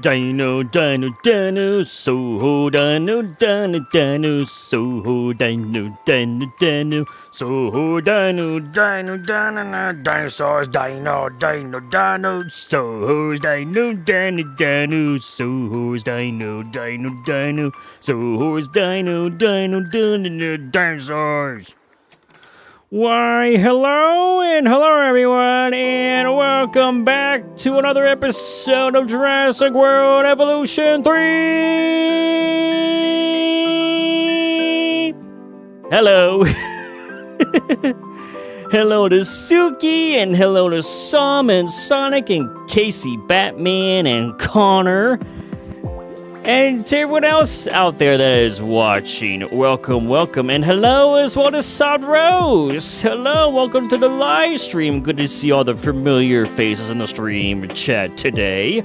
Dino, dino, dino, so dino, dino, dino, so dino, dino, dino, so dino, dino, dino, dinosaurs, dino, dino, dino, so dino, dino, dino, so dino, dino, dino, so dino, dino, dino, dinosaurs. Why, hello everyone, and welcome back to another episode of Jurassic World Evolution 3! Hello! Hello to Suki, and hello to Sam and Sonic and Casey, Batman and Connor. And to everyone else out there that is watching, welcome, and hello as well to Soft Rose. Hello, welcome to the live stream. Good to see all the familiar faces in the stream chat today.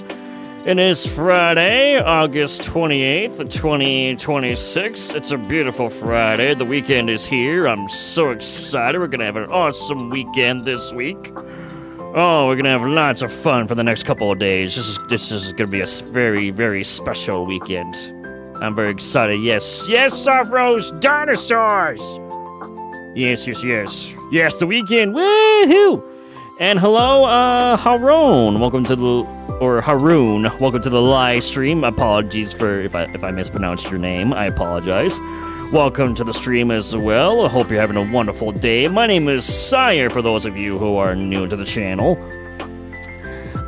It is Friday, August 28th, 2026. It's a beautiful Friday. The weekend is here. I'm so excited. We're gonna have an awesome weekend this week. Oh, we're gonna have lots of fun for the next couple of days. This is gonna be a very, very special weekend. I'm very excited. Yes, Soft Rose, dinosaurs! Yes. Yes, the weekend, woohoo! And hello, Haroon, welcome to the live stream. Apologies for if I mispronounced your name, I apologize. Welcome to the stream as well. I hope you're having a wonderful day. My name is Syhr, for those of you who are new to the channel.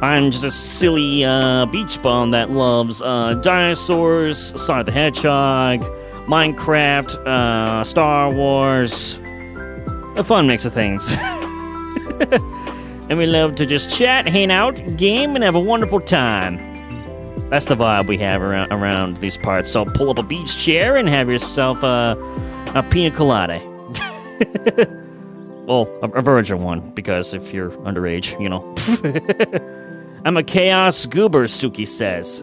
I'm just a silly beach bum that loves dinosaurs, Sonic the Hedgehog, Minecraft, Star Wars, a fun mix of things. And we love to just chat, hang out, game, and have a wonderful time. That's the vibe we have around these parts. So pull up a beach chair and have yourself a pina colada. Well, a virgin one, because if you're underage, you know. I'm a chaos goober, Suki says.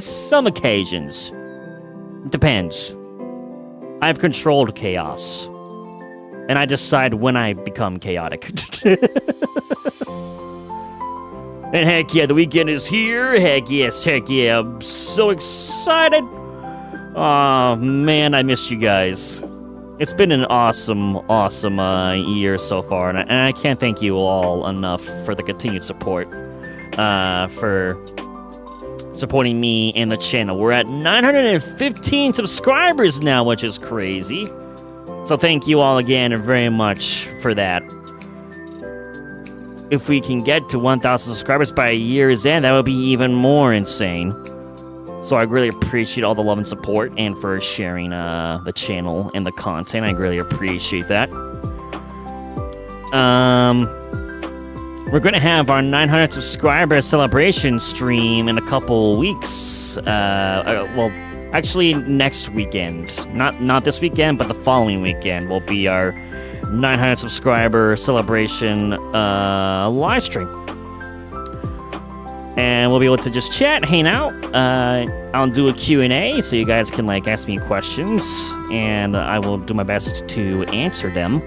Some occasions. Depends. I've controlled chaos. And I decide when I become chaotic. And heck yeah, the weekend is here. Heck yeah. I'm so excited. Oh man, I missed you guys. It's been an awesome year so far, and I can't thank you all enough for the continued support. For supporting me and the channel. We're at 915 subscribers now, which is crazy. So thank you all again very much for that. If we can get to 1,000 subscribers by a year's end, that would be even more insane. So I really appreciate all the love and support, and for sharing the channel and the content. I really appreciate that. We're going to have our 900 subscriber celebration stream in a couple weeks. Well, actually next weekend. Not this weekend, but the following weekend will be our 900 subscriber celebration live stream. And we'll be able to just chat, hang out. I'll do a Q&A so you guys can ask me questions, and I will do my best to answer them.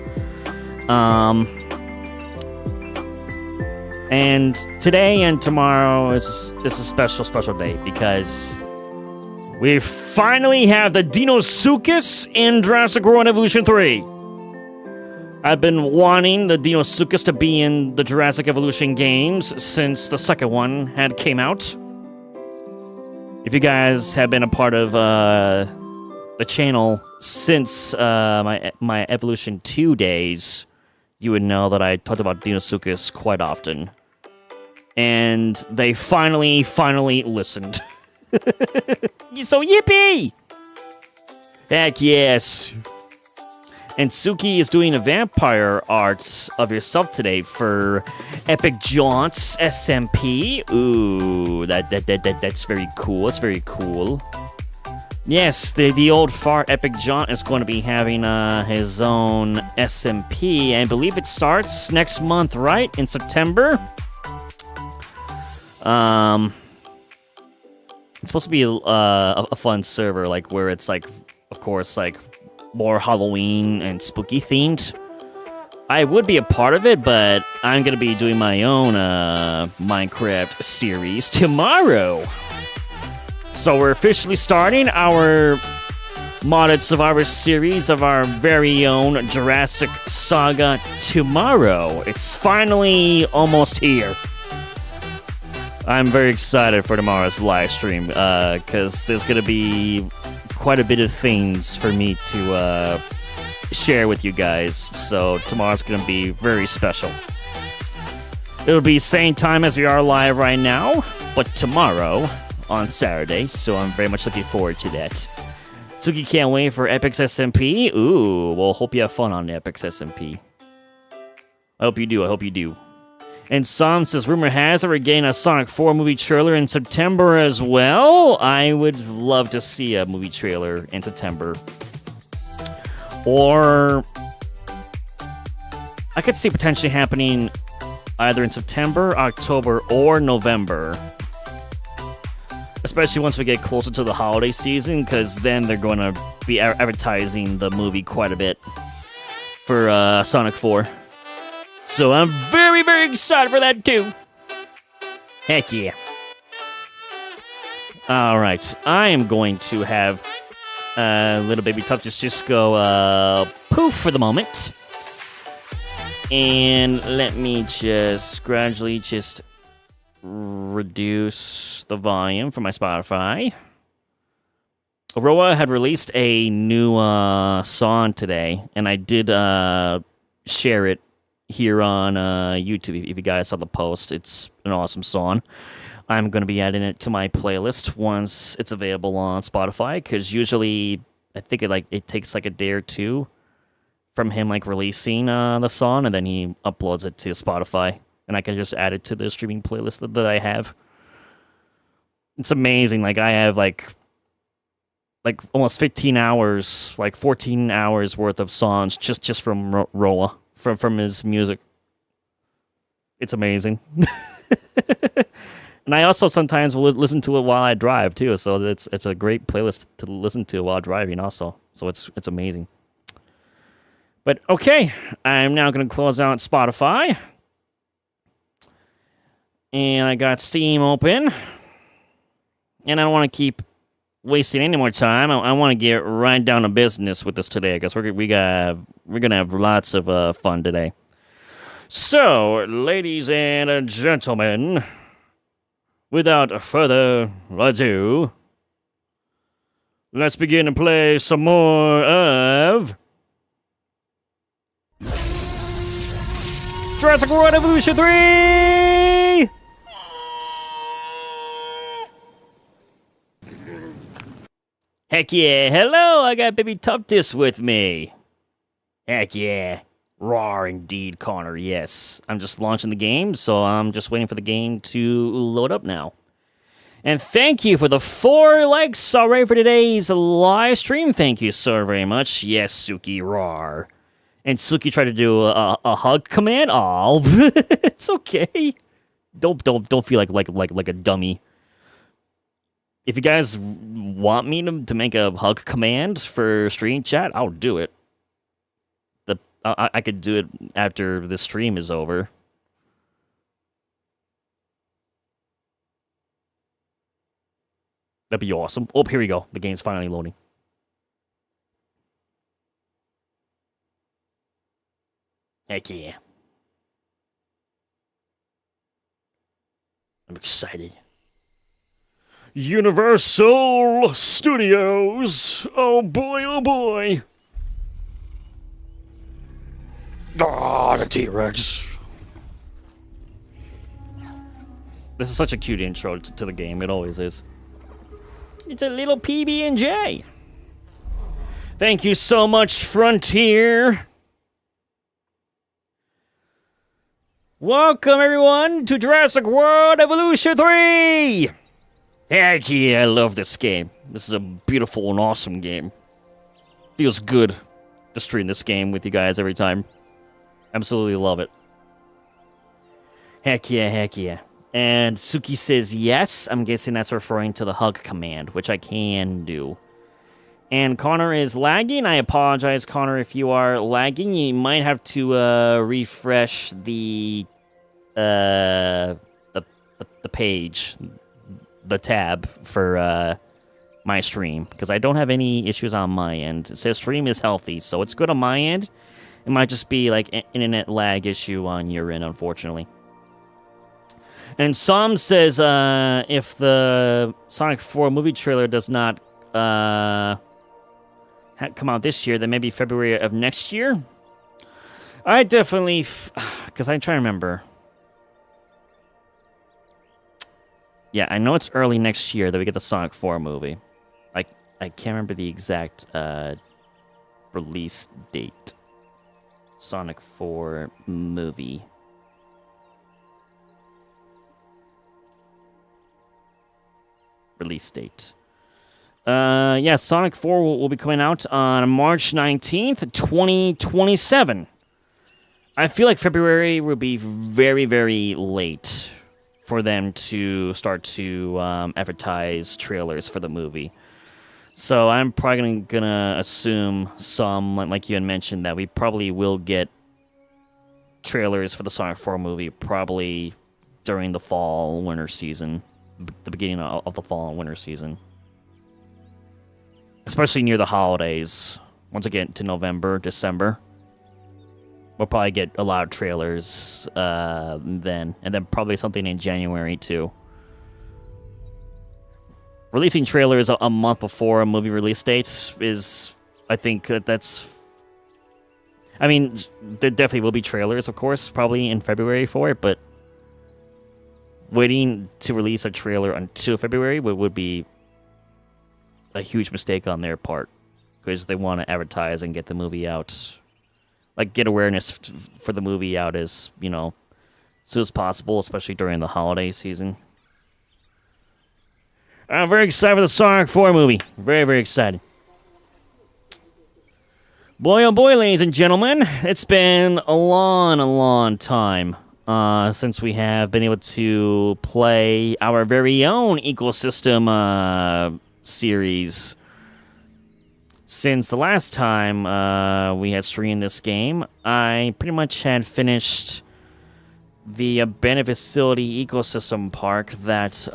And today and tomorrow is a special day because we finally have the Deinosuchus in Jurassic World Evolution 3. I've been wanting the Deinosuchus to be in the Jurassic Evolution games since the second one had came out. If you guys have been a part of the channel since my Evolution 2 days, you would know that I talked about Deinosuchus quite often. And they finally listened. So yippee! Heck yes! And Suki is doing a vampire art of yourself today for Epic Jaunts SMP. Ooh, that's very cool. It's very cool. Yes, the old fart Epic Jaunt is going to be having his own SMP. I believe it starts next month, right? In September. It's supposed to be a fun server, where it's of course, more Halloween and spooky themed. I would be a part of it, but I'm gonna be doing my own Minecraft series tomorrow. So we're officially starting our modded Survivor series of our very own Jurassic Saga tomorrow. It's finally almost here. I'm very excited for tomorrow's live stream because there's going to be quite a bit of things for me to share with you guys. So tomorrow's going to be very special. It'll be same time as we are live right now, but tomorrow on Saturday. So I'm very much looking forward to that. Suki can't wait for Epic's SMP. Ooh, well, hope you have fun on Epic's SMP. I hope you do. I hope you do. And Sam says, rumor has it we're getting a Sonic 4 movie trailer in September as well. I would love to see a movie trailer in September. Or I could see potentially happening either in September, October, or November. Especially once we get closer to the holiday season, because then they're going to be advertising the movie quite a bit for Sonic 4. So I'm very, very excited for that too. Heck yeah. Alright, I am going to have little baby Tough just go poof for the moment. And let me just gradually just reduce the volume for my Spotify. Aurora had released a new song today, and I did share it here on YouTube. If you guys saw the post, it's an awesome song. I'm going to be adding it to my playlist once it's available on Spotify, because usually I think it takes like a day or two from him releasing the song, and then he uploads it to Spotify. And I can just add it to the streaming playlist that I have. It's amazing. I have like almost 15 hours, 14 hours worth of songs just from Roa, from his music. It's amazing. And I also sometimes will listen to it while I drive too. So it's a great playlist to listen to while driving also. So it's amazing. But okay, I'm now going to close out Spotify. And I got Steam open. And I don't want to keep wasting any more time. I want to get right down to business with this today, because we're going to have lots of fun today. So, ladies and gentlemen, without further ado, let's begin and play some more of Jurassic World Evolution 3! Heck yeah, hello, I got Baby Tuftus with me. Heck yeah. Roar indeed, Connor, yes. I'm just launching the game, so I'm just waiting for the game to load up now. And thank you for the 4 likes already for today's live stream. Thank you so very much. Yes, Suki, roar. And Suki tried to do a hug command. Oh, it's okay. Don't feel like a dummy. If you guys want me to make a hug command for stream chat, I'll do it. I could do it after the stream is over. That'd be awesome. Oh, here we go. The game's finally loading. Heck yeah. I'm excited. Universal Studios. Oh boy, oh boy. Ah, the T-Rex. This is such a cute intro to the game. It always is. It's a little PB&J. Thank you so much, Frontier. Welcome, everyone, to Jurassic World Evolution 3! Heck yeah, I love this game. This is a beautiful and awesome game. Feels good to stream this game with you guys every time. Absolutely love it. Heck yeah, heck yeah. And Suki says yes. I'm guessing that's referring to the hug command, which I can do. And Connor is lagging. I apologize, Connor, if you are lagging. You might have to refresh the page. the tab for my stream, because I don't have any issues on my end. It says stream is healthy, so it's good on my end. It might just be like an internet lag issue on your end, unfortunately. And Sam says if the Sonic 4 movie trailer does not come out this year, then maybe February of next year. I definitely, because I'm trying to remember. Yeah, I know it's early next year that we get the Sonic 4 movie. I can't remember the exact release date. Sonic 4 movie. Release date. Yeah, Sonic 4 will be coming out on March 19th, 2027. I feel like February will be very, very late for them to start to advertise trailers for the movie. So I'm probably gonna assume like you had mentioned, that we probably will get trailers for the Sonic 4 movie probably during the fall, winter season. The beginning of the fall and winter season. Especially near the holidays. Once I get to November, December, we'll probably get a lot of trailers then. And then probably something in January, too. Releasing trailers a month before a movie release date is... I think that's... I mean, there definitely will be trailers, of course, probably in February for it, but... waiting to release a trailer until February would be a huge mistake on their part, because they want to advertise and get the movie out, like get awareness for the movie out as, you know, as soon as possible, especially during the holiday season. I'm very excited for the Sonic 4 movie. Very, very excited. Boy, oh boy, ladies and gentlemen, it's been a long time since we have been able to play our very own ecosystem series. Since the last time we had streamed this game, I pretty much had finished the abandoned facility ecosystem park that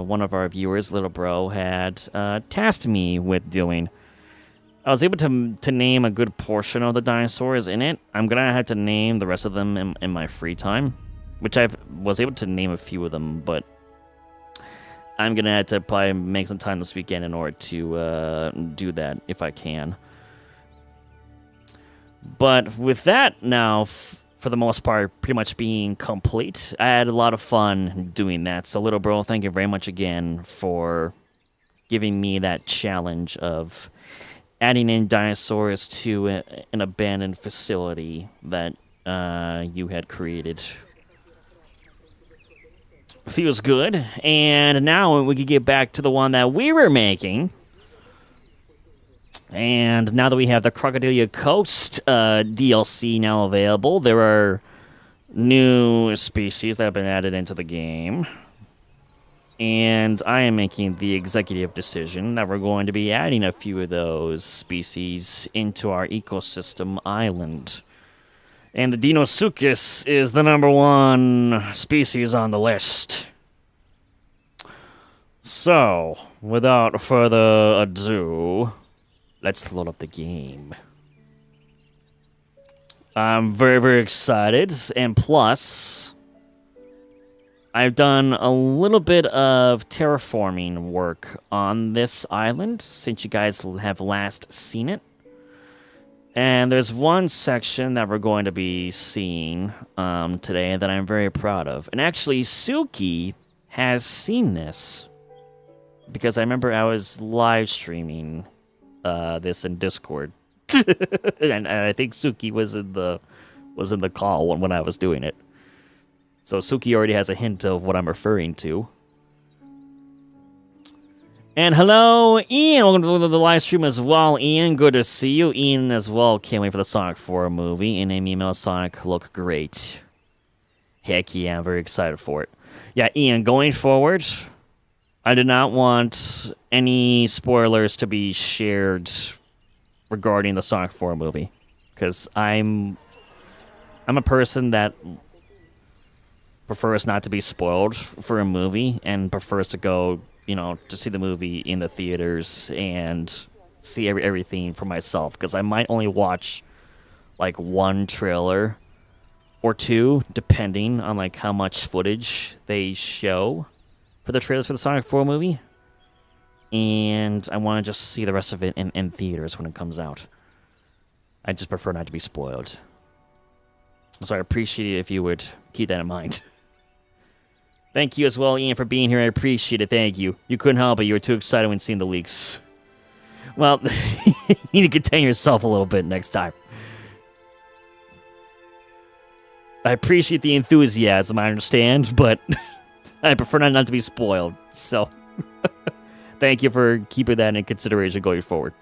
one of our viewers, Little Bro, had tasked me with doing. I was able to name a good portion of the dinosaurs in it. I'm gonna have to name the rest of them in my free time, which I was able to name a few of them, but I'm gonna have to probably make some time this weekend in order to do that if I can. But with that now, for the most part, pretty much being complete, I had a lot of fun doing that. So, Little Bro, thank you very much again for giving me that challenge of adding in dinosaurs to an abandoned facility that you had created. Feels good. And now we can get back to the one that we were making. And now that we have the Crocodilia Coast DLC now available, there are new species that have been added into the game. And I am making the executive decision that we're going to be adding a few of those species into our ecosystem island. And the Deinosuchus is the #1 species on the list. So, without further ado, let's load up the game. I'm very, very excited, and plus, I've done a little bit of terraforming work on this island since you guys have last seen it. And there's one section that we're going to be seeing today that I'm very proud of. And actually, Suki has seen this, because I remember I was live streaming this in Discord, and I think Suki was in the call when I was doing it. So Suki already has a hint of what I'm referring to. And hello, Ian. Welcome to the live stream as well, Ian. Good to see you. Ian as well. Can't wait for the Sonic 4 movie. And email Sonic look great. Heck yeah, I'm very excited for it. Yeah, Ian, going forward, I do not want any spoilers to be shared regarding the Sonic 4 movie, because I'm a person that prefers not to be spoiled for a movie and prefers to go, you know, to see the movie in the theaters and see everything for myself, because I might only watch like one trailer or two, depending on like how much footage they show for the trailers for the Sonic 4 movie. And I want to just see the rest of it in theaters when it comes out. I just prefer not to be spoiled. So I appreciate it if you would keep that in mind. Thank you as well, Ian, for being here. I appreciate it. Thank you. You couldn't help it. You were too excited when seeing the leaks. Well, you need to contain yourself a little bit next time. I appreciate the enthusiasm, I understand, but I prefer not to be spoiled. So, thank you for keeping that in consideration going forward.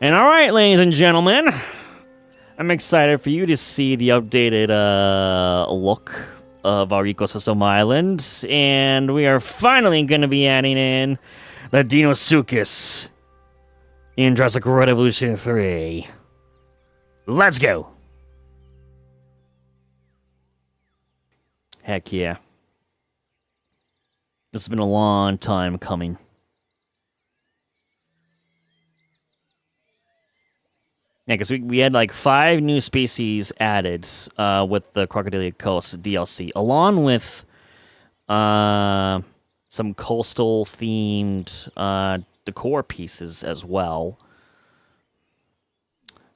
And all right, ladies and gentlemen, I'm excited for you to see the updated look of our ecosystem island, and we are finally going to be adding in the Deinosuchus in Jurassic World Evolution 3. Let's go! Heck yeah. This has been a long time coming. Yeah, because we had like 5 new species added with the Crocodilia Coast DLC, along with some coastal-themed decor pieces as well.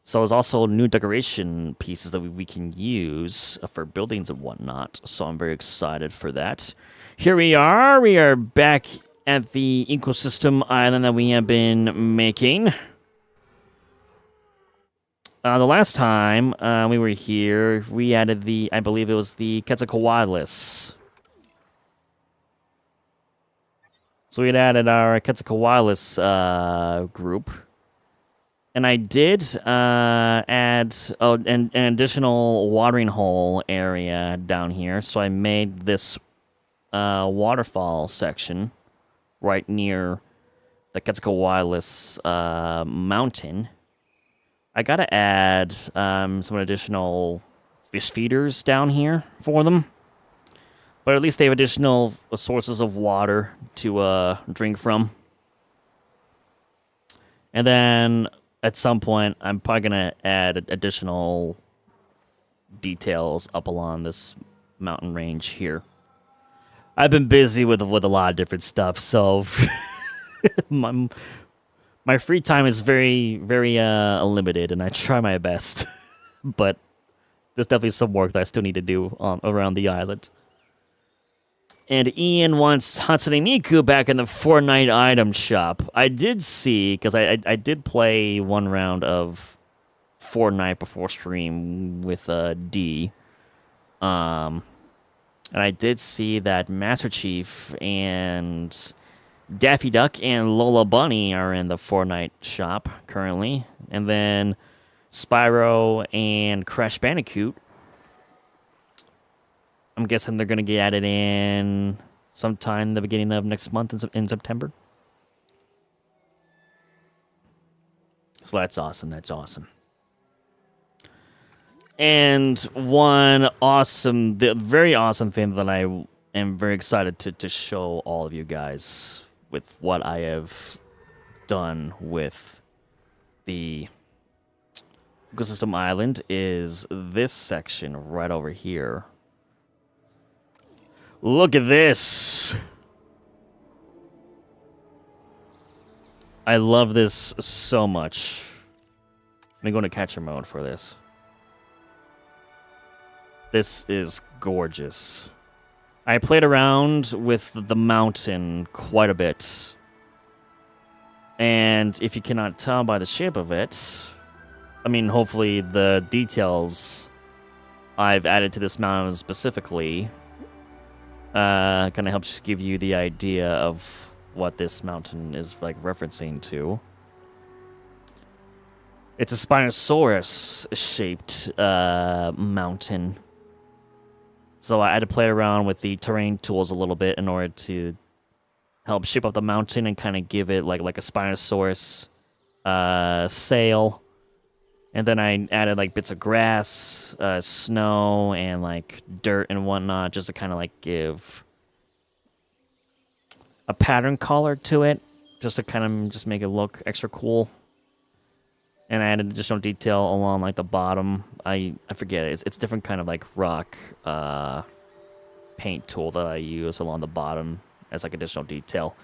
So there's also new decoration pieces that we can use for buildings and whatnot. So I'm very excited for that. Here we are. We are back at the ecosystem island that we have been making. The last time we were here, we added the, I believe it was the Quetzalcoatlus. So we had added our Quetzalcoatlus group. And I did add an additional watering hole area down here. So I made this waterfall section right near the Quetzalcoatlus mountain. I gotta add some additional fish feeders down here for them. But at least they have additional sources of water to drink from. And then at some point, I'm probably gonna add additional details up along this mountain range here. I've been busy with a lot of different stuff, so my free time is very, very limited, and I try my best. But there's definitely some work that I still need to do around the island. And Ian wants Hatsune Miku back in the Fortnite item shop. I did see, because I did play one round of Fortnite before stream with D. And I did see that Master Chief and Daffy Duck and Lola Bunny are in the Fortnite shop currently. And then Spyro and Crash Bandicoot, I'm guessing they're going to get added in sometime in the beginning of next month in September. So that's awesome. That's awesome. And one awesome, very awesome thing that I am very excited to show all of you guys with what I have done with the ecosystem island is this section right over here. Look at this. I love this so much. Let me go into catcher mode for this. This is gorgeous. I played around with the mountain quite a bit. And if you cannot tell by the shape of it, I mean, hopefully the details I've added to this mountain specifically kind of helps give you the idea of what this mountain is like referencing to. It's a Spinosaurus-shaped mountain. So I had to play around with the terrain tools a little bit in order to help shape up the mountain and kind of give it like a Spinosaurus sail And then I added like bits of grass, snow, and like dirt and whatnot, just to kind of like give a pattern color to it, just to kind of just make it look extra cool. And I added additional detail along like the bottom. I forget it. It's different kind of like rock paint tool that I use along the bottom as like additional detail.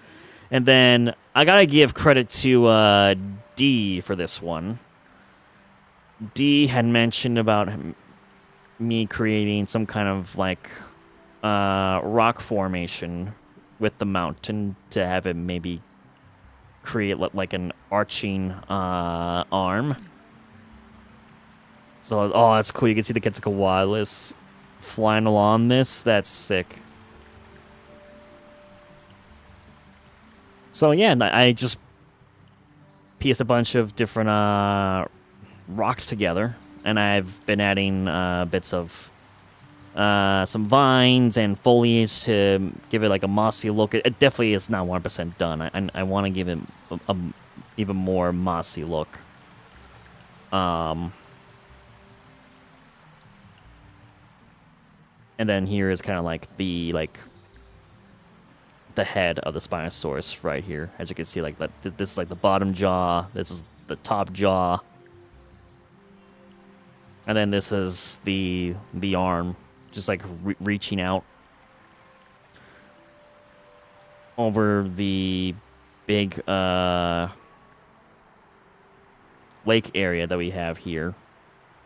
And then I gotta give credit to D for this one. D had mentioned about me creating some kind of like rock formation with the mountain to have it maybe create like an arching arm. So, oh, that's cool. You can see the Quetzalcoatl Wireless flying along this. That's sick. So, yeah, I just pieced a bunch of different rocks together, and I've been adding bits of some vines and foliage to give it like a mossy look. It definitely is not 100% done. I want to give it a even more mossy look. And then here is kind of like the head of the Spinosaurus right here. As you can see, like this is like the bottom jaw. This is the top jaw. And then this is the arm, just like reaching out over the big lake area that we have here,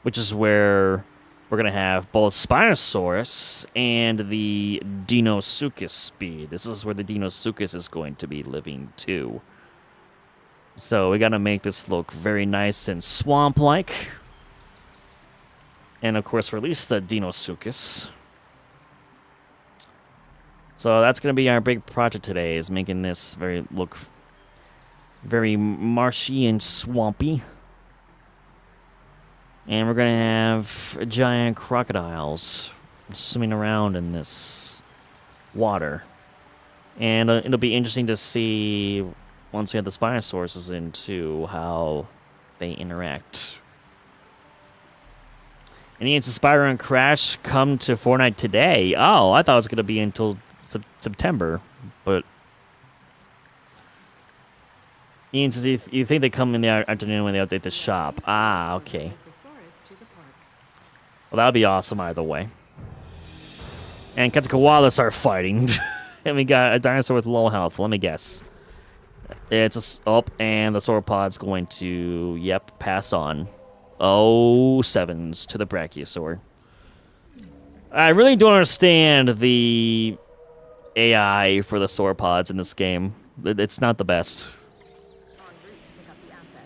which is where we're going to have both Spinosaurus and the Deinosuchus speed. This is where the Deinosuchus is going to be living too. So we got to make this look very nice and swamp-like. And, of course, release the Deinosuchus. So that's going to be our big project today, is making this look very marshy and swampy. And we're going to have giant crocodiles swimming around in this water. And it'll be interesting to see, once we have the Spinosaurus into how they interact. And the Spyro and Crash come to Fortnite today. Oh, I thought it was going to be until September. But Ian says you think they come in the afternoon when they update the shop. Ah, okay. Well, that would be awesome either way. And Quetzalcoatl start fighting. And we got a dinosaur with low health. Let me guess. It's up, and the sauropod's going to, yep, pass on. Oh, sevens to the Brachiosaur. I really don't understand the AI for the sauropods in this game. It's not the best.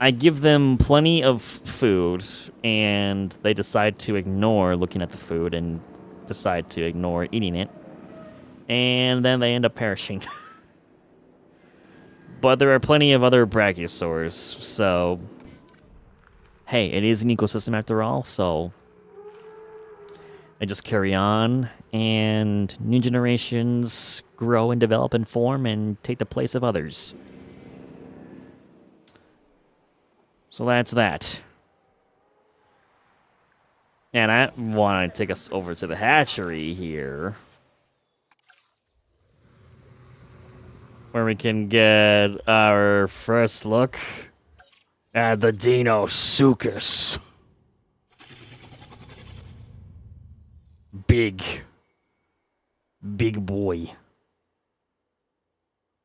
I give them plenty of food, and they decide to ignore looking at the food and decide to ignore eating it. And then they end up perishing. But there are plenty of other Brachiosaurs, so hey, it is an ecosystem after all, so I just carry on, and new generations grow and develop and form and take the place of others. So that's that. And I want to take us over to the hatchery here, where we can get our first look at the Deinosuchus. Big boy.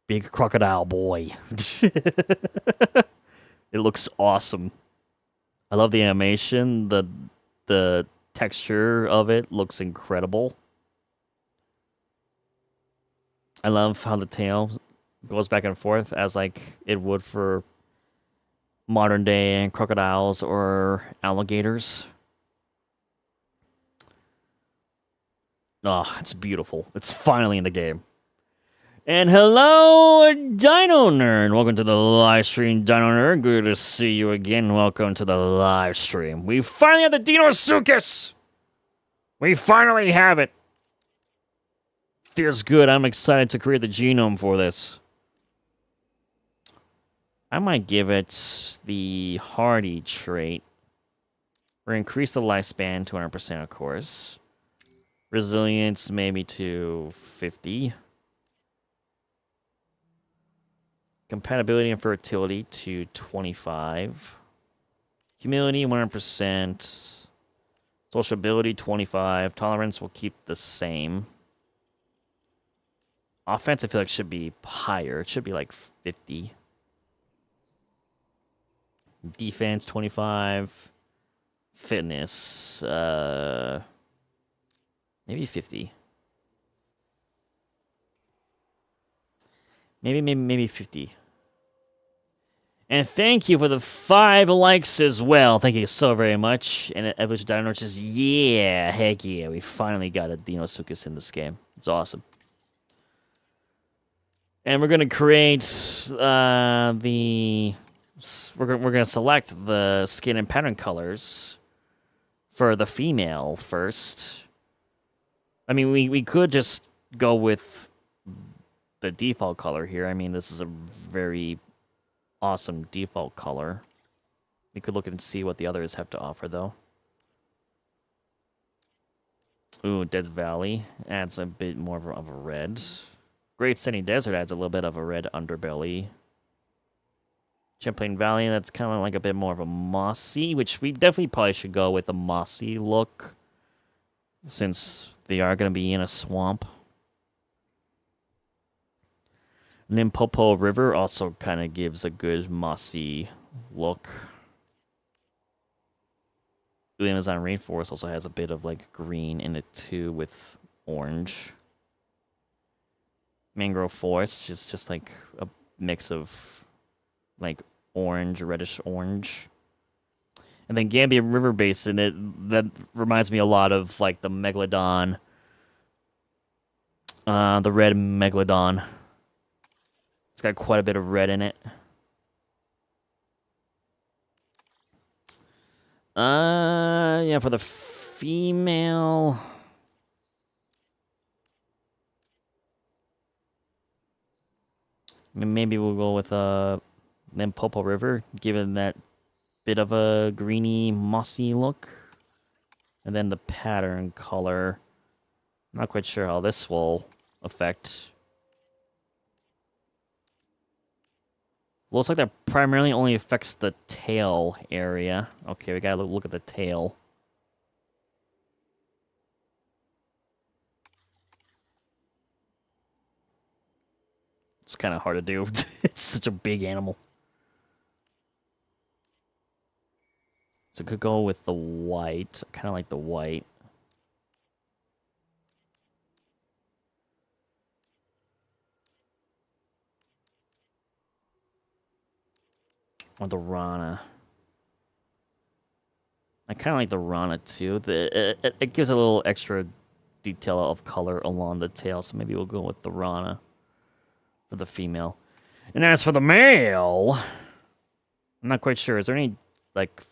Big crocodile boy. It looks awesome. I love the animation. The texture of it looks incredible. I love how the tail goes back and forth as like it would for modern day crocodiles or alligators. Oh, it's beautiful. It's finally in the game. And hello, Dino Nerd. Welcome to the live stream, Dino Nerd. Good to see you again. Welcome to the live stream. We finally have the Deinosuchus. We finally have it. Feels good. I'm excited to create the genome for this. I might give it the hardy trait We're gonna increase the lifespan to 100%, of course. Resilience maybe to 50. Compatibility and fertility to 25. Humility 100%. Sociability 25. Tolerance will keep the same. Offense I feel like should be higher. It should be like 50. Defense 25. Fitness maybe 50. Maybe 50. And thank you for the 5 likes as well. Thank you so very much. And Evolution Dino says, yeah, heck yeah, we finally got a Deinosuchus in this game. It's awesome. And we're gonna create we're gonna select the skin and pattern colors for the female first. I mean, we could just go with the default color here. I mean, this is a very awesome default color. We could look and see what the others have to offer, though. Ooh, Dead Valley adds a bit more of a red. Great Sunny Desert adds a little bit of a red underbelly. Champlain Valley, that's kind of like a bit more of a mossy, which we definitely probably should go with a mossy look, since they are going to be in a swamp. Limpopo River also kind of gives a good mossy look. The Amazon Rainforest also has a bit of like green in it too, with orange. Mangrove Forest is just like a mix of like orange, reddish orange. And then Gambia River Basin, that reminds me a lot of like the Megalodon. The red Megalodon. It's got quite a bit of red in it. Yeah, for the female, maybe we'll go with Limpopo River, given that bit of a greeny, mossy look. And then the pattern color, I'm not quite sure how this will affect. Looks like that primarily only affects the tail area. Okay, we gotta look at the tail. It's kind of hard to do. It's such a big animal. So it could go with the white. Kind of like the white. Or the Rana. I kind of like the Rana too. It gives a little extra detail of color along the tail, so maybe we'll go with the Rana for the female. And as for the male, I'm not quite sure. Is there any like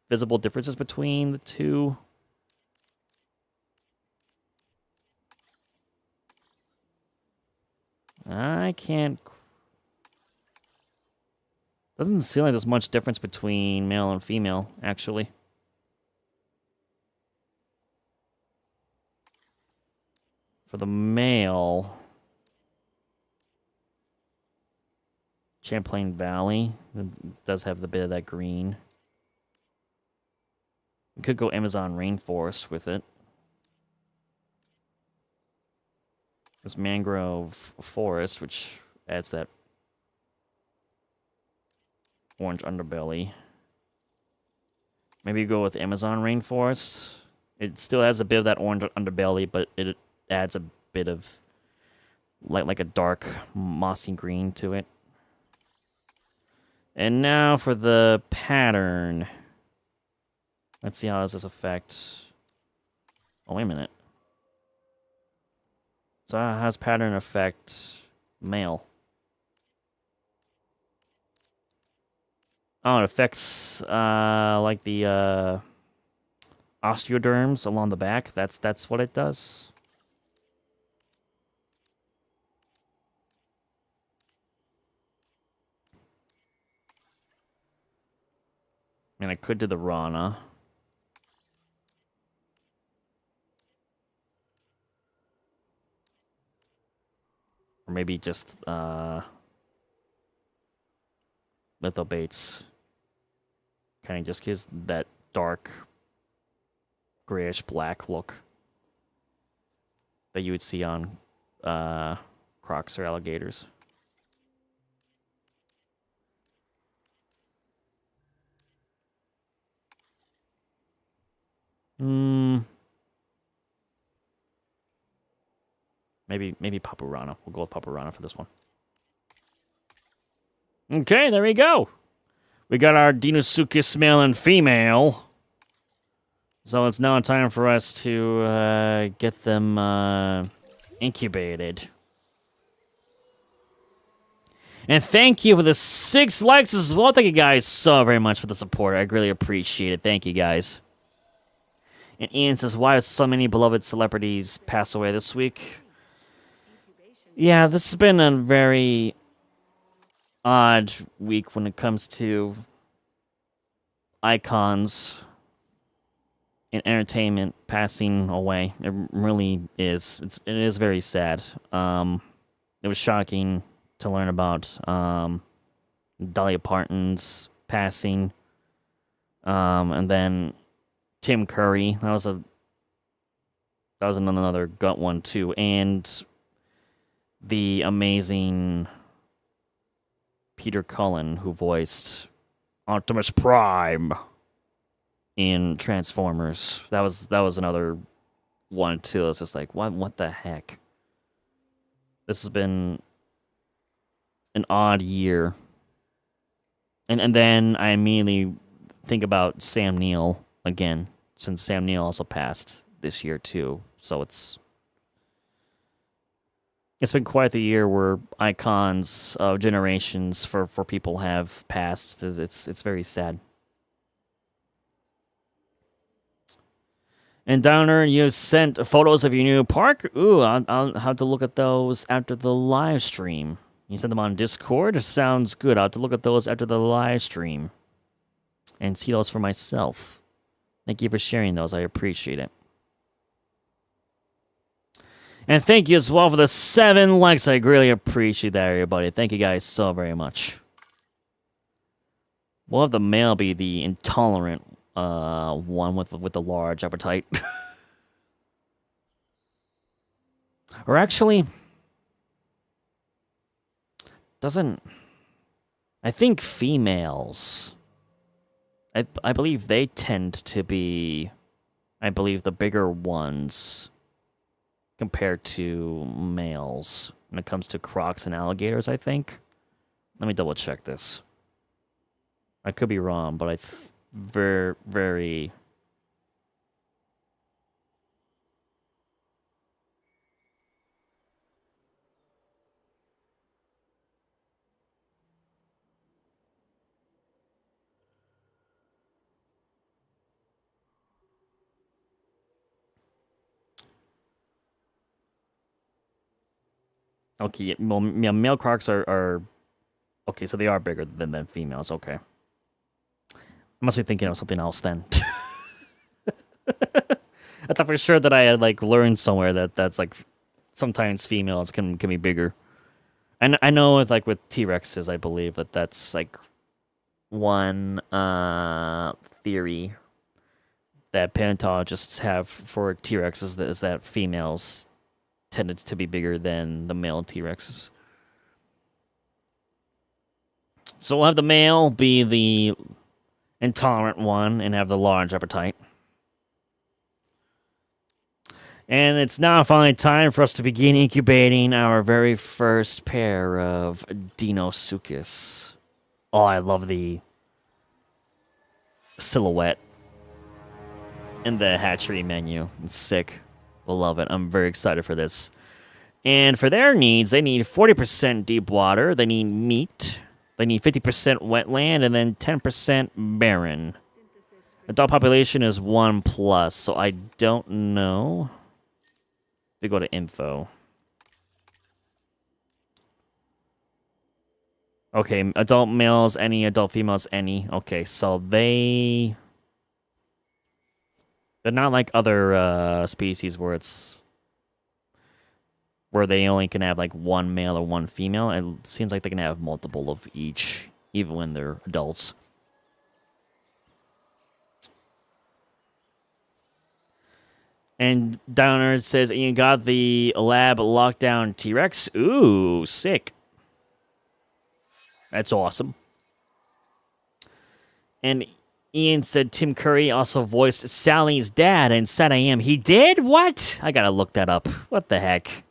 visible differences between the two? I can't. Doesn't seem like there's much difference between male and female, actually. For the male, Champlain Valley does have the bit of that green. We could go Amazon Rainforest with it. There's Mangrove Forest, which adds that orange underbelly. Maybe go with Amazon Rainforest. It still has a bit of that orange underbelly, but it adds a bit of like a dark mossy green to it. And now for the pattern. Let's see how does this affect. Oh, wait a minute. So how does pattern affect male? Oh, it affects like the osteoderms along the back. That's what it does. And I could do the Rana. maybe just lithobates. Kind of just gives that dark grayish black look that you would see on crocs or alligators. Maybe Papurana. We'll go with Papurana for this one. Okay, there we go. We got our Deinosuchus male and female. So it's now time for us to get them incubated. And thank you for the 6 likes as well. Thank you guys so very much for the support. I really appreciate it. Thank you guys. And Ian says, why have so many beloved celebrities pass away this week? Yeah, this has been a very odd week when it comes to icons in entertainment passing away. It really is. It is very sad. It was shocking to learn about Dolly Parton's passing, and then Tim Curry. That was another gut one too, and the amazing Peter Cullen, who voiced Optimus Prime in Transformers. That was another one too. It's just like, what the heck? This has been an odd year. And then I immediately think about Sam Neill again, since Sam Neill also passed this year too. So it's been quite the year where icons of generations for people have passed. It's very sad. And Downer, you sent photos of your new park. Ooh, I'll have to look at those after the live stream. You sent them on Discord? Sounds good. I'll have to look at those after the live stream and see those for myself. Thank you for sharing those. I appreciate it. And thank you as well for the 7 likes. I really appreciate that, everybody. Thank you guys so very much. We'll have the male be the intolerant one with the large appetite. Or actually, I think females, I believe they tend to be, the bigger ones compared to males when it comes to crocs and alligators, I think. Let me double check this. I could be wrong, but very... Okay, well, yeah, male crocs are... Okay, so they are bigger than females, okay. I must be thinking of something else then. I thought for sure that I had, like, learned somewhere that's, like, sometimes females can be bigger. And I know with, like, with T-Rexes, I believe that's, like, one theory that paleontologists have for T-Rexes is that females tended to be bigger than the male T-Rexes. So we'll have the male be the intolerant one and have the large appetite. And it's now finally time for us to begin incubating our very first pair of Deinosuchus. Oh, I love the silhouette in the hatchery menu. It's sick. We'll love it. I'm very excited for this. And for their needs, they need 40% deep water. They need meat. They need 50% wetland and then 10% barren. Adult population is 1+, so I don't know. We go to info. Okay, adult males, any. Adult females, any. Okay, so they're not like other species where where they only can have like one male or one female. It seems like they can have multiple of each, even when they're adults. And Downer says, you got the lab lockdown T-Rex. Ooh, sick. That's awesome. And Ian said Tim Curry also voiced Sally's dad in Sad I Am. He did? What? I gotta look that up. What the heck?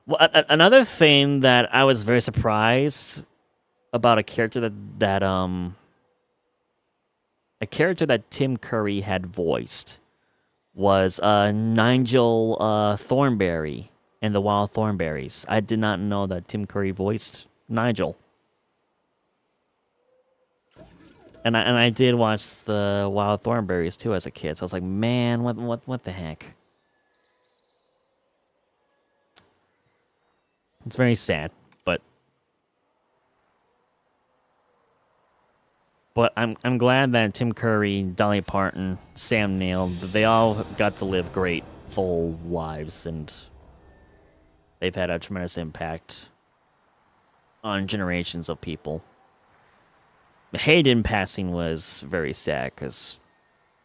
Well, another thing that I was very surprised about a character that Tim Curry had voiced was Nigel Thornberry in The Wild Thornberries. I did not know that Tim Curry voiced Nigel. And I did watch the Wild Thornberries too as a kid, so I was like, man, what the heck? It's very sad, but I'm glad that Tim Curry, Dolly Parton, Sam Neill, they all got to live great, full lives, and they've had a tremendous impact on generations of people. Hayden passing was very sad because,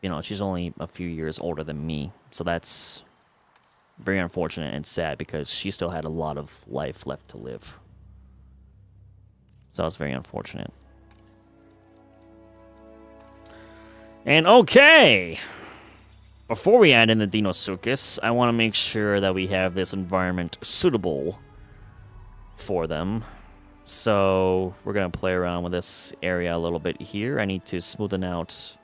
you know, she's only a few years older than me. So that's very unfortunate and sad because she still had a lot of life left to live. So that's very unfortunate. And okay, before we add in the Deinosuchus, I want to make sure that we have this environment suitable for them. So we're going to play around with this area a little bit here. I need to smoothen out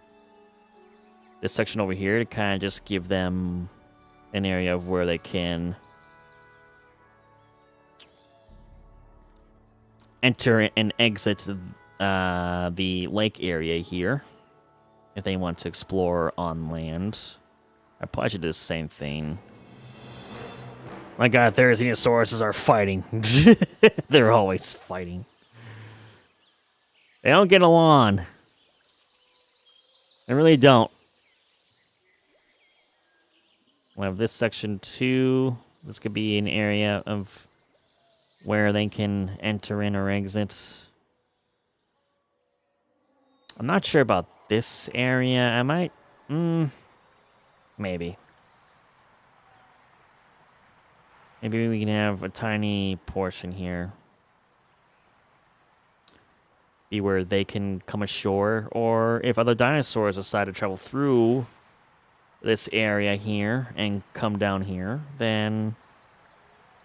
this section over here to kind of just give them an area of where they can enter and exit the lake area here if they want to explore on land. I probably should do the same thing. My god, Therizinosaurus are fighting. They're always fighting. They don't get along. They really don't. We'll have this section too. This could be an area of where they can enter in or exit. I'm not sure about this area. I might... maybe. Maybe we can have a tiny portion here. Be where they can come ashore, or if other dinosaurs decide to travel through this area here and come down here, then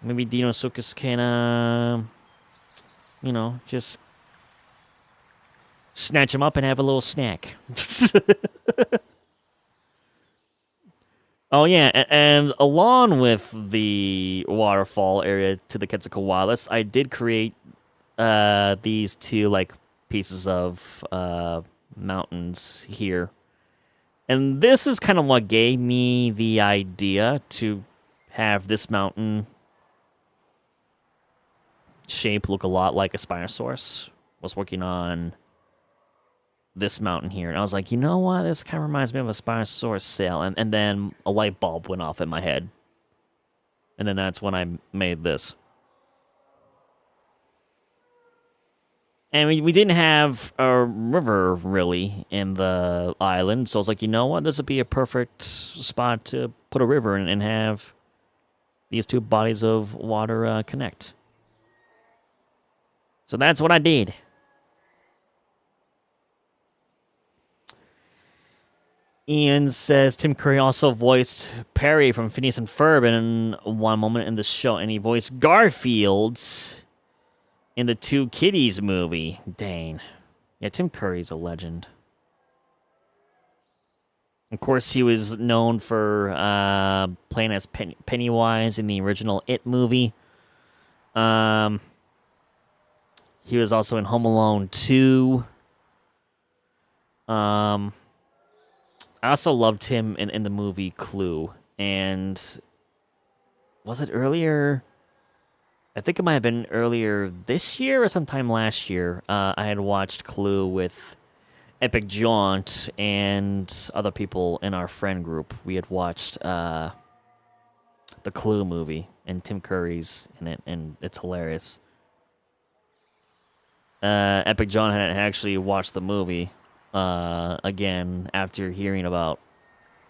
maybe Deinosuchus can, you know, just snatch them up and have a little snack. Oh, yeah, and along with the waterfall area to the Quetzalcoatlus, I did create these two, like, pieces of mountains here. And this is kind of what gave me the idea to have this mountain shape look a lot like a Spinosaurus. Was working on this mountain here, and I was like, you know what, this kind of reminds me of a Spinosaurus sail, and then a light bulb went off in my head, and then that's when I made this. And we didn't have a river, really, in the island, so I was like, you know what, this would be a perfect spot to put a river in and have these two bodies of water connect. So that's what I did. Ian says Tim Curry also voiced Perry from Phineas and Ferb in one moment in the show, and he voiced Garfield in the Two Kitties movie. Dang. Yeah, Tim Curry's a legend. Of course, he was known for playing as Pennywise in the original It movie. He was also in Home Alone 2. I also loved him in the movie Clue, and was it earlier? I think it might have been earlier this year or sometime last year. I had watched Clue with Epic Jaunt and other people in our friend group. We had watched the Clue movie, and Tim Curry's in it, and it's hilarious. Epic John had actually watched the movie again after hearing about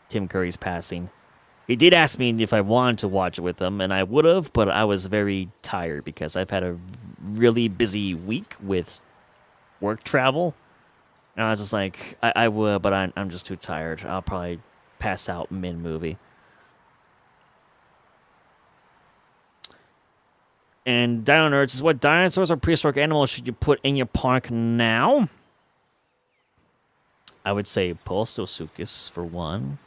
Tim Curry's passing. He did ask me if I wanted to watch it with him, and I would have, but I was very tired because I've had a really busy week with work travel. And I was just like, I would, but I'm just too tired. I'll probably pass out mid-movie. And Dino Nerds says, what dinosaurs or prehistoric animals should you put in your park now? I would say Deinosuchus for one.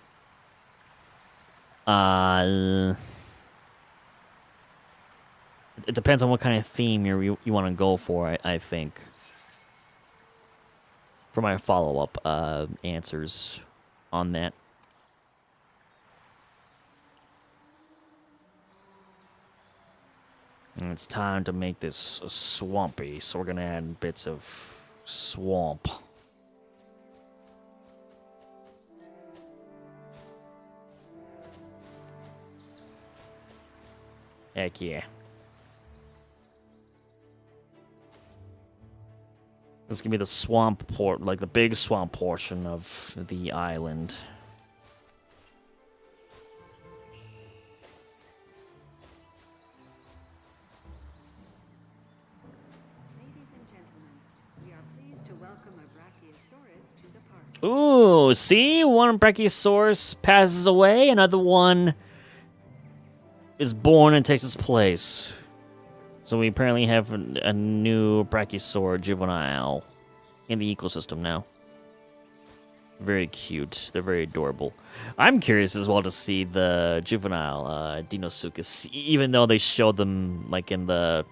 It depends on what kind of theme you want to go for, I think. For my follow-up answers on that. And it's time to make this swampy, so we're going to add bits of swamp. Heck yeah. This is gonna be the swamp port, like the big swamp portion of the island. Ladies and gentlemen, we are pleased to welcome a Brachiosaurus to the park. Ooh, see? One Brachiosaurus passes away, another one is born and takes its place. So we apparently have a new Brachiosaur juvenile in the ecosystem now. Very cute. They're very adorable. I'm curious as well to see the juvenile Deinosuchus, even though they showed them like in the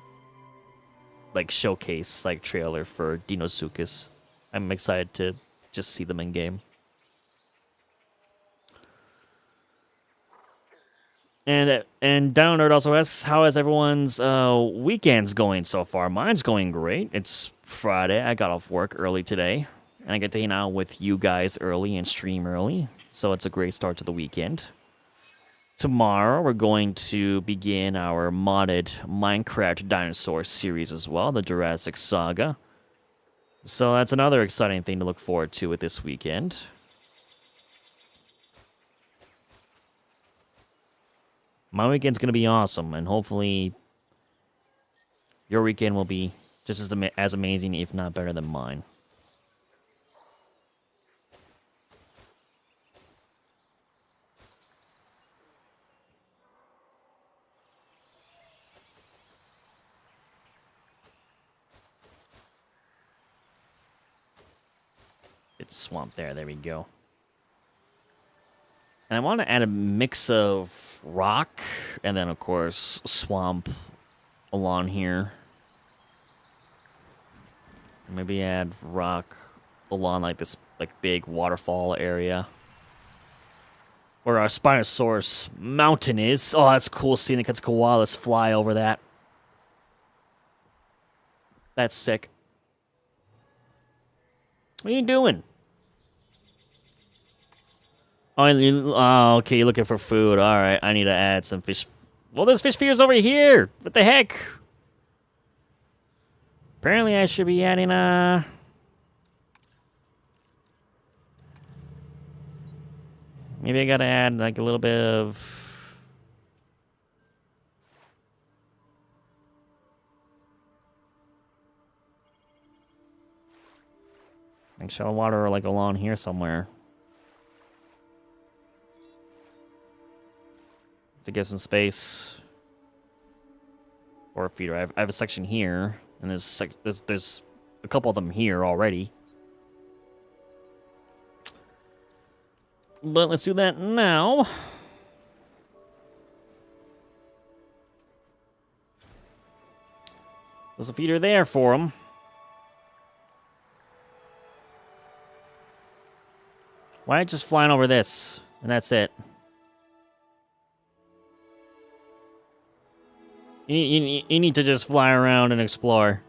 showcase trailer for Deinosuchus. I'm excited to just see them in game. And Dino Nerd also asks, how is everyone's weekends going so far? Mine's going great. It's Friday. I got off work early today, and I get to hang out with you guys early and stream early, so it's a great start to the weekend. Tomorrow, we're going to begin our modded Minecraft dinosaur series as well, the Jurassic Saga. So that's another exciting thing to look forward to with this weekend. My weekend's going to be awesome, and hopefully your weekend will be just as amazing, if not better than mine. It's swamp there we go. And I want to add a mix of rock and then, of course, swamp along here. Maybe add rock along this big waterfall area where our Spinosaurus mountain is. Oh, that's cool seeing the koalas fly over that. That's sick. What are you doing? Oh, okay, you're looking for food. All right, I need to add some fish. Well, there's fish feeders over here. What the heck? Apparently, I should be adding maybe I gotta add a little bit of. Shallow water along here somewhere. To get some space for a feeder. I have a section here, and there's a couple of them here already. But let's do that now. There's a feeder there for them. Why just flying over this, and that's it? You need to just fly around and explore.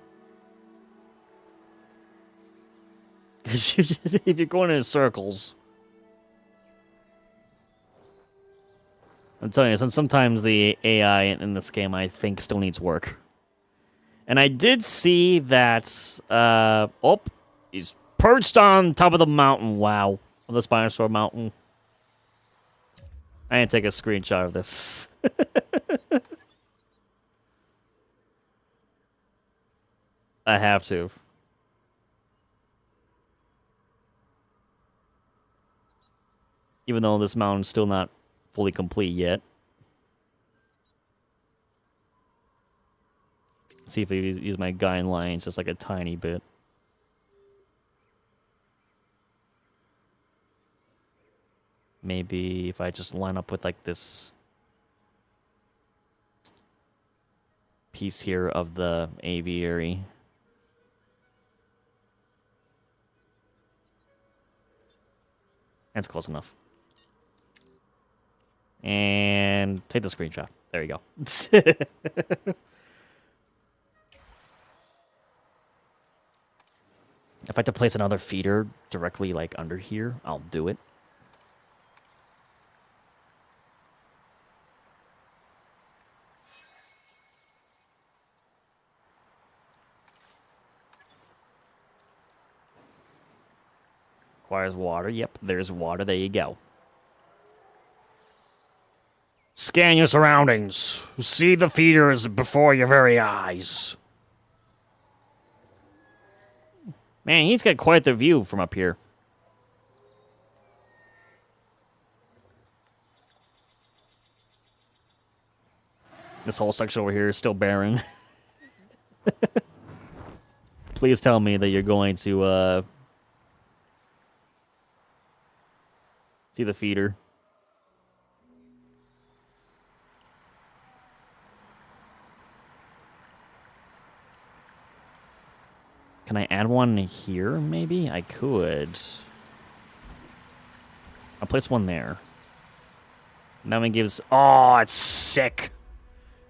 If you're going in circles. I'm telling you, sometimes the AI in this game, I think, still needs work. And I did see that, oh, he's perched on top of the mountain, wow, of the Spinosaur mountain. I didn't take a screenshot of this. I have to. Even though this mountain's still not fully complete yet. Let's see if I use my guidelines just like a tiny bit. Maybe if I just line up with like this piece here of the aviary. That's close enough. And take the screenshot. There you go. If I have to place another feeder directly like under here, I'll do it. Requires water. Yep, there's water. There you go. Scan your surroundings. See the feeders before your very eyes. Man, he's got quite the view from up here. This whole section over here is still barren. Please tell me that you're going to see the feeder. Can I add one here, maybe? I could. I'll place one there. That one gives... Oh, it's sick!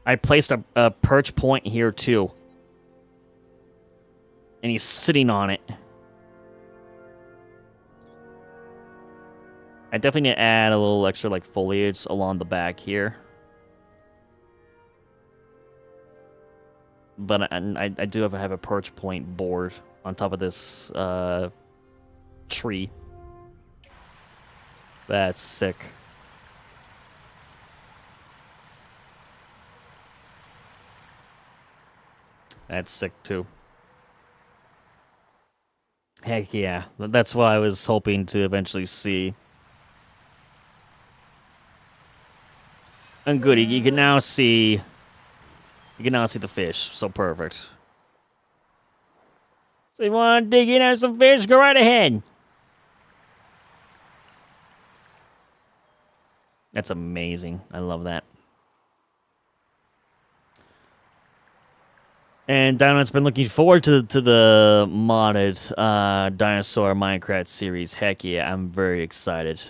I placed a perch point here, too. And he's sitting on it. I definitely need to add a little extra, like, foliage along the back here. But I do have a perch point board on top of this tree. That's sick. That's sick too. Heck yeah. That's what I was hoping to eventually see. And good, you can now see... You can now see the fish, so perfect. So you want to dig in on some fish? Go right ahead. That's amazing. I love that. And Dino's been looking forward to the modded Dinosaur Minecraft series. Heck yeah, I'm very excited.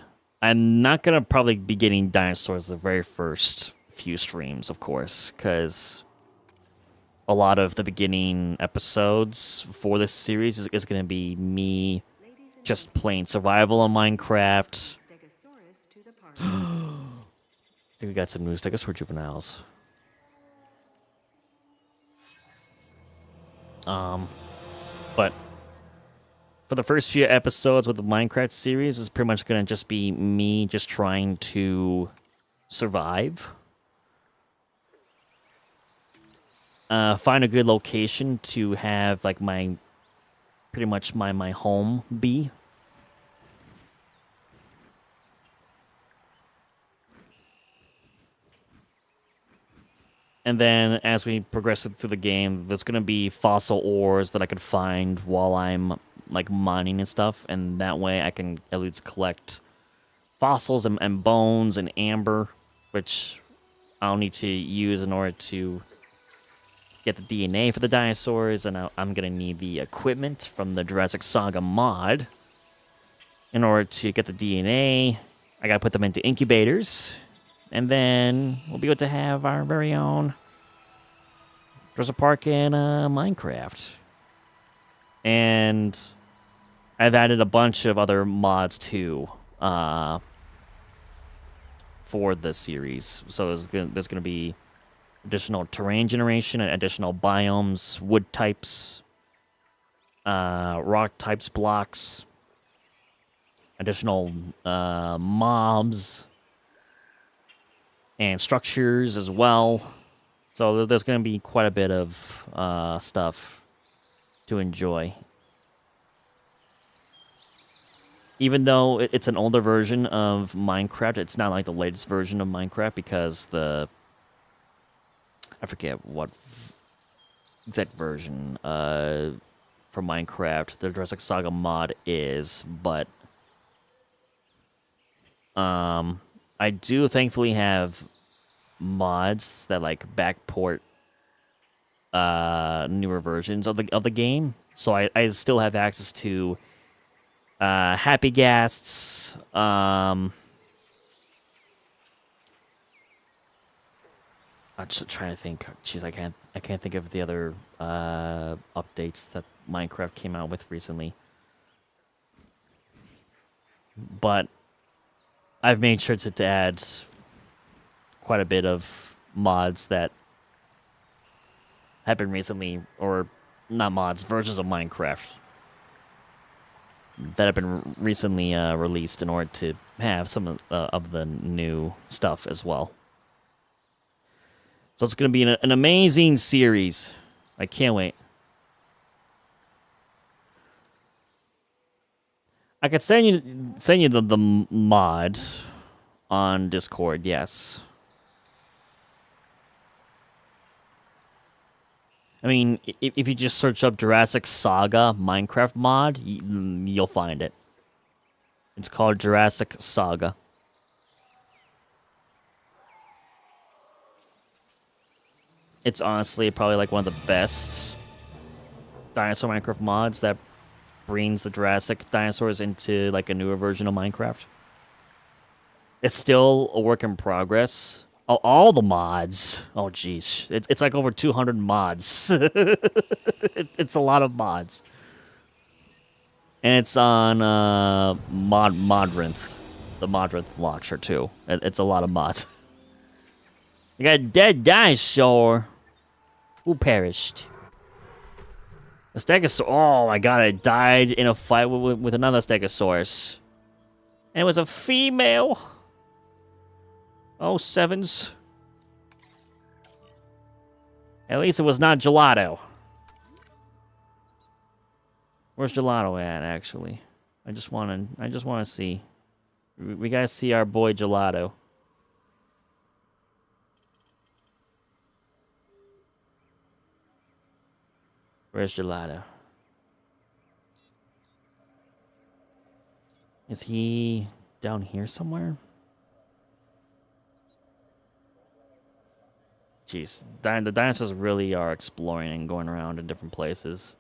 I'm not going to probably be getting dinosaurs the very first few streams, of course, because... A lot of the beginning episodes for this series is going to be me just playing survival on Minecraft. I think we got some new Stegosaurus juveniles. But for the first few episodes with the Minecraft series, it's pretty much going to just be me just trying to survive. Find a good location to have like pretty much my home be. And then as we progress through the game, there's gonna be fossil ores that I could find while I'm like mining and stuff, and that way I can at least collect fossils and bones and amber, which I'll need to use in order to get the DNA for the dinosaurs, and I'm going to need the equipment from the Jurassic Saga mod. In order to get the DNA, I got to put them into incubators, and then we'll be able to have our very own Jurassic Park in Minecraft. And I've added a bunch of other mods too. For for the series. So there's gonna be additional terrain generation, and additional biomes, wood types, rock types, blocks, additional mobs, and structures as well. So there's going to be quite a bit of stuff to enjoy. Even though it's an older version of Minecraft, it's not like the latest version of Minecraft because I forget what exact version for Minecraft the Jurassic Saga mod is, but I do thankfully have mods that like backport newer versions of the game, so I still have access to Happy Ghasts, I'm just trying to think. Jeez, I can't think of the other updates that Minecraft came out with recently. But I've made sure to add quite a bit of mods that have been recently, or not mods, versions of Minecraft that have been recently released in order to have some of the new stuff as well. So it's going to be an amazing series. I can't wait. I could send you the mod on Discord, yes. I mean, if you just search up Jurassic Saga Minecraft mod, you'll find it. It's called Jurassic Saga. It's honestly probably like one of the best dinosaur Minecraft mods that brings the Jurassic dinosaurs into like a newer version of Minecraft. It's still a work in progress. Oh, all the mods. Oh, jeez. It's like over 200 mods. It's a lot of mods. And it's on Modrinth. The Modrinth launcher, too. It's a lot of mods. You got a dead dinosaur. Who perished? A stegosaurus. Oh my god, it died in a fight with another stegosaurus. And it was a female. Oh, sevens. At least it was not Gelato. Where's Gelato at, actually? I just wanna see. We gotta see our boy Gelato. Where's Gelato? Is he down here somewhere? Jeez, the dinosaurs really are exploring and going around in different places.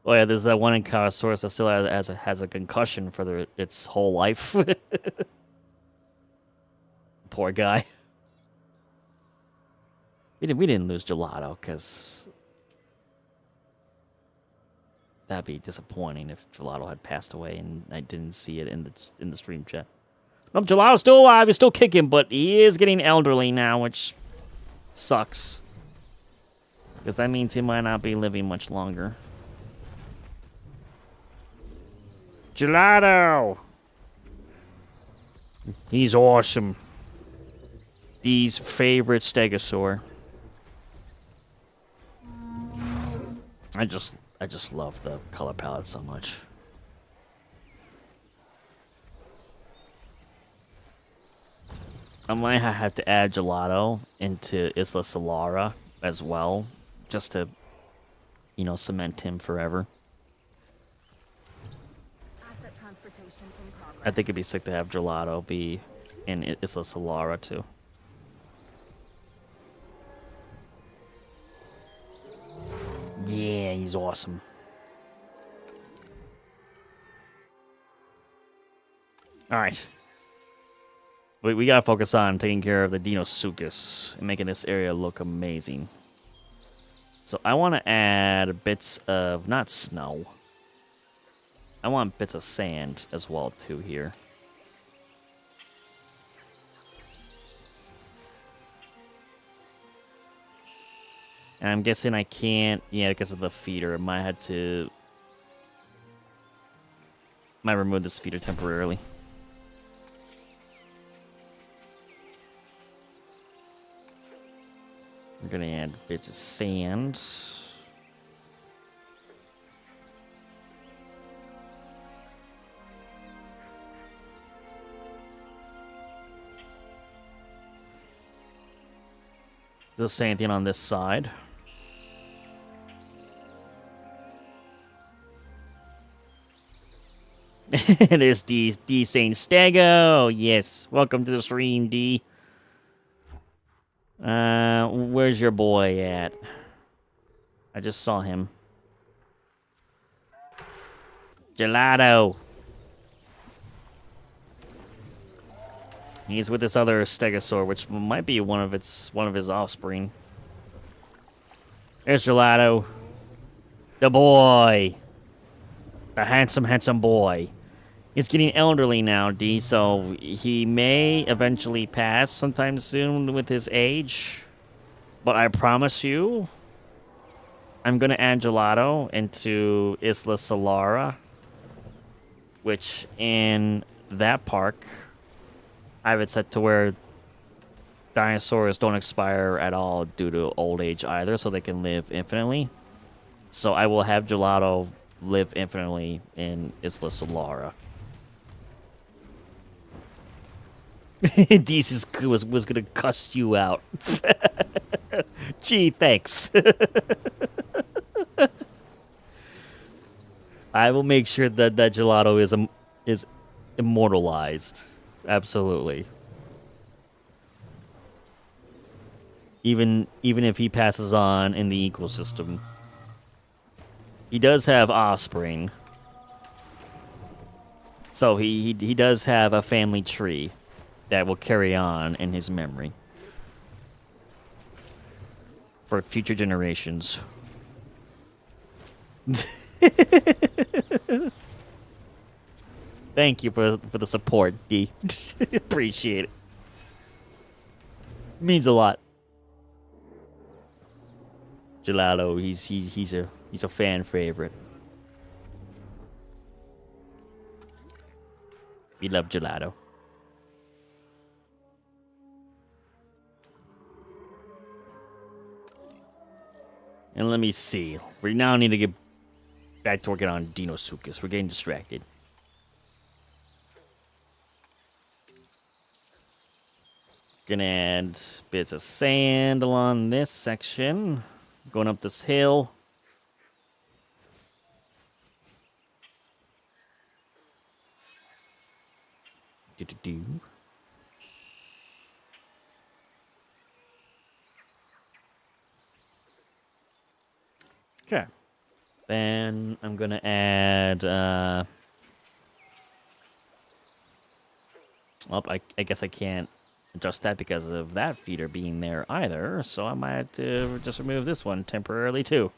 Oh yeah, there's that one Incasaurus that still has a concussion for its whole life. Poor guy. We didn't lose Gelato because that'd be disappointing if Gelato had passed away and I didn't see it in the stream chat. Nope, Gelato's still alive. He's still kicking, but he is getting elderly now, which sucks. Because that means he might not be living much longer. Gelato! He's awesome. Dee's favorite stegosaur. I just love the color palette so much. I might have to add Gelato into Isla Solara as well, just to, you know, cement him forever. Asset transportation in progress. I think it'd be sick to have Gelato be in Isla Solara too. Yeah, he's awesome. All right. We gotta focus on taking care of the Deinosuchus and making this area look amazing. So I want to add bits of, not snow. I want bits of sand as well too here. And I'm guessing I can't, yeah, because of the feeder. I might have to... Might remove this feeder temporarily. We're gonna add bits of sand. Doesn't say anything on this side. There's D saying Stego. Yes, welcome to the stream, D. Where's your boy at? I just saw him. Gelato. He's with this other stegosaur, which might be one of his offspring. There's Gelato. The boy. The handsome boy. He's getting elderly now, D, so he may eventually pass sometime soon with his age. But I promise you, I'm going to add Gelato into Isla Solara, which in that park, I have it set to where dinosaurs don't expire at all due to old age either, so they can live infinitely. So I will have Gelato live infinitely in Isla Solara. Jesus was gonna cuss you out. Gee, thanks. I will make sure that Gelato is immortalized. Absolutely. Even if he passes on in the ecosystem. He does have offspring. So he does have a family tree that will carry on in his memory for future generations. Thank you for the support, D. Appreciate it. Means a lot. Gelato, he's a fan favorite. We love Gelato. And let me see. We now need to get back to working on Deinosuchus. We're getting distracted. Gonna add bits of sand along this section. Going up this hill. Do-do-do. Okay. Then I'm gonna add well, I guess I can't adjust that because of that feeder being there either, so I might have to just remove this one temporarily too.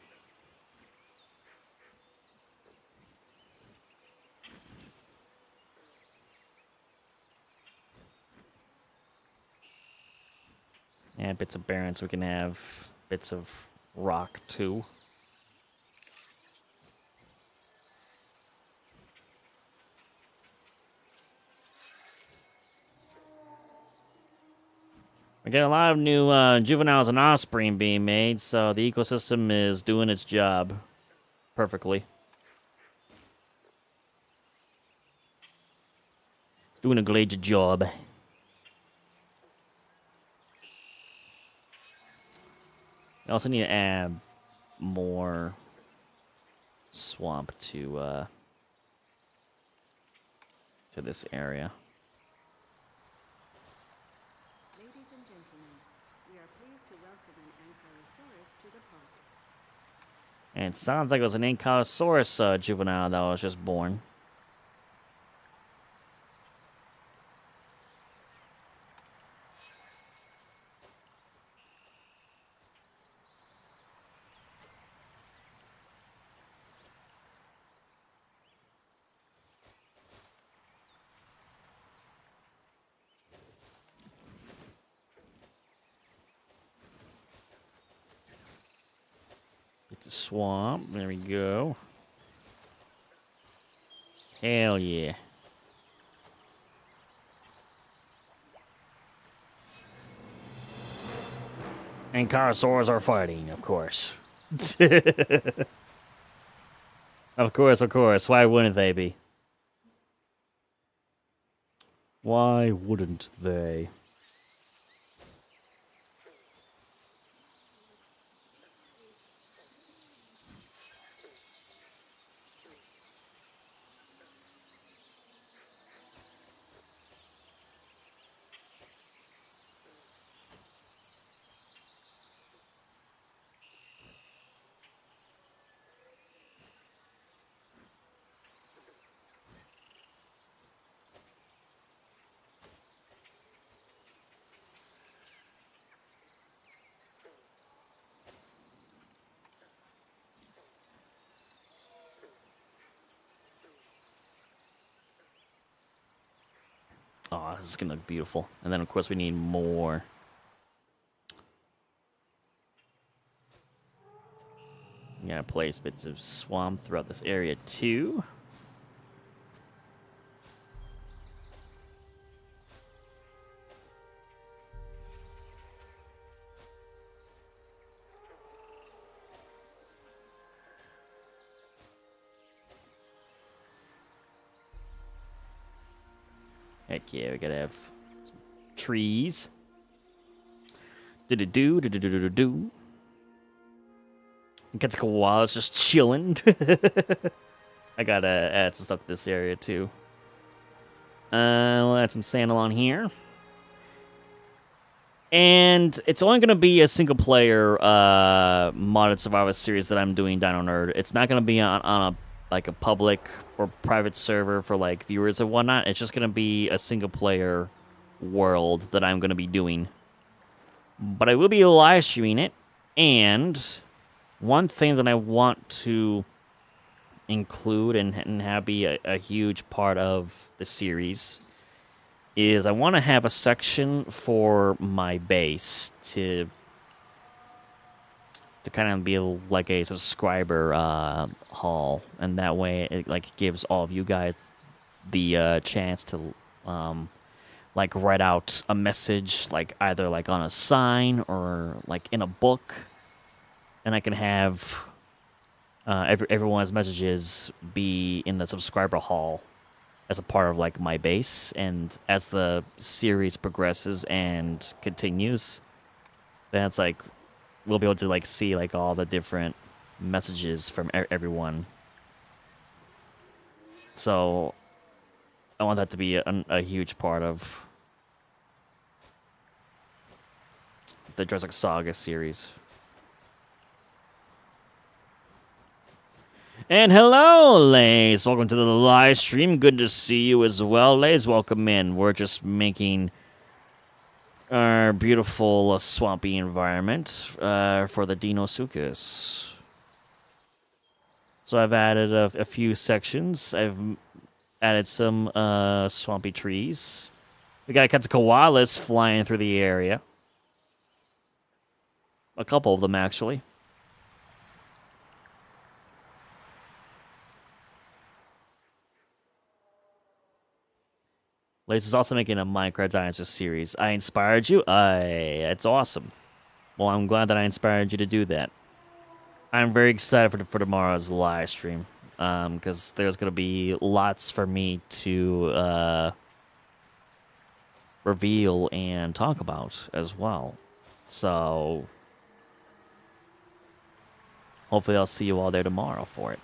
And bits of barren so we can have bits of rock too. We get a lot of new juveniles and offspring being made, so the ecosystem is doing its job perfectly. Doing a great job. I also need to add more swamp to this area. Ladies and gentlemen, we are pleased to welcome an Ankylosaurus to the park. And it sounds like it was an Ankylosaurus juvenile that was just born. swamp. There we go. Hell yeah. And Carosaurs are fighting, of course. Of course, of course. Why wouldn't they be? Why wouldn't they? Oh, this is gonna look beautiful. And then, of course, we need more. I'm gonna place bits of swamp throughout this area, too. Heck yeah, we gotta have some trees. Do-do-do, do-do-do-do-do. Gets a koala just chilling. I gotta add some stuff to this area too. We'll add some sand along here. And it's only gonna be a single player modded survival series that I'm doing Dino Nerd. It's not gonna be on a like a public or private server for like viewers and whatnot. It's just gonna be a single player world that I'm gonna be doing. But I will be live streaming it, and one thing that I want to include and have be a huge part of the series is I want to have a section for my base to kind of be like a subscriber hall, and that way it like gives all of you guys the chance to like write out a message like either like on a sign or like in a book, and I can have everyone's messages be in the subscriber hall as a part of like my base. And as the series progresses and continues, then it's like we'll be able to like see like all the different messages from everyone. So I want that to be a huge part of the Jurassic Saga series. And hello, Lays. Welcome to the live stream. Good to see you as well, Lays. Welcome in. We're just making our beautiful swampy environment for the Deinosuchus. So I've added a few sections. I've added some swampy trees. We got a couple of koalas flying through the area. A couple of them, actually. Lace is also making a Minecraft Dinosaur series. I inspired you? It's awesome. Well, I'm glad that I inspired you to do that. I'm very excited for tomorrow's live stream, because there's going to be lots for me to reveal and talk about as well. So hopefully I'll see you all there tomorrow for it.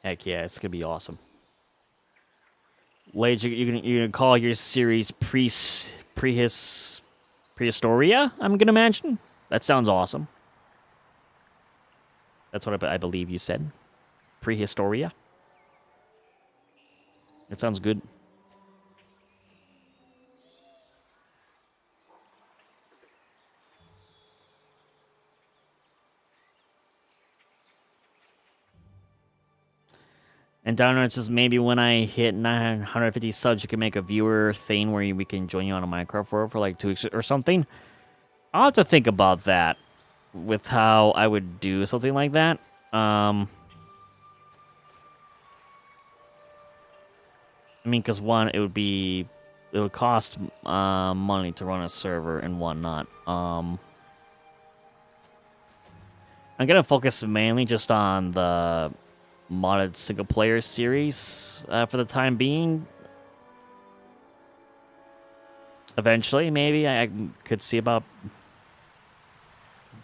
Heck yeah, it's gonna be awesome. Lage, you're gonna call your series Prehistoria? I'm gonna imagine. That sounds awesome. That's what I believe you said. Prehistoria. That sounds good. And down there it says maybe when I hit 950 subs, you can make a viewer thing where we can join you on a Minecraft world for like 2 weeks or something. I'll have to think about that with how I would do something like that. I mean, because one, it would cost money to run a server and whatnot. I'm gonna focus mainly just on the modded single player series for the time being. Eventually, maybe I could see about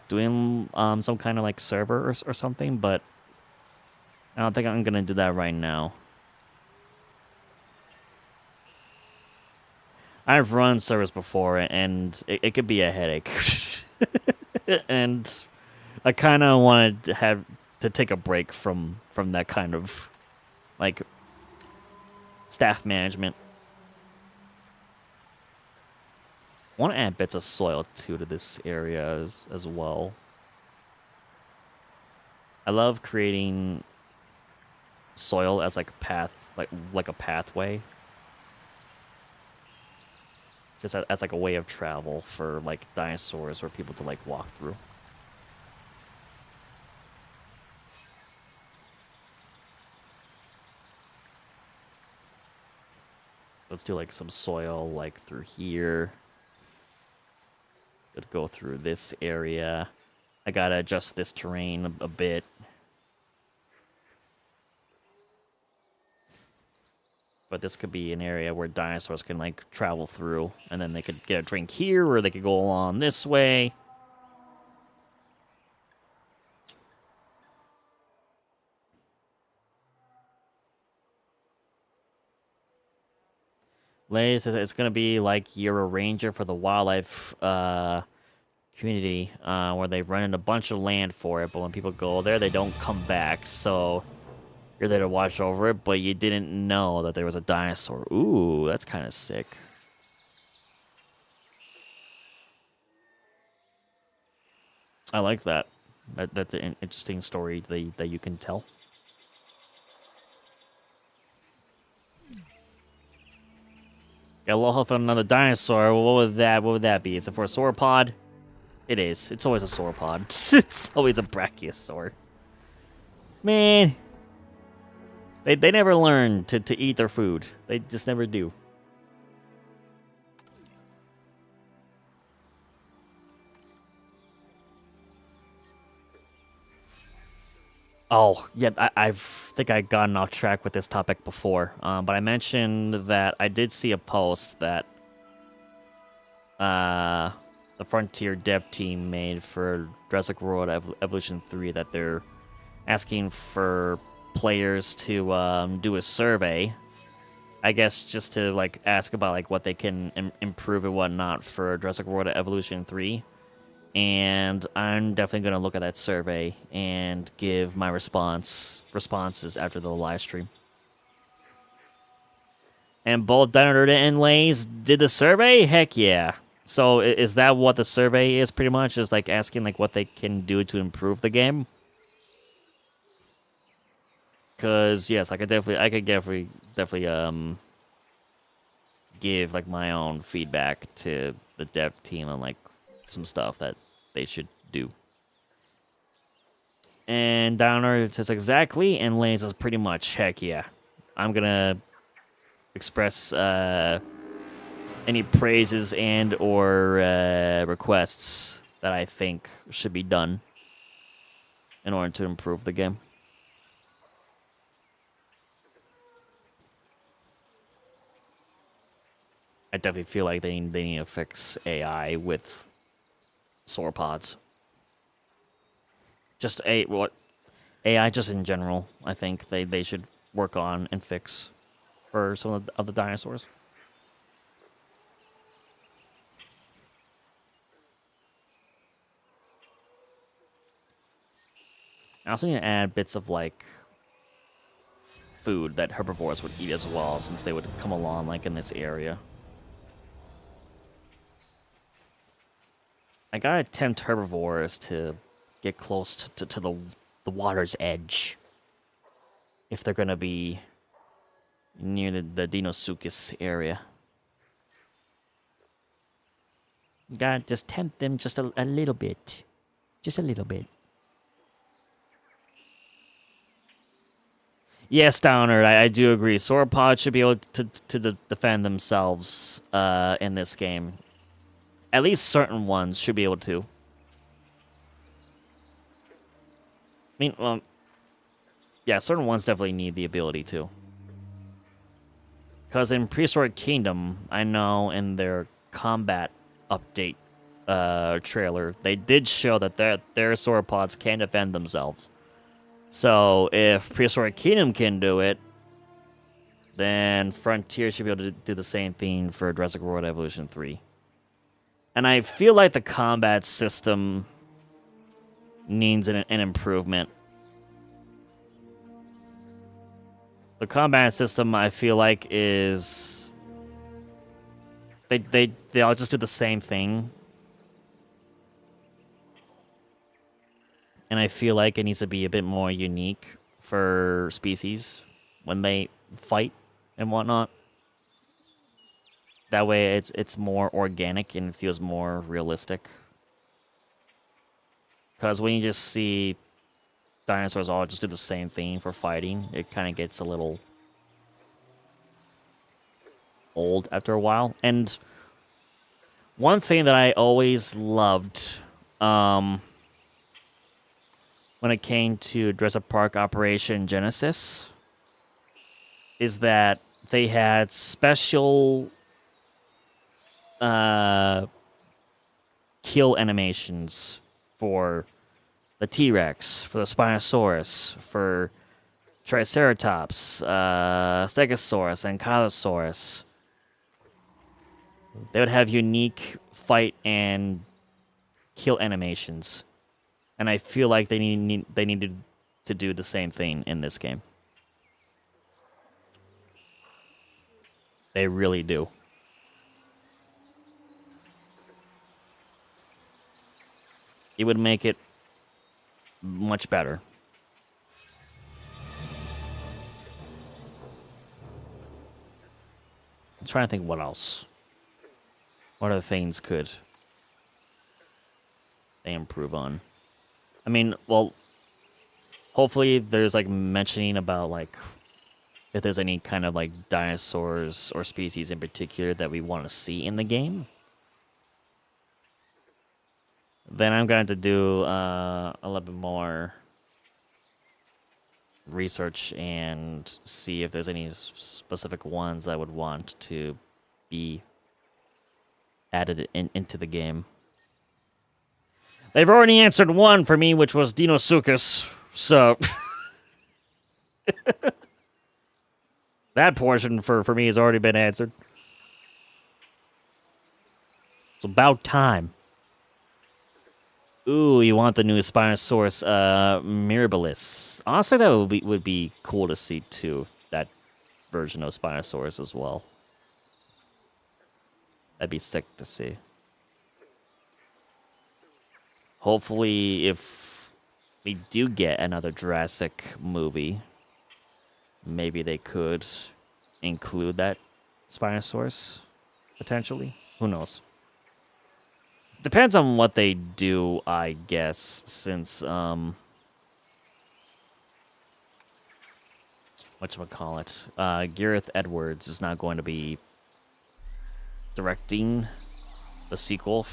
doing some kind of like server or something, but I don't think I'm gonna do that right now. I've run servers before, and it could be a headache. And I kind of wanted to take a break from that kind of like staff management. I want to add bits of soil too to this area as well. I love creating soil as like a path, like a pathway. Just as like a way of travel for like dinosaurs or people to like walk through. Let's do like some soil like through here. Could go through this area. I gotta adjust this terrain a bit. But this could be an area where dinosaurs can like travel through, and then they could get a drink here, or they could go along this way. Lay says it's gonna be like you're a ranger for the wildlife community, where they've rented a bunch of land for it, but when people go there, they don't come back. So you're there to watch over it, but you didn't know that there was a dinosaur. Ooh, that's kind of sick. I like that. That's an interesting story that you can tell. Got a little help on another dinosaur. What would that be? Is it for a sauropod? It is. It's always a sauropod. It's always a brachiosaur. Man. They never learn to eat their food. They just never do. Oh, yeah, I think I gotten off track with this topic before. But I mentioned that I did see a post that the Frontier dev team made for Jurassic World Evolution 3, that they're asking for players to do a survey, I guess, just to like ask about like what they can improve and whatnot for Jurassic World Evolution 3. And I'm definitely gonna look at that survey and give my responses after the live stream. And both Dino and Lays did the survey? Heck yeah. So is that what the survey is pretty much? Is like asking like what they can do to improve the game? Cause yes, I could definitely give like my own feedback to the dev team on like some stuff that they should do. And Downer says exactly, and Lane says pretty much. Heck yeah. I'm gonna express any praises and or requests that I think should be done in order to improve the game. I definitely feel like they need to fix AI with sauropods. Just AI just in general, I think they should work on and fix for some of the dinosaurs. I also need to add bits of like food that herbivores would eat as well, since they would come along like in this area. I gotta tempt herbivores to get close to the water's edge. if they're gonna be near the Deinosuchus area. Gotta just tempt them just a little bit. Just a little bit. Yes, Downer, I do agree. Sauropods should be able to defend themselves in this game. At least certain ones should be able to. I mean, well, yeah, certain ones definitely need the ability to. Because in Prehistoric Kingdom, I know in their combat update trailer, they did show that their sauropods can defend themselves. So if Prehistoric Kingdom can do it, then Frontier should be able to do the same thing for Jurassic World Evolution 3. And I feel like the combat system needs an improvement. The combat system, I feel like, is... They all just do the same thing. And I feel like it needs to be a bit more unique for species when they fight and whatnot. That way it's more organic and feels more realistic. Because when you just see dinosaurs all just do the same thing for fighting, it kind of gets a little old after a while. And one thing that I always loved when it came to Jurassic Park Operation Genesis is that they had special kill animations for the T-Rex, for the Spinosaurus, for Triceratops, Stegosaurus, and Ankylosaurus. They would have unique fight and kill animations. And I feel like they needed to do the same thing in this game. They really do. It would make it much better. I'm trying to think what else. What other things could they improve on? I mean, well, hopefully there's like mentioning about like if there's any kind of like dinosaurs or species in particular that we want to see in the game. Then I'm going to do a little bit more research and see if there's any specific ones I would want to be added into the game. They've already answered one for me, which was Deinosuchus, so... that portion for me has already been answered. It's about time. Ooh, you want the new Spinosaurus Mirabilis. Honestly, that would be cool to see, too. That version of Spinosaurus as well. That'd be sick to see. Hopefully, if we do get another Jurassic movie, maybe they could include that Spinosaurus, potentially. Who knows? Depends on what they do, I guess, since, whatchamacallit, Gareth Edwards is not going to be directing the sequel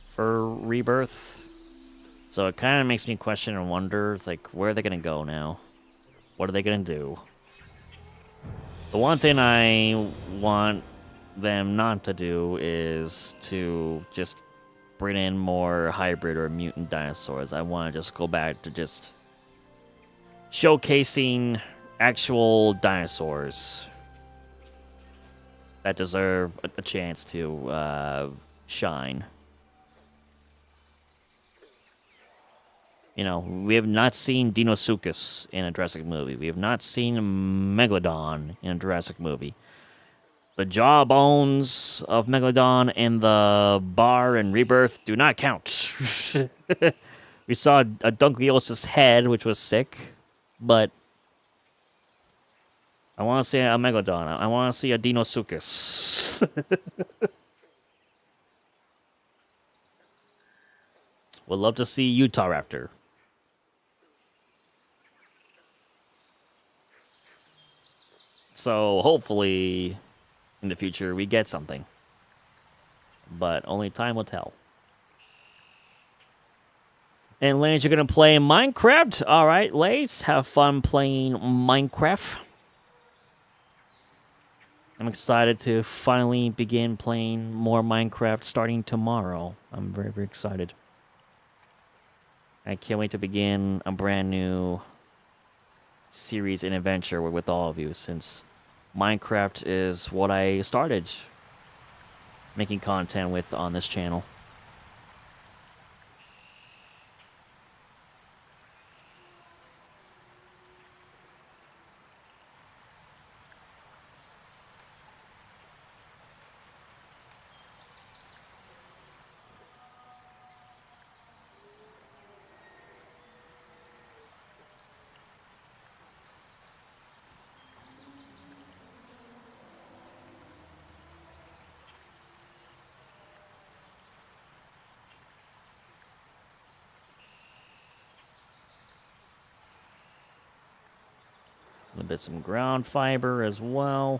for Rebirth. So it kind of makes me question and wonder, it's like, where are they going to go now? What are they going to do? The one thing I want them not to do is to just bring in more hybrid or mutant dinosaurs. I want to just go back to just showcasing actual dinosaurs that deserve a chance to shine. You know, we have not seen Deinosuchus in a Jurassic movie. We have not seen Megalodon in a Jurassic movie. The jawbones of Megalodon in the bar and Rebirth do not count. We saw a Dunkliosis head, which was sick, but I want to see a Megalodon. I want to see a Deinosuchus. Would love to see Utah Raptor. So hopefully in the future we get something. But only time will tell. And Lance, you're going to play Minecraft? All right, Lace, have fun playing Minecraft. I'm excited to finally begin playing more Minecraft starting tomorrow. I'm very, very excited. I can't wait to begin a brand new series and adventure with all of you, since Minecraft is what I started making content with on this channel. A little bit some ground fiber as well.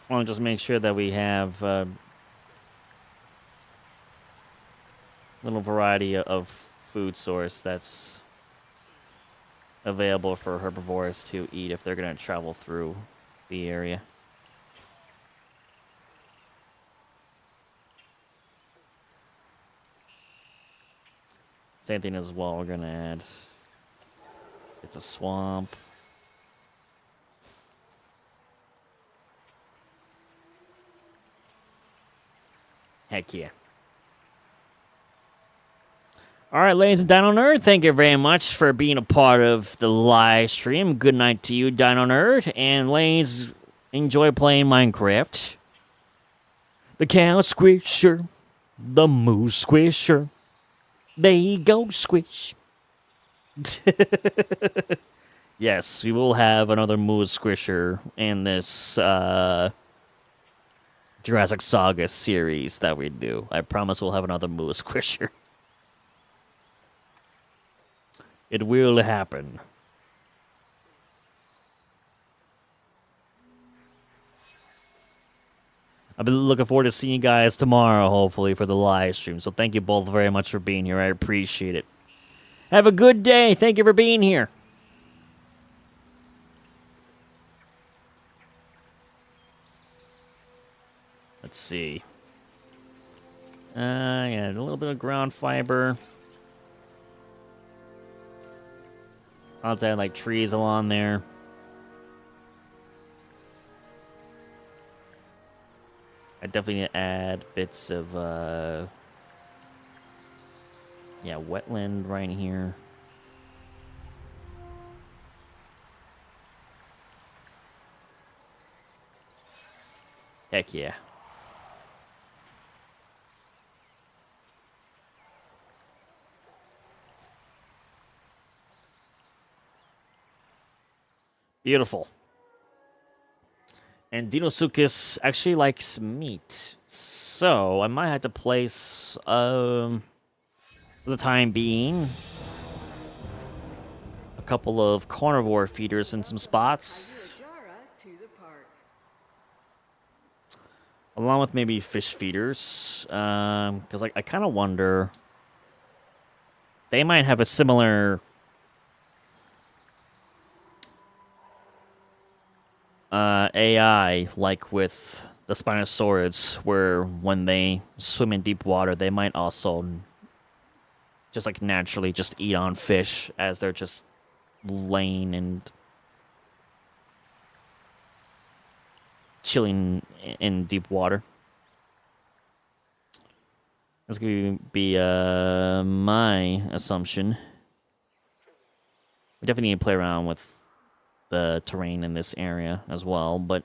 I want to just make sure that we have a little variety of food source that's available for herbivores to eat if they're going to travel through the area. Same thing as well, we're going to add... It's a swamp. Heck yeah. All right, ladies and Dino Nerd, thank you very much for being a part of the live stream. Good night to you, Dino Nerd. And ladies, enjoy playing Minecraft. The cow squisher, the moose squisher. They go squish. Yes, we will have another moose squisher in this Jurassic Saga series that we do. I promise we'll have another moose squisher. It will happen. I've been looking forward to seeing you guys tomorrow, hopefully, for the live stream. So thank you both very much for being here. I appreciate it. Have a good day. Thank you for being here. Let's see. Yeah, a little bit of ground fiber. I'll add like trees along there. I definitely need to add bits of yeah, wetland right here. Heck yeah. Beautiful. And Deinosuchus actually likes meat. So I might have to place, for the time being, a couple of carnivore feeders in some spots. Along with maybe fish feeders. Because I kind of wonder... They might have a similar... AI, like with the Spinosaurids, where when they swim in deep water, they might also just like naturally just eat on fish as they're just laying and chilling in deep water. That's going to be my assumption. We definitely need to play around with the terrain in this area as well, but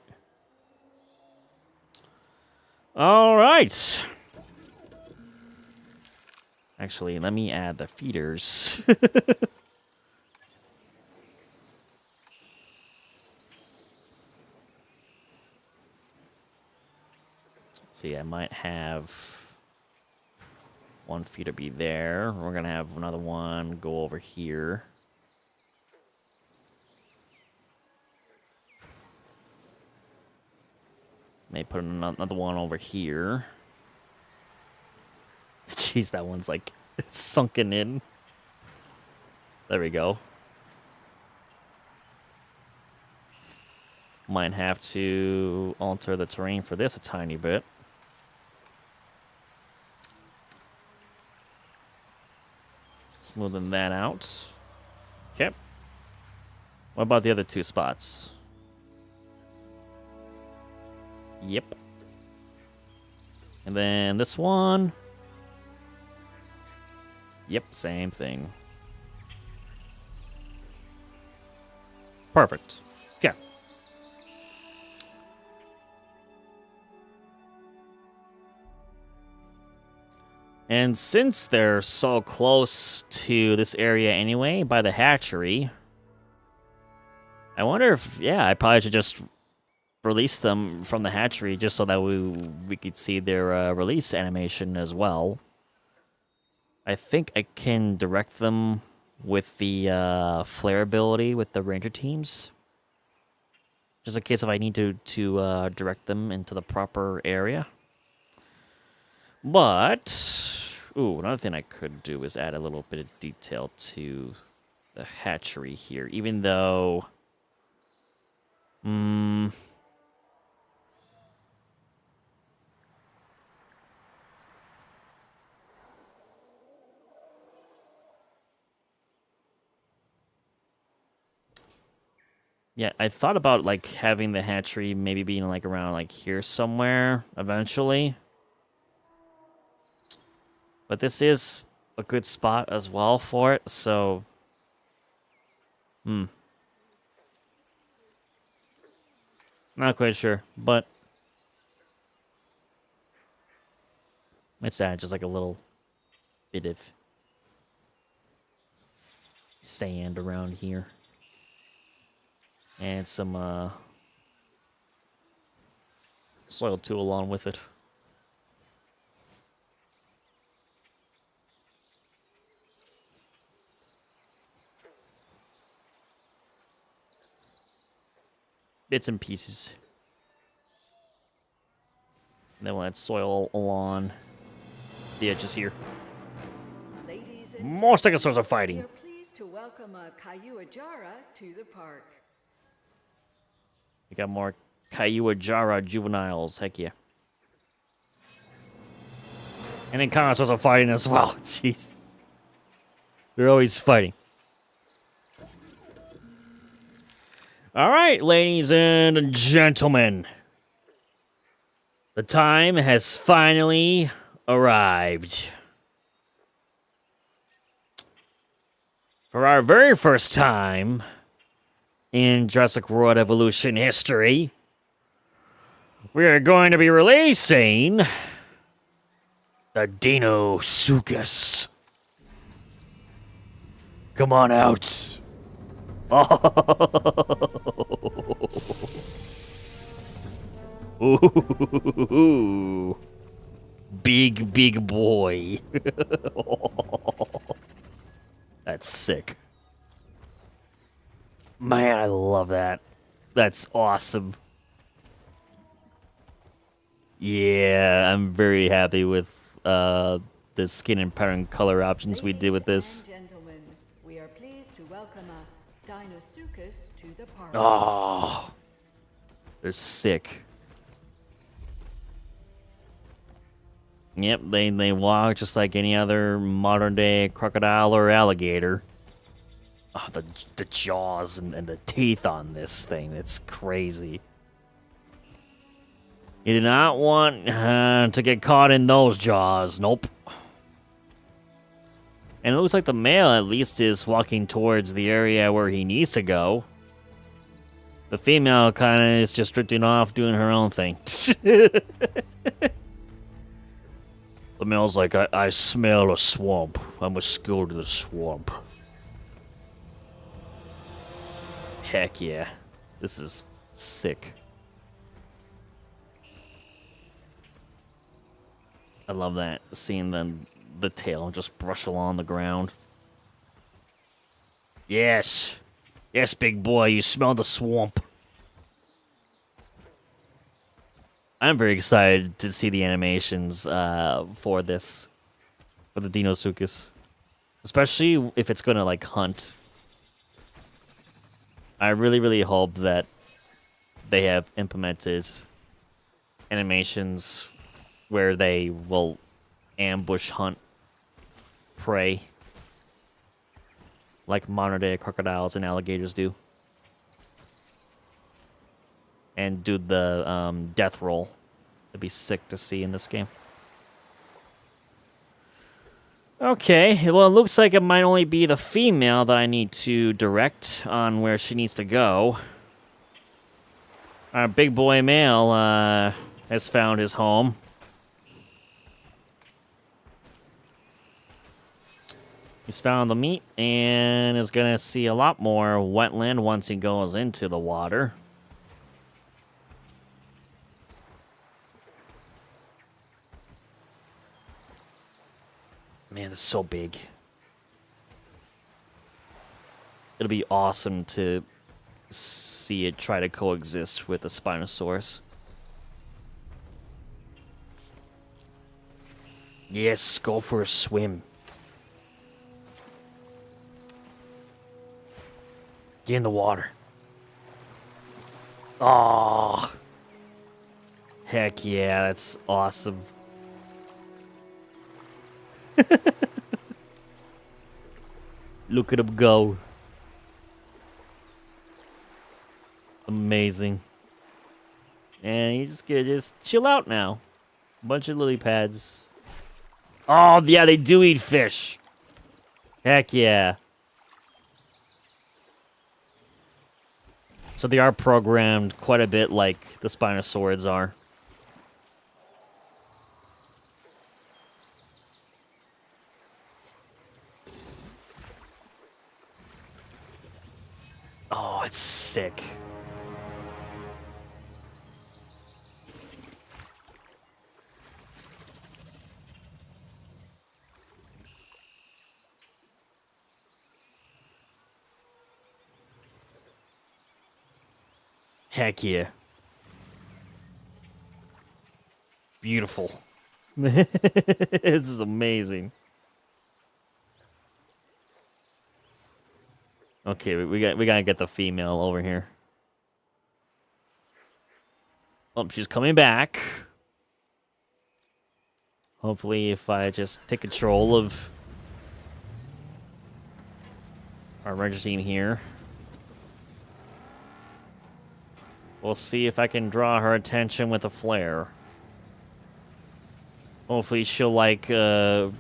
all right. Actually, let me add the feeders. See, I might have one feeder be there. We're gonna have another one go over here. May put another one over here. Jeez, that one's like sunken in. There we go. Might have to alter the terrain for this a tiny bit. Smoothing that out. Okay. What about the other two spots? Yep. And then this one. Yep, same thing. Perfect. Okay. And since they're so close to this area anyway, by the hatchery, I wonder if, yeah, I probably should just release them from the hatchery just so that we could see their release animation as well. I think I can direct them with the flare ability with the ranger teams. Just in case if I need to direct them into the proper area. But, ooh, another thing I could do is add a little bit of detail to the hatchery here, even though, yeah, I thought about like having the hatchery maybe being like around like here somewhere eventually. But this is a good spot as well for it, so not quite sure, but let's add just like a little bit of sand around here. And some soil too along with it. Bits and pieces. And then we'll add soil along the edges here. More stegosaurs are fighting. We are pleased to welcome a Kayuajara to the park. We got more Kayuajara juveniles. Heck yeah. And then Connosaurs are fighting as well. Jeez. They're always fighting. All right, ladies and gentlemen. The time has finally arrived. For our very first time in Jurassic World Evolution history, we are going to be releasing the Deinosuchus. Come on out. Ooh. Big boy. That's sick. Man, I love that. That's awesome. Yeah, I'm very happy with the skin and pattern color options we did with this. Gentlemen, we are pleased to welcome a Deinosuchus to the park. Oh, they're sick. Yep, they walk just like any other modern day crocodile or alligator. Oh, the jaws and the teeth on this thing, it's crazy. You do not want to get caught in those jaws, nope. And it looks like the male at least is walking towards the area where he needs to go. The female kind of is just drifting off doing her own thing. The male's like, I smell a swamp. I must go to the swamp. Heck yeah. This is sick. I love that, seeing the tail just brush along the ground. Yes. Yes, big boy, you smell the swamp. I'm very excited to see the animations for this. For the Deinosuchus. Especially if it's gonna, like, hunt. I really, really hope that they have implemented animations where they will ambush hunt prey like modern day crocodiles and alligators do, and do the death roll. It'd be sick to see in this game. Okay, well, it looks like it might only be the female that I need to direct on where she needs to go. Our big boy male has found his home. He's found the meat and is gonna see a lot more wetland once he goes into the water. Man, it's so big. It'll be awesome to see it try to coexist with the Spinosaurus. Yes, go for a swim. Get in the water. Oh. Heck yeah, that's awesome. Look at him go. Amazing. And he's just gonna just chill out now. Bunch of lily pads. Oh, yeah, they do eat fish. Heck yeah. So they are programmed quite a bit like the Spinosaurids are. Oh, it's sick. Heck yeah. Beautiful. This is amazing. Okay, we gotta get the female over here. Oh, she's coming back. Hopefully, if I just take control of our ranger team here, we'll see if I can draw her attention with a flare. Hopefully, she'll like a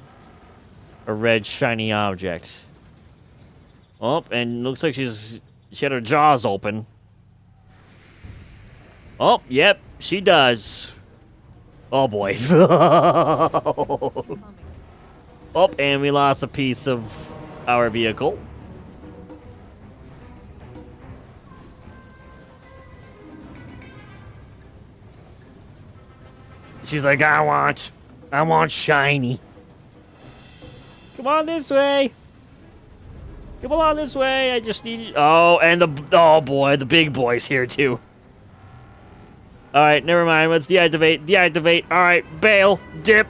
red shiny object. Oh, and looks like she had her jaws open. Oh, yep, she does. Oh boy. Oh, and we lost a piece of our vehicle. She's like, I want shiny. Come on this way. Come along this way. I just need. Oh, and oh boy, the big boy's here too. All right, never mind. Let's deactivate. Deactivate. All right, bail. Dip.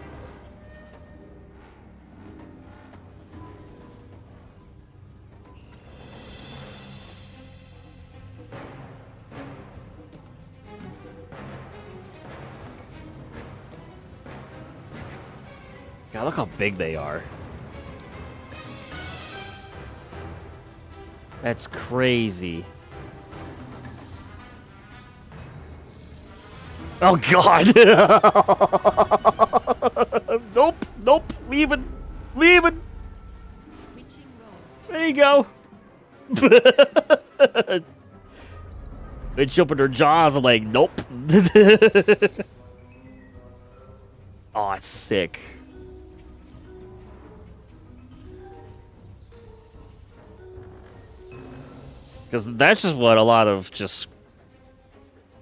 God, look how big they are. That's crazy. Oh God! Nope, nope, leaving, leaving. There you go. They open their jaws and like, nope. Oh, it's sick. Because that's just what a lot of just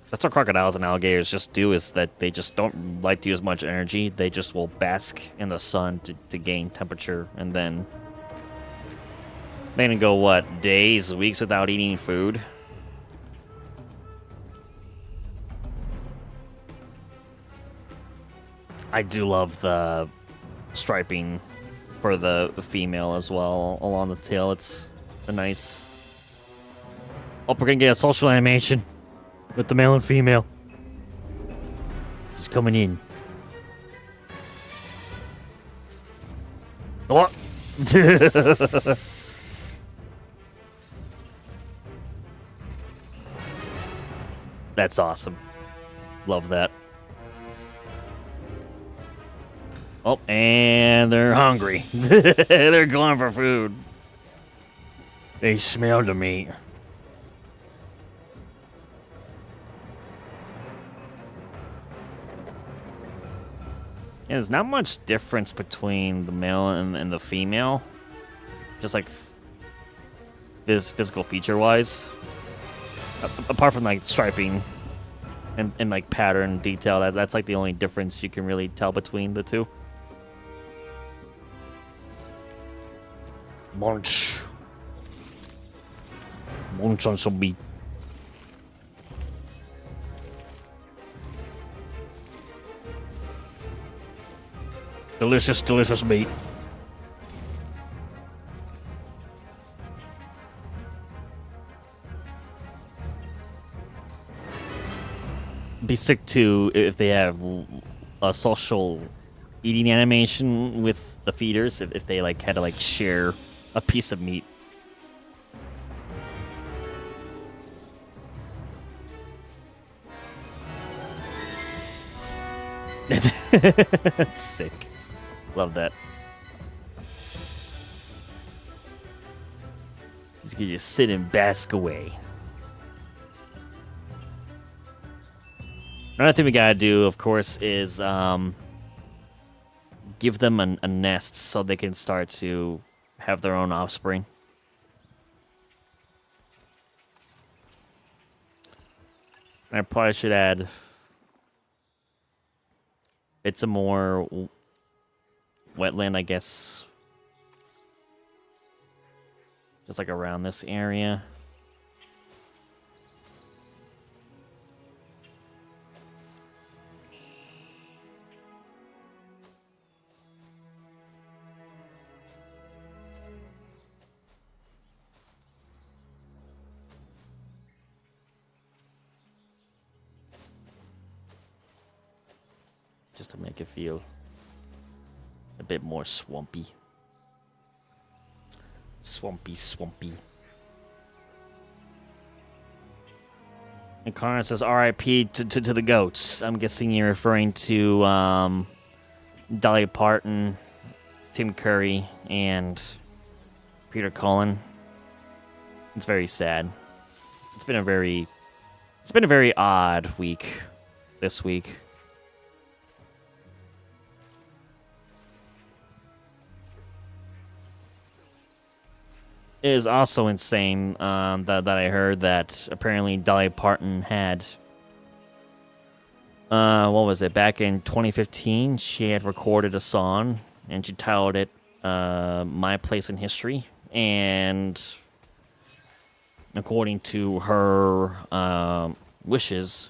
the That's what crocodiles and alligators just do, is that they just don't like to use much energy. They just will bask in the sun to gain temperature, and then they can go, what, days, weeks without eating food? I do love the striping for the female as well along the tail. It's a nice... Oh, we're gonna get a social animation with the male and female. He's coming in. What? That's awesome. Love that. Oh, and they're hungry. They're going for food. They smell the meat. Yeah, there's not much difference between the male and the female. Just like physical feature-wise. Apart from like striping and like pattern detail, that's like the only difference you can really tell between the two. Munch. Munch on some meat. Delicious, delicious meat. Be sick too if they have a social eating animation with the feeders, if they like had to like share a piece of meat. That's sick. Love that. Just gonna just sit and bask away. Another thing we gotta do, of course, is give them a nest so they can start to have their own offspring. I probably should add bits of more wetland, I guess. Just like around this area. Just to make it feel a bit more swampy. Swampy, swampy. And Connor says RIP to the goats. I'm guessing you're referring to Dolly Parton, Tim Curry, and Peter Cullen. It's very sad. It's been a very odd week this week. It is also insane that I heard that apparently Dolly Parton had, what was it, back in 2015, she had recorded a song, and she titled it, My Place in History, and according to her wishes,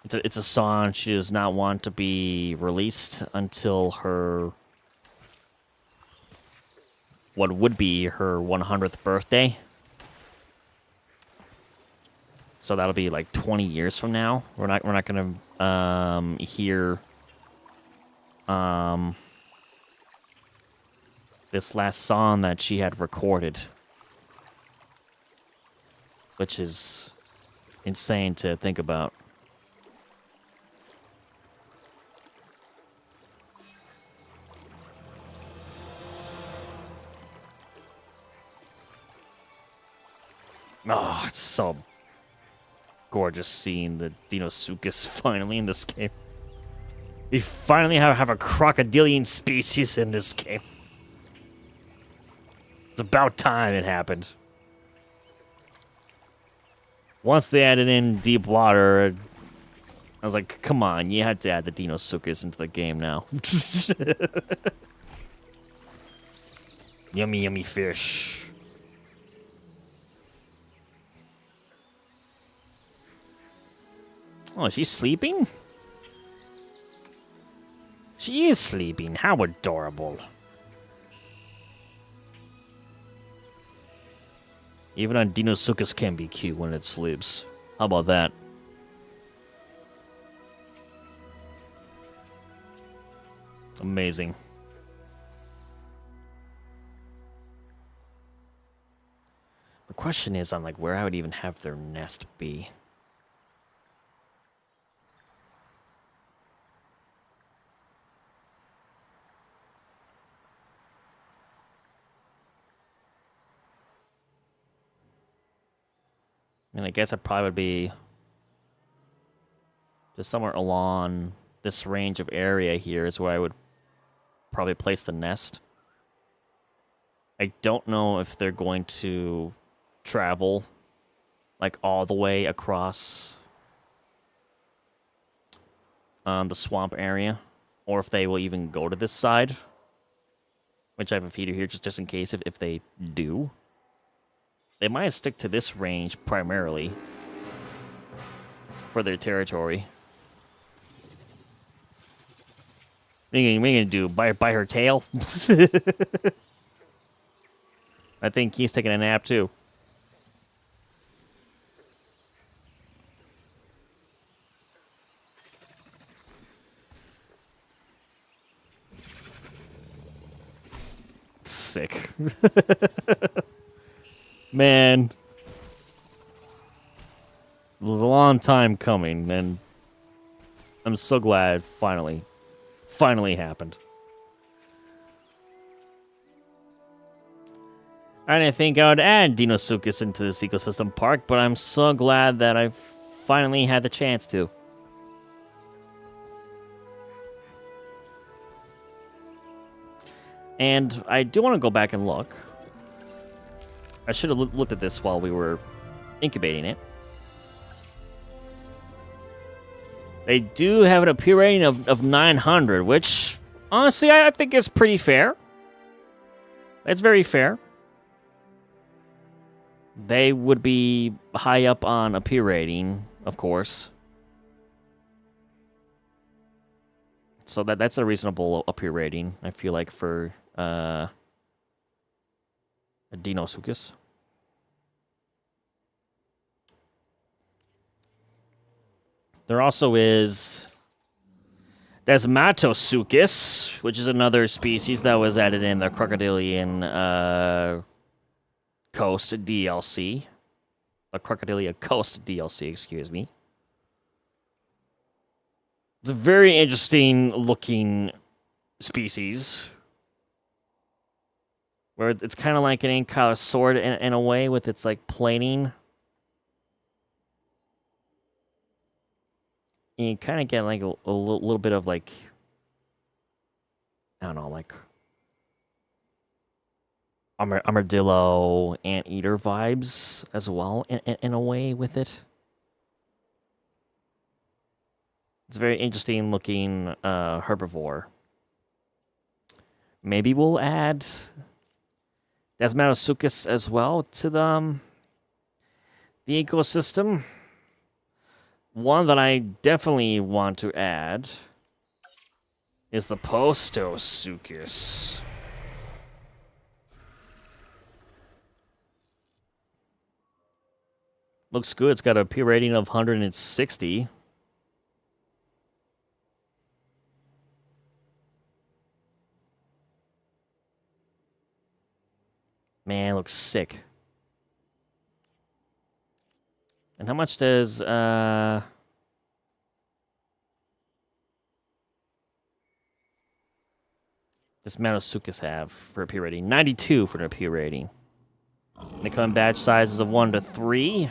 it's a song she does not want to be released until her... what would be her 100th birthday. So that'll be like 20 years from now. We're not gonna hear this last song that she had recorded, which is insane to think about. Oh, it's so gorgeous seeing the Deinosuchus finally in this game. We finally have a crocodilian species in this game. It's about time it happened. Once they added in deep water, I was like, come on, you had to add the Deinosuchus into the game now. Yummy, yummy fish. Oh, she's sleeping? She is sleeping. How adorable. Even a Deinosuchus can be cute when it sleeps. How about that? Amazing. The question is on like where I would even have their nest be. And I guess it probably would be just somewhere along this range of area here is where I would probably place the nest. I don't know if they're going to travel like all the way across the swamp area, or if they will even go to this side, which I have a feeder here just in case if they do. They might stick to this range primarily for their territory. What are you gonna do? Bite her tail? I think he's taking a nap too. Sick. Man. It was a long time coming, and I'm so glad it finally happened. I didn't think I would add Deinosuchus into this ecosystem park, but I'm so glad that I finally had the chance to. And I do want to go back and look. I should have looked at this while we were incubating it. They do have an appeal rating of 900, which, honestly, I think is pretty fair. It's very fair. They would be high up on appeal rating, of course. So that's a reasonable appeal rating, I feel like, for a Deinosuchus. There also is Deinosuchus, which is another species that was added in the Crocodilian Coast DLC. The Crocodilia Coast DLC, excuse me. It's a very interesting looking species. Where it's kind of like an Ankylosaur in a way with its like planing. And you kind of get like a little bit of like, I don't know, like armadillo, anteater vibes as well in a way with it. It's a very interesting looking herbivore. Maybe we'll add Deinosuchus as well to the ecosystem. One that I definitely want to add is the Deinosuchus. Looks good. It's got a P rating of 160. Man, it looks sick. And how much does this Deinosuchus have for a P rating? 92 for the P rating. They come in batch sizes of 1 to 3.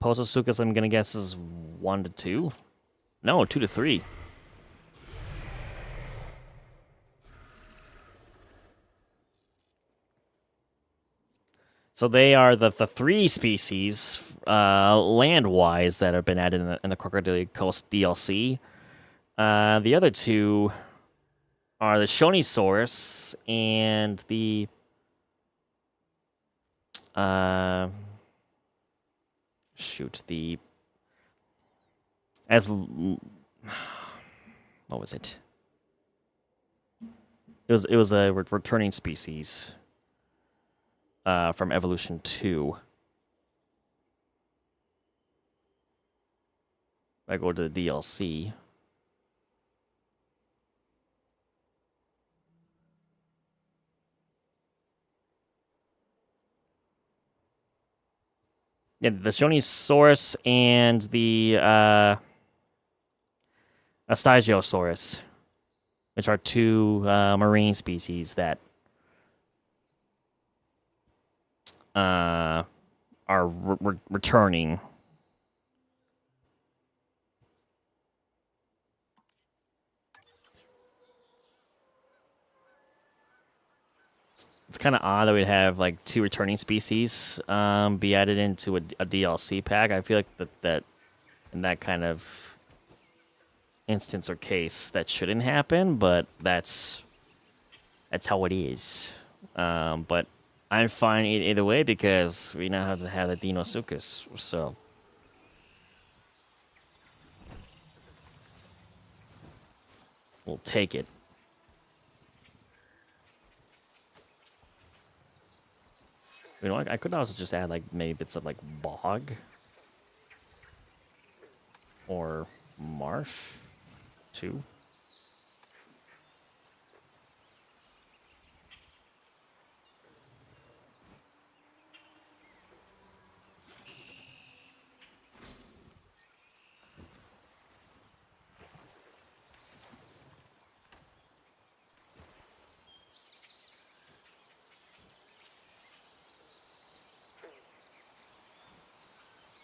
Deinosuchus, I'm gonna guess, is 1 to 2. No, 2 to 3. So they are the three species, land-wise, that have been added in the Crocodilia Coast DLC. The other two are the Shonisaurus and the what was it? It was a returning species from Evolution 2. I go to the DLC. Yeah, the Shonisaurus and the Astygiosaurus, which are two marine species that are returning. It's kind of odd that we'd have like two returning species be added into a DLC pack. I feel like that in that kind of instance or case that shouldn't happen, but that's how it is. But I'm fine either way because we now have to have the Deinosuchus, so we'll take it. You know, I could also just add like maybe bits of like bog or marsh too.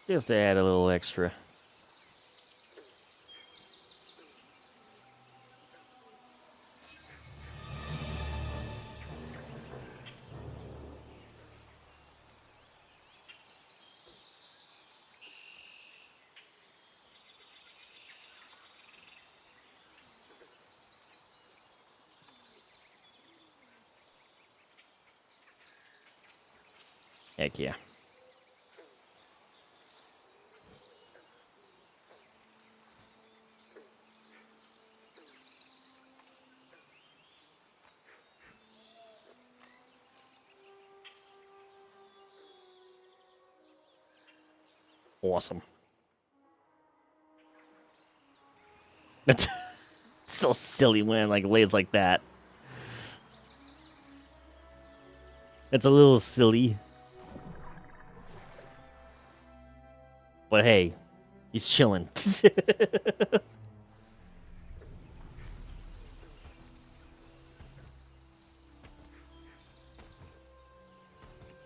Just to add a little extra. Heck yeah. Awesome. That's so silly when it like lays like that. It's a little silly. But hey, he's chilling.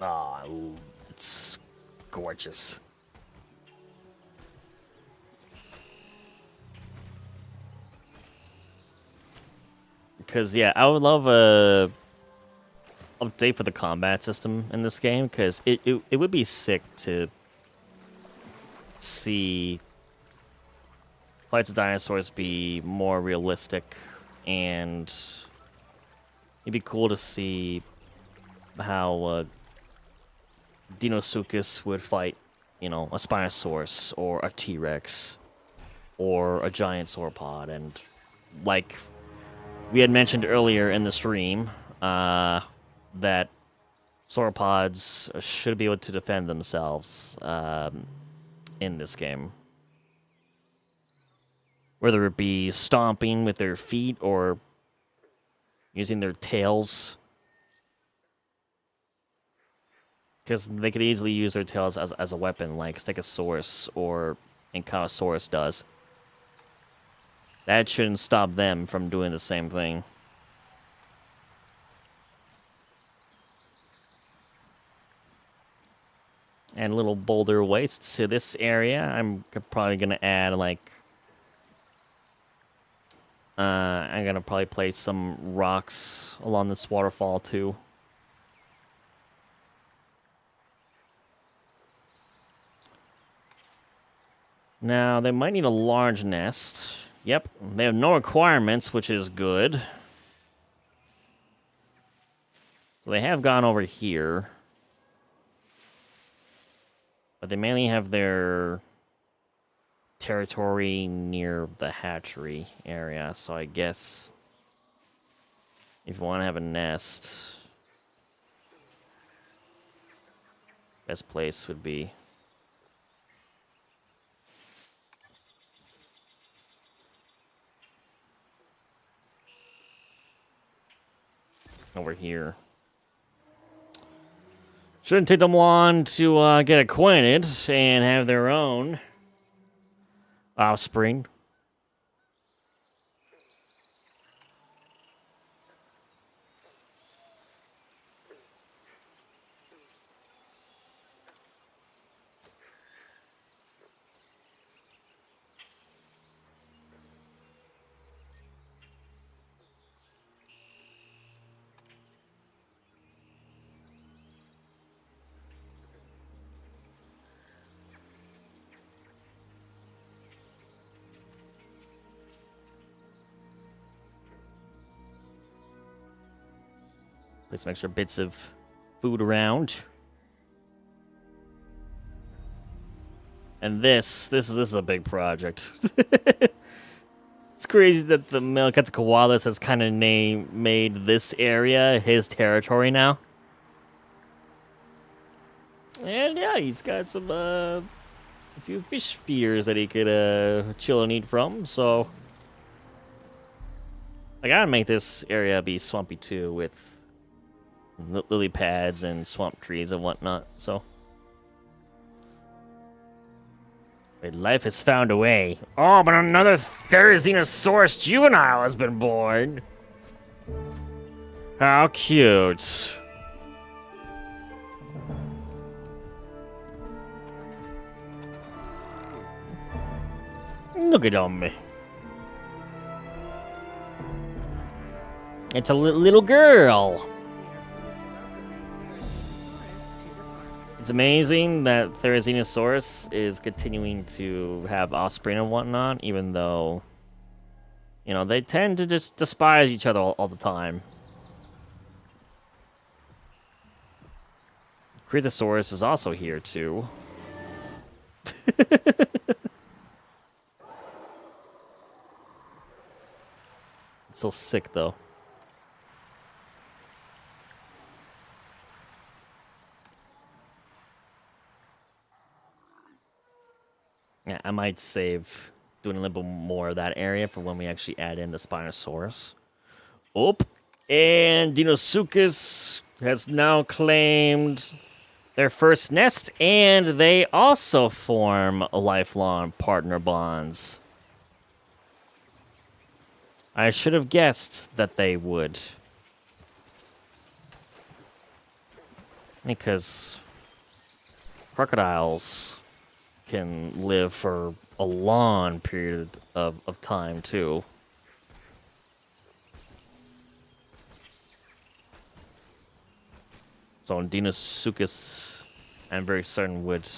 Oh, it's gorgeous. Because yeah, I would love a update for the combat system in this game because it would be sick to see fights of dinosaurs be more realistic, and it'd be cool to see how Deinosuchus would fight, you know, a Spinosaurus or a T-Rex or a giant sauropod, and like we had mentioned earlier in the stream, that sauropods should be able to defend themselves in this game. Whether it be stomping with their feet or using their tails. Because they could easily use their tails as a weapon, like Stegosaurus or Ankylosaurus does. That shouldn't stop them from doing the same thing. And little boulder wastes to this area. I'm probably gonna add like I'm gonna probably place some rocks along this waterfall too. Now, they might need a large nest. Yep, they have no requirements, which is good. So they have gone over here. But they mainly have their territory near the hatchery area. So I guess if you want to have a nest, best place would be over here. Shouldn't take them long to get acquainted and have their own offspring. Place some extra bits of food around. And this is a big project. It's crazy that the Quetzalcoatlus has kind of made this area his territory now. And yeah, he's got some a few fish feeders that he could chill and eat from. So I gotta make this area be swampy too, with lily pads and swamp trees and whatnot. So life has found a way. Oh, but another Deinosuchus juvenile has been born. How cute. Look at me. It's a little girl. It's amazing that Therizinosaurus is continuing to have offspring and whatnot, even though, you know, they tend to just despise each other all the time. Crocodilia is also here, too. It's so sick, though. Yeah, I might save doing a little bit more of that area for when we actually add in the Spinosaurus. Oh, and Deinosuchus has now claimed their first nest, and they also form lifelong partner bonds. I should have guessed that they would. Because crocodiles can live for a long period of time, too. So Deinosuchus, I'm very certain, would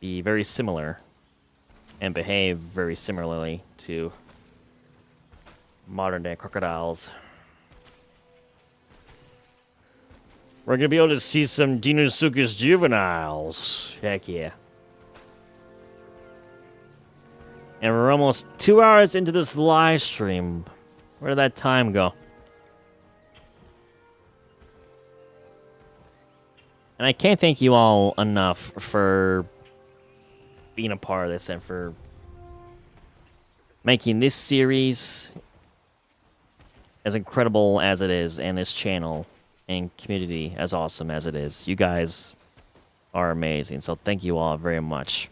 be very similar and behave very similarly to modern-day crocodiles. We're gonna be able to see some Deinosuchus juveniles. Heck yeah. And we're almost 2 hours into this live stream. Where did that time go? And I can't thank you all enough for being a part of this and for making this series as incredible as it is, and this channel and community as awesome as it is. You guys are amazing, so thank you all very much.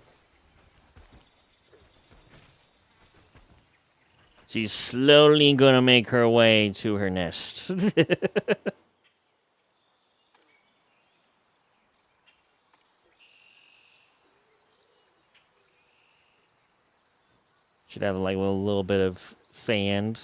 She's slowly gonna make her way to her nest. Should have like a little bit of sand.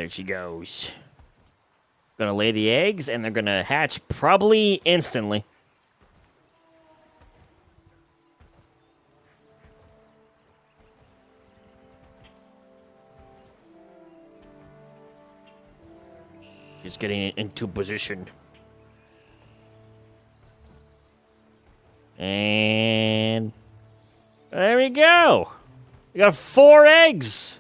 There she goes. Gonna lay the eggs, and they're gonna hatch probably instantly. Just getting into position. And there we go. We got 4 eggs.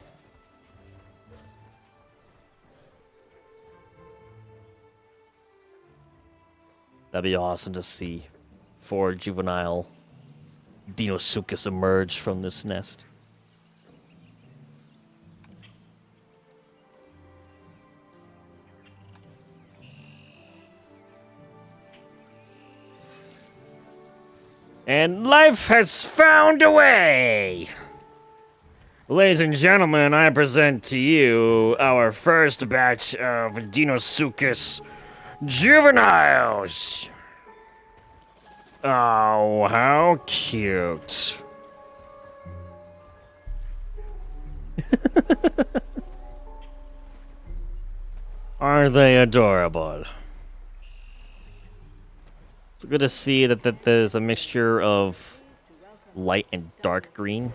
That'd be awesome to see 4 juvenile Deinosuchus emerge from this nest. And life has found a way! Ladies and gentlemen, I present to you our first batch of Deinosuchus juveniles! Oh, how cute. Aren't they adorable? It's good to see that there's a mixture of light and dark green.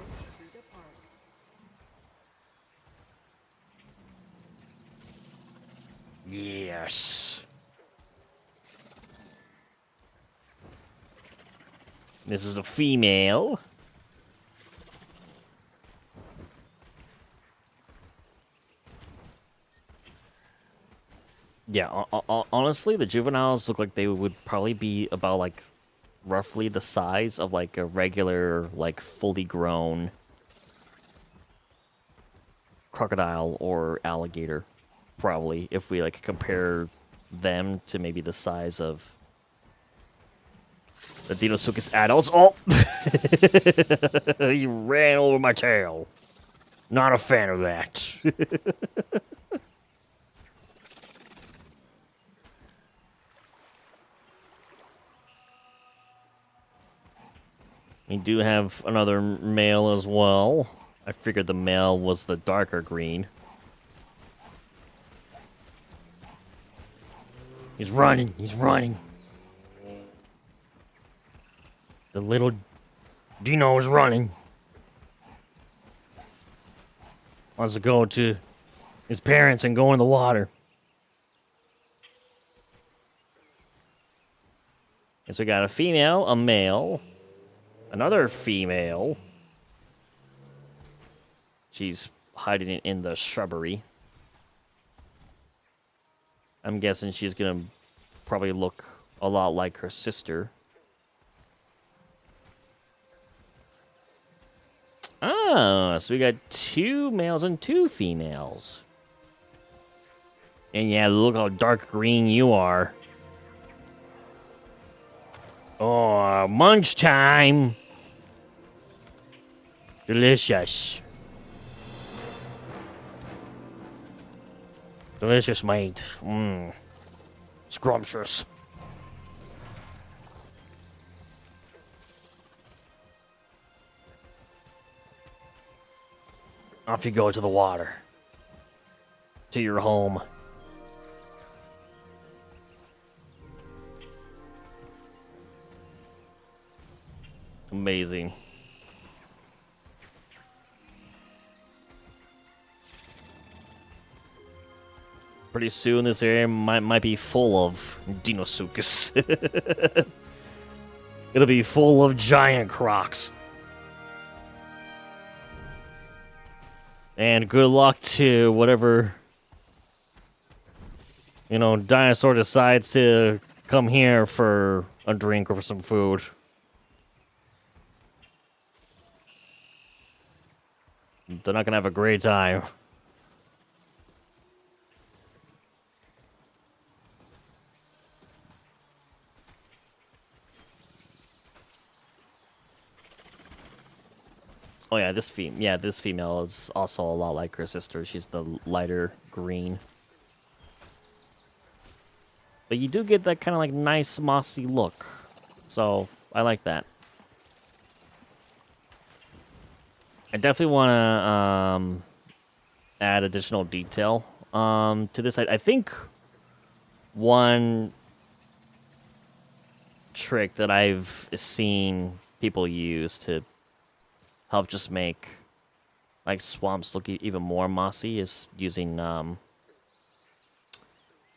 Yes. This is a female. Yeah, honestly, the juveniles look like they would probably be about, like, roughly the size of, like, a regular, like, fully grown crocodile or alligator, probably, if we, like, compare them to maybe the size of the Deinosuchus adults. Oh! He ran over my tail. Not a fan of that. We do have another male as well. I figured the male was the darker green. He's running. He's running. The little Dino is running. Wants to go to his parents and go in the water. So we got a female, a male, another female. She's hiding it in the shrubbery. I'm guessing she's gonna probably look a lot like her sister. Ah, so we got 2 males and 2 females. And yeah, look how dark green you are. Oh, munch time. Delicious. Delicious, mate. Mmm. Scrumptious. Off you go to the water. To your home. Amazing. Pretty soon this area might be full of Deinosuchus. It'll be full of giant crocs. And good luck to whatever, you know, dinosaur decides to come here for a drink or for some food. They're not gonna have a great time. Oh yeah, this female is also a lot like her sister. She's the lighter green. But you do get that kind of like nice mossy look. So, I like that. I definitely want to add additional detail to this. I think one trick that I've seen people use to help just make like swamps look even more mossy is using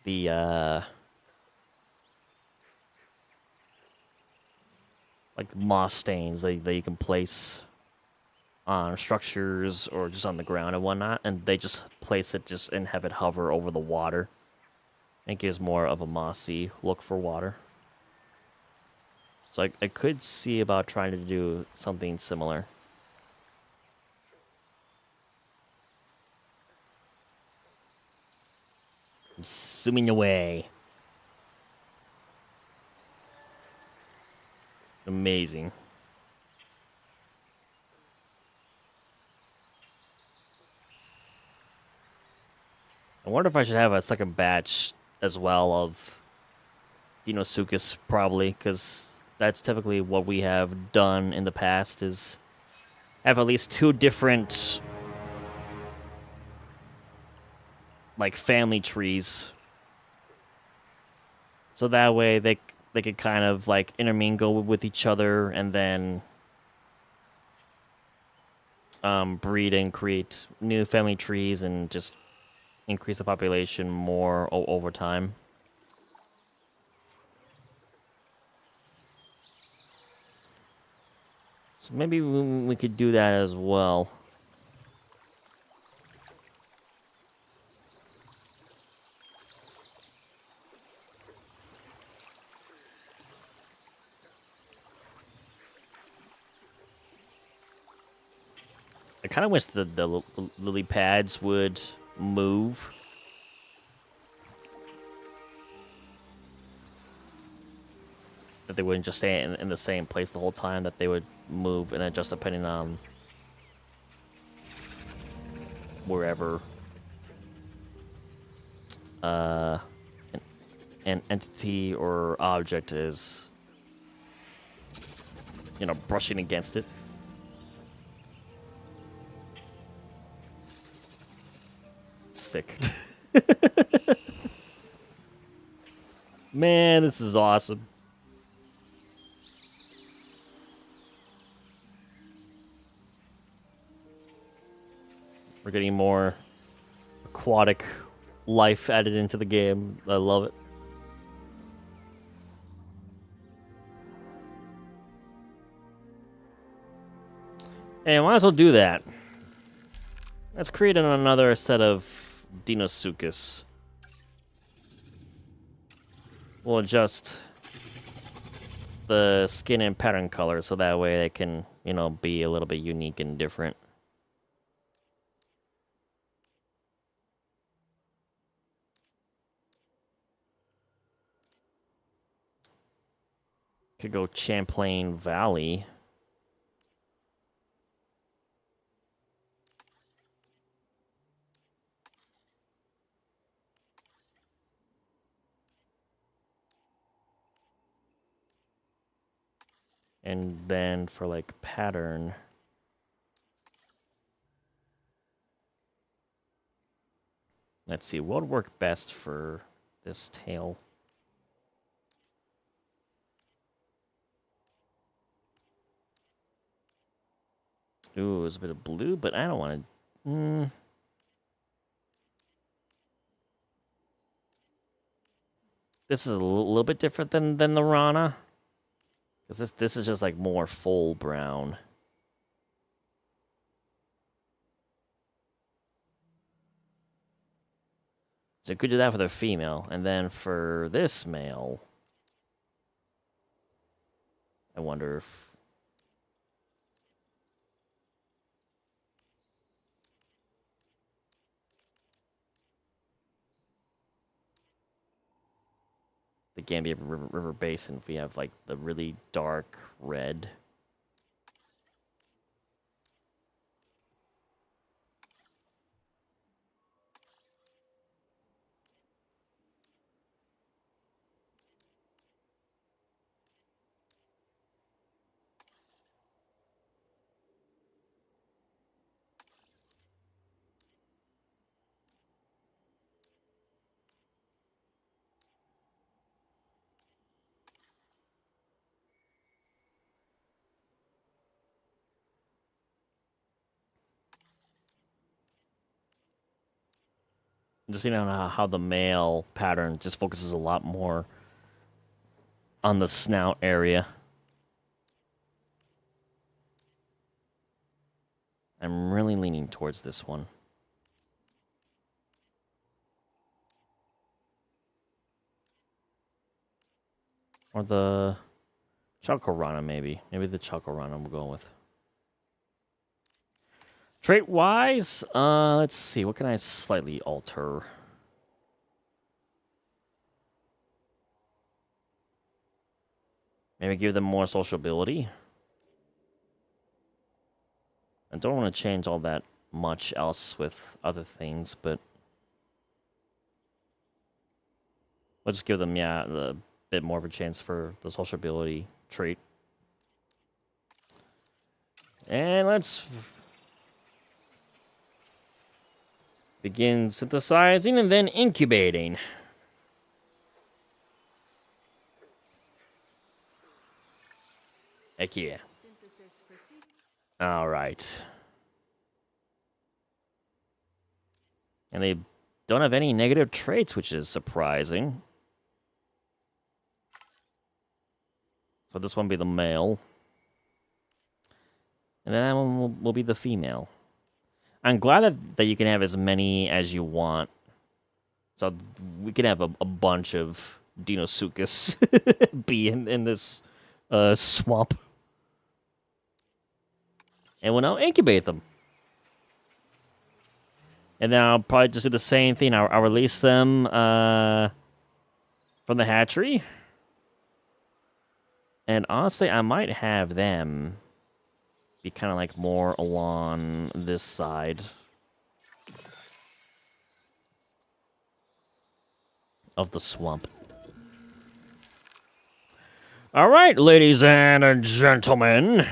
the like moss stains that you can place on structures or just on the ground and whatnot, and they just place it just and have it hover over the water. It gives more of a mossy look for water. So I could see about trying to do something similar. I'm zooming away. Amazing. I wonder if I should have a second batch as well of Deinosuchus, probably, because that's typically what we have done in the past, is have at least 2 different like family trees. So that way they could kind of like intermingle with each other and then breed and create new family trees and just increase the population more over time. So maybe we could do that as well. I kind of wish the lily pads would move. That they wouldn't just stay in the same place the whole time, that they would move and adjust depending on wherever an entity or object is, you know, brushing against it. Sick. Man, this is awesome. We're getting more aquatic life added into the game. I love it. Hey, might as well do that. Let's create another set of Deinosuchus. We'll adjust the skin and pattern color so that way they can, you know, be a little bit unique and different. Could go Champlain Valley. And then for like pattern, let's see, what would work best for this tail? Ooh, there's a bit of blue, but I don't want to. This is a little bit different than the Rana. Because this is just like more full brown. So you could do that for the female. And then for this male, I wonder if... the Gambia River Basin, if we have like the really dark red. Just you know how the male pattern just focuses a lot more on the snout area. I'm really leaning towards this one. Or the Chocorana, maybe. Maybe the Chocorana we'll go with. Trait-wise, let's see. What can I slightly alter? Maybe give them more sociability. I don't want to change all that much else with other things, but we'll just give them, yeah, a bit more of a chance for the sociability trait. And let's begin synthesizing and then incubating. Heck yeah. All right. And they don't have any negative traits, which is surprising. So this one will be the male. And then that one will be the female. I'm glad that you can have as many as you want. So we can have a bunch of Deinosuchus be in this swamp. And we'll now incubate them. And then I'll probably just do the same thing. I'll release them from the hatchery. And honestly, I might have them be kind of like more along this side of the swamp. All right, ladies and gentlemen.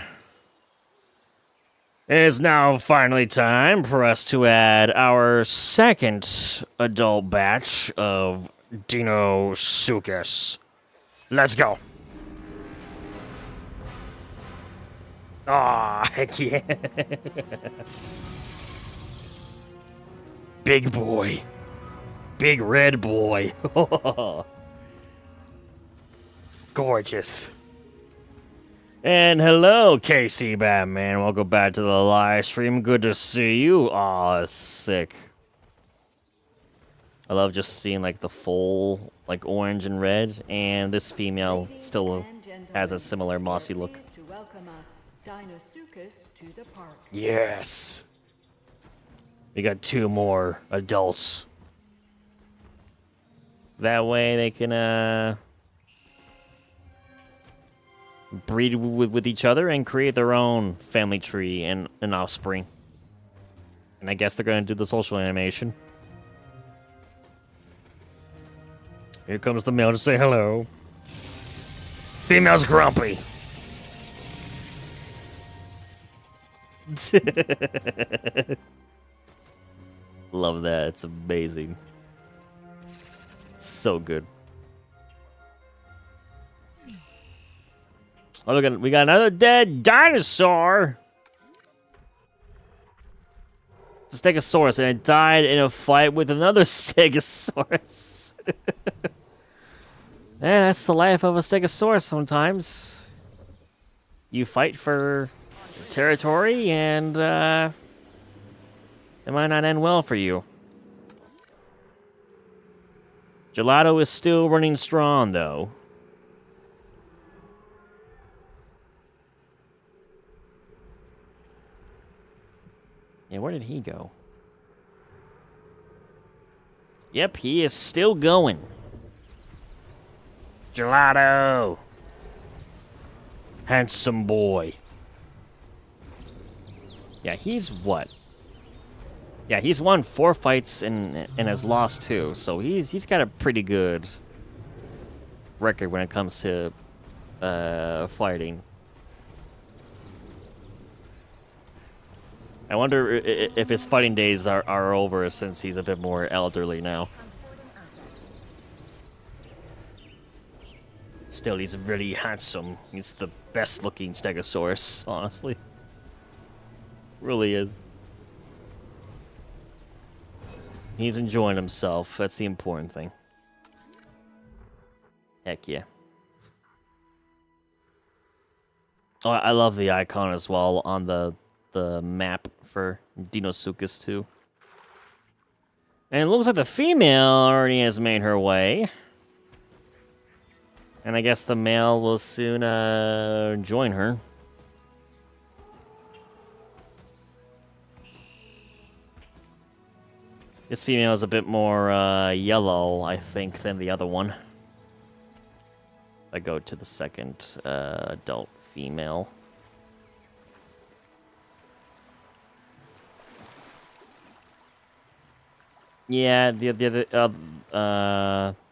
It is now finally time for us to add our second adult batch of Deinosuchus. Let's go. Aw, heck yeah. Big boy. Big red boy. Gorgeous. And hello, KC Batman. Welcome back to the live stream. Good to see you. Aw, that's sick. I love just seeing like the full like orange and red, and this female still has a similar mossy look. Deinosuchus to the park. Yes. We got 2 more adults. That way they can breed with each other and create their own family tree and an offspring. And I guess they're going to do the social animation. Here comes the male to say hello. Female's grumpy. Love that. It's amazing. So good. Oh, we got another dead dinosaur. Stegosaurus, and it died in a fight with another Stegosaurus. Yeah, that's the life of a Stegosaurus sometimes. You fight for territory, and it might not end well for you. Gelato is still running strong, though. Yeah, where did he go? Yep, he is still going. Gelato! Handsome boy. Yeah, he's what? Yeah, he's won 4 fights and has lost 2, so he's got a pretty good record when it comes to fighting. I wonder if his fighting days are over since he's a bit more elderly now. Still, he's really handsome. He's the best looking Stegosaurus, honestly. Really is. He's enjoying himself. That's the important thing. Heck yeah. Oh, I love the icon as well on the map for Deinosuchus too. And it looks like the female already has made her way. And I guess the male will soon join her. This female is a bit more yellow, I think, than the other one. I go to the second adult female. Yeah, the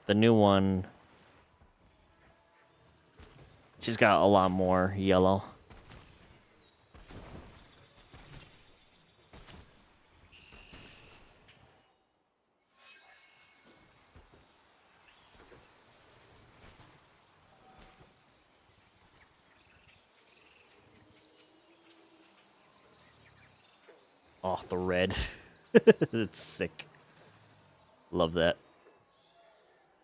new one. She's got a lot more yellow. Oh, the red. It's sick. Love that.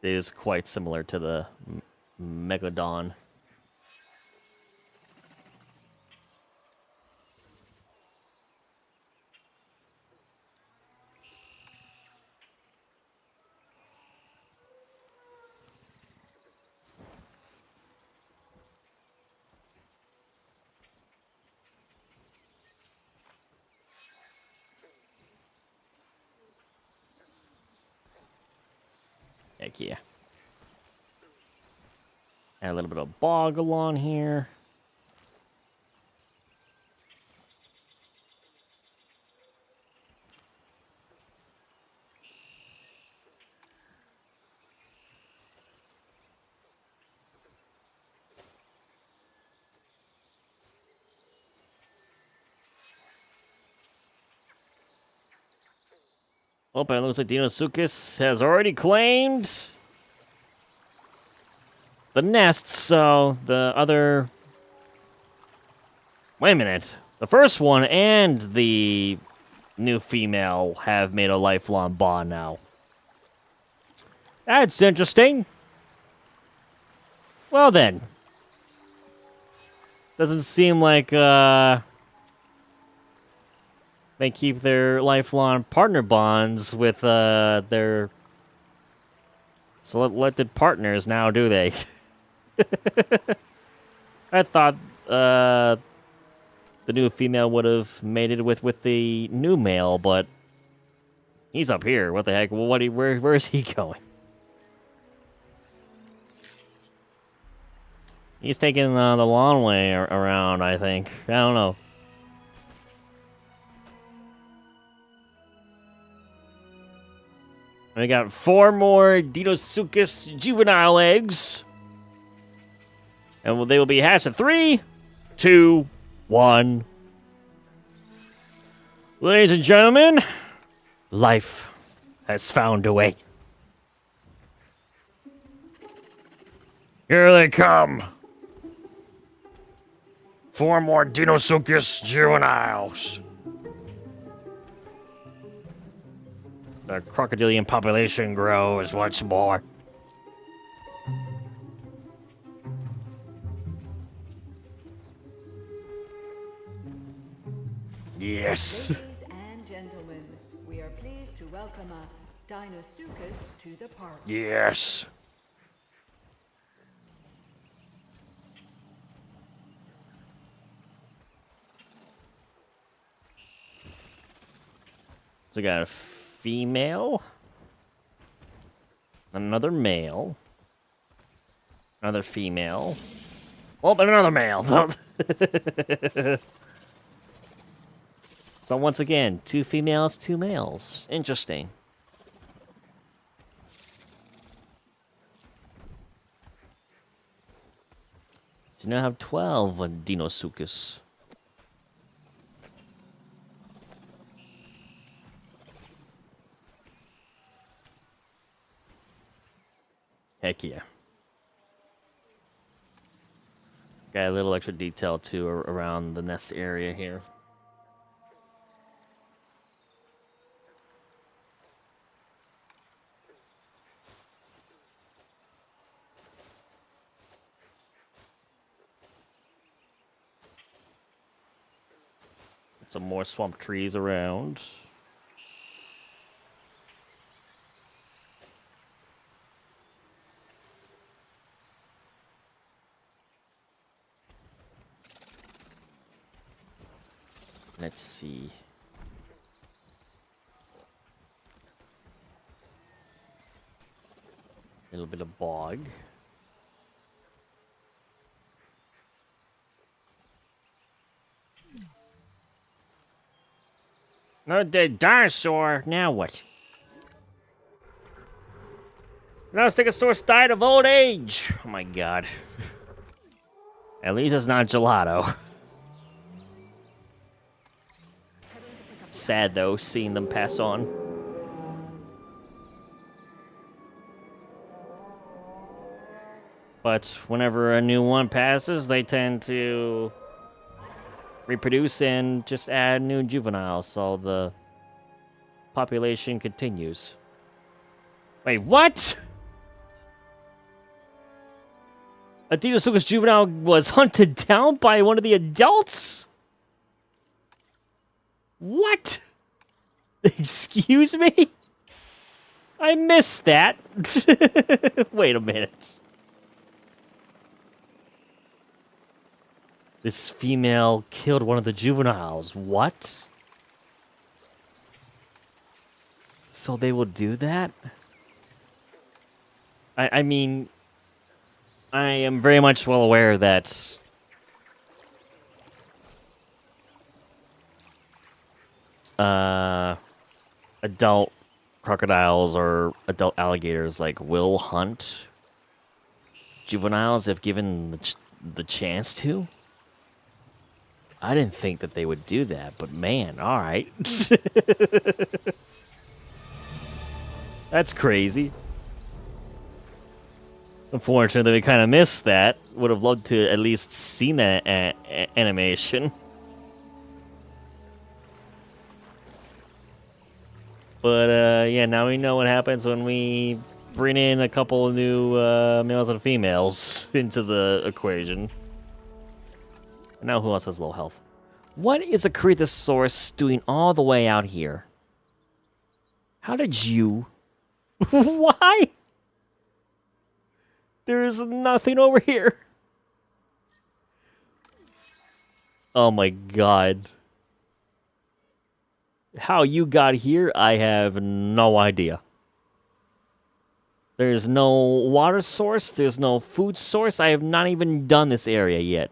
It is quite similar to the Megalodon. Heck yeah. Add a little bit of boggle on here. Oh, but it looks like Deinosuchus has already claimed the nest, so the other... Wait a minute. The first one and the new female have made a lifelong bond now. That's interesting. Well then. Doesn't seem like, they keep their lifelong partner bonds with their selected partners now, do they? I thought the new female would have mated with the new male, but he's up here. What the heck? Well, where is he going? He's taking the long way around, I think. I don't know. We got 4 more Deinosuchus juvenile eggs. And they will be hatched in 3, 2, 1. Ladies and gentlemen, life has found a way. Here they come. 4 more Deinosuchus juveniles. The crocodilian population grows once more. Yes. Ladies and gentlemen, we are pleased to welcome a Deinosuchus to the park. Yes. So we got a female, another male, another female, oh, but another male. So once again, 2 females, 2 males. Interesting. So you now have 12 Deinosuchus. Heck yeah. Got a little extra detail too around the nest area here. some more swamp trees around. Let's see. A little bit of bog. No dead dinosaur. Now what? No, Stegosaurus died of old age. Oh my god. At least it's not gelato. Sad though, seeing them pass on. But whenever a new one passes, they tend to reproduce and just add new juveniles, so the population continues. Wait, what? A Deinosuchus juvenile was hunted down by one of the adults? What? Excuse me? I missed that. Wait a minute. This female killed one of the juveniles. What? So they will do that? I mean, I am very much well aware that adult crocodiles or adult alligators like will hunt juveniles if given the chance to. I didn't think that they would do that, but man, all right. That's crazy. Unfortunately, we kind of missed that. Would have loved to at least seen that animation. But yeah, now we know what happens when we bring in a couple of new males and females into the equation. Now who else has low health? What is a Crocodilia doing all the way out here? How did you... Why? There's nothing over here. Oh my god. How you got here, I have no idea. There's no water source. There's no food source. I have not even done this area yet.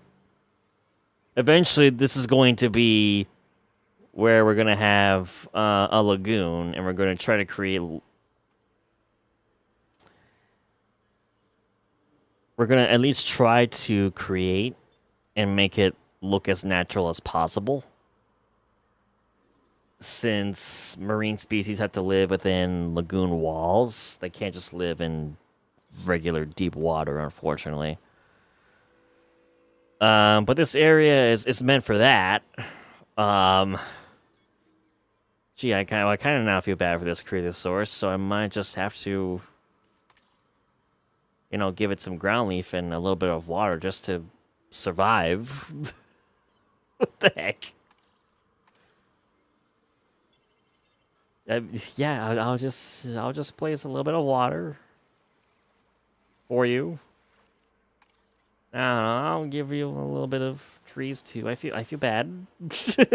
Eventually, this is going to be where we're going to have a lagoon, and we're going to try to create... We're going to at least try to create and make it look as natural as possible. Since marine species have to live within lagoon walls, they can't just live in regular deep water, unfortunately. But this area is meant for that. Gee, I kind of now feel bad for this Crocodilia, so I might just have to, you know, give it some ground leaf and a little bit of water just to survive. What the heck? Yeah, I'll just place a little bit of water for you. I don't know, I'll give you a little bit of trees too. I feel bad.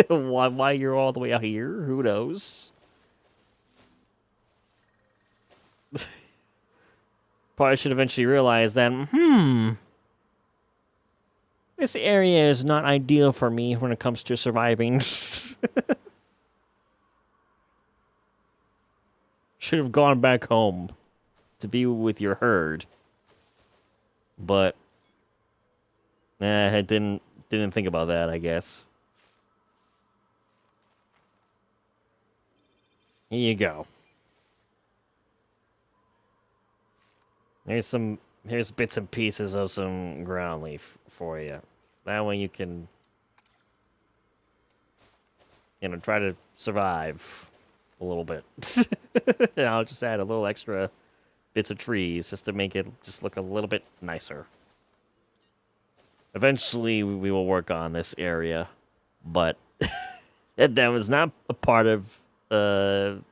Why you're all the way out here? Who knows? Probably should eventually realize that, this area is not ideal for me when it comes to surviving. Should have gone back home to be with your herd. But I didn't think about that, I guess. Here you go. Here's bits and pieces of some ground leaf for you. That way you can, you know, try to survive a little bit. And I'll just add a little extra bits of trees just to make it just look a little bit nicer. Eventually, we will work on this area, but That was not a part of the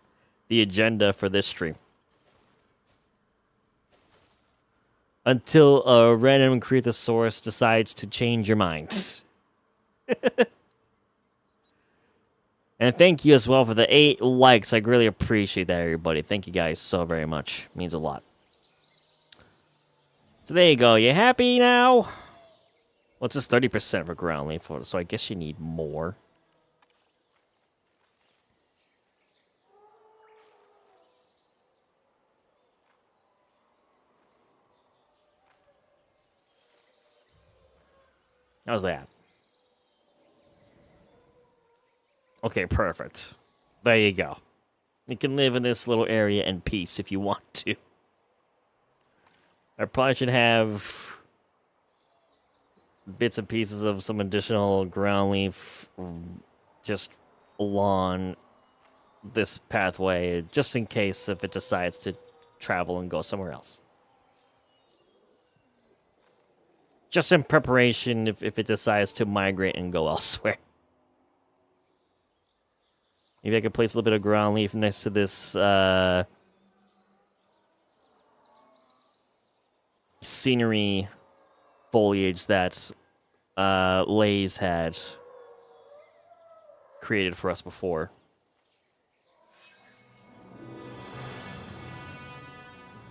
agenda for this stream. Until a random Crocodilia decides to change your mind. And thank you as well for the 8 likes. I really appreciate that, everybody. Thank you guys so very much. It means a lot. So there you go. You happy now? Well, it's just 30% for ground leaf, so I guess you need more. How's that? Okay, perfect. There you go. You can live in this little area in peace if you want to. I probably should have bits and pieces of some additional ground leaf just along this pathway, just in case if it decides to travel and go somewhere else. Just in preparation if it decides to migrate and go elsewhere. Maybe I could place a little bit of ground leaf next to this scenery foliage that Lay's had created for us before.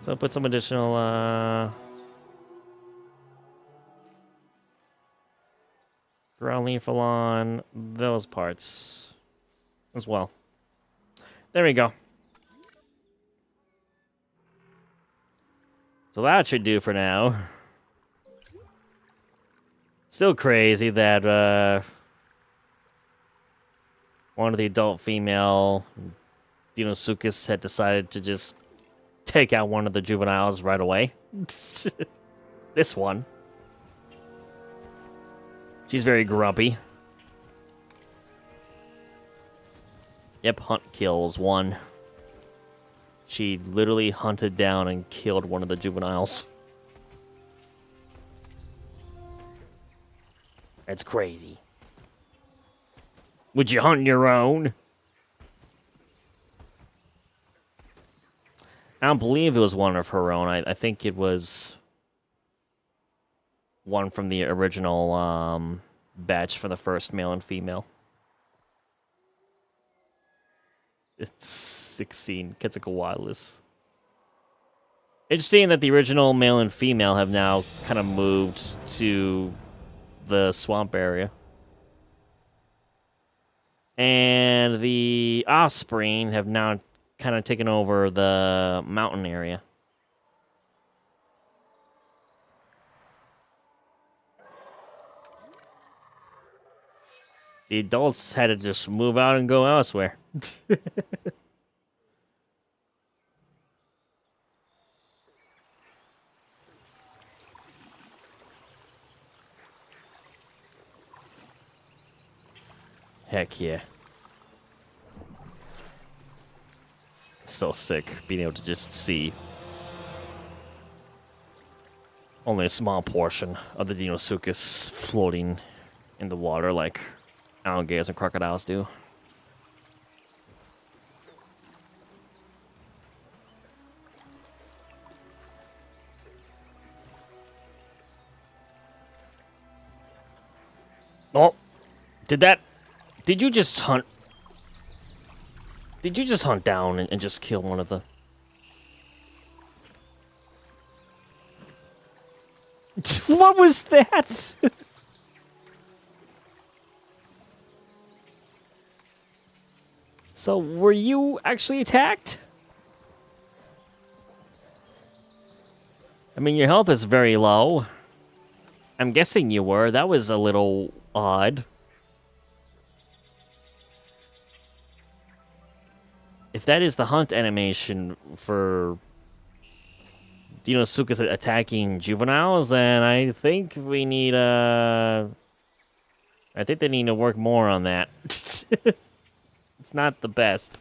So I'll put some additional ground leaf along those parts as well. There we go. So that should do for now. Still crazy that one of the adult female Deinosuchus had decided to just take out one of the juveniles right away. This one. She's very grumpy. Yep, hunt kills one. She literally hunted down and killed one of the juveniles. That's crazy. Would you hunt your own? I don't believe it was one of her own. I think it was one from the original batch for the first male and female. It's 16. Quetzalcoatl Wireless. Interesting that the original male and female have now kind of moved to the swamp area. And the offspring have now kind of taken over the mountain area. The adults had to just move out and go elsewhere. Heck yeah. It's so sick being able to just see only a small portion of the Deinosuchus floating in the water like alligators and crocodiles do. Oh, did you just hunt? Did you just hunt down and just kill one of the? What was that? So, were you actually attacked? I mean, your health is very low. I'm guessing you were. That was a little odd. If that is the hunt animation for Deinosuchus attacking juveniles, then I think we need I think they need to work more on that. It's not the best.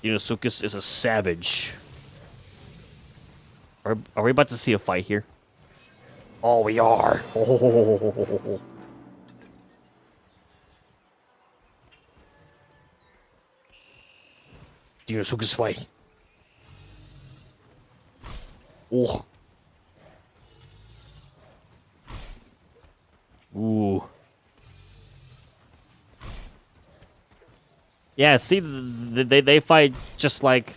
Deinosuchus is a savage. Are we about to see a fight here? Oh, we are. Oh. Deinosuchus fight. Oh. Ooh. Yeah, see, they fight just like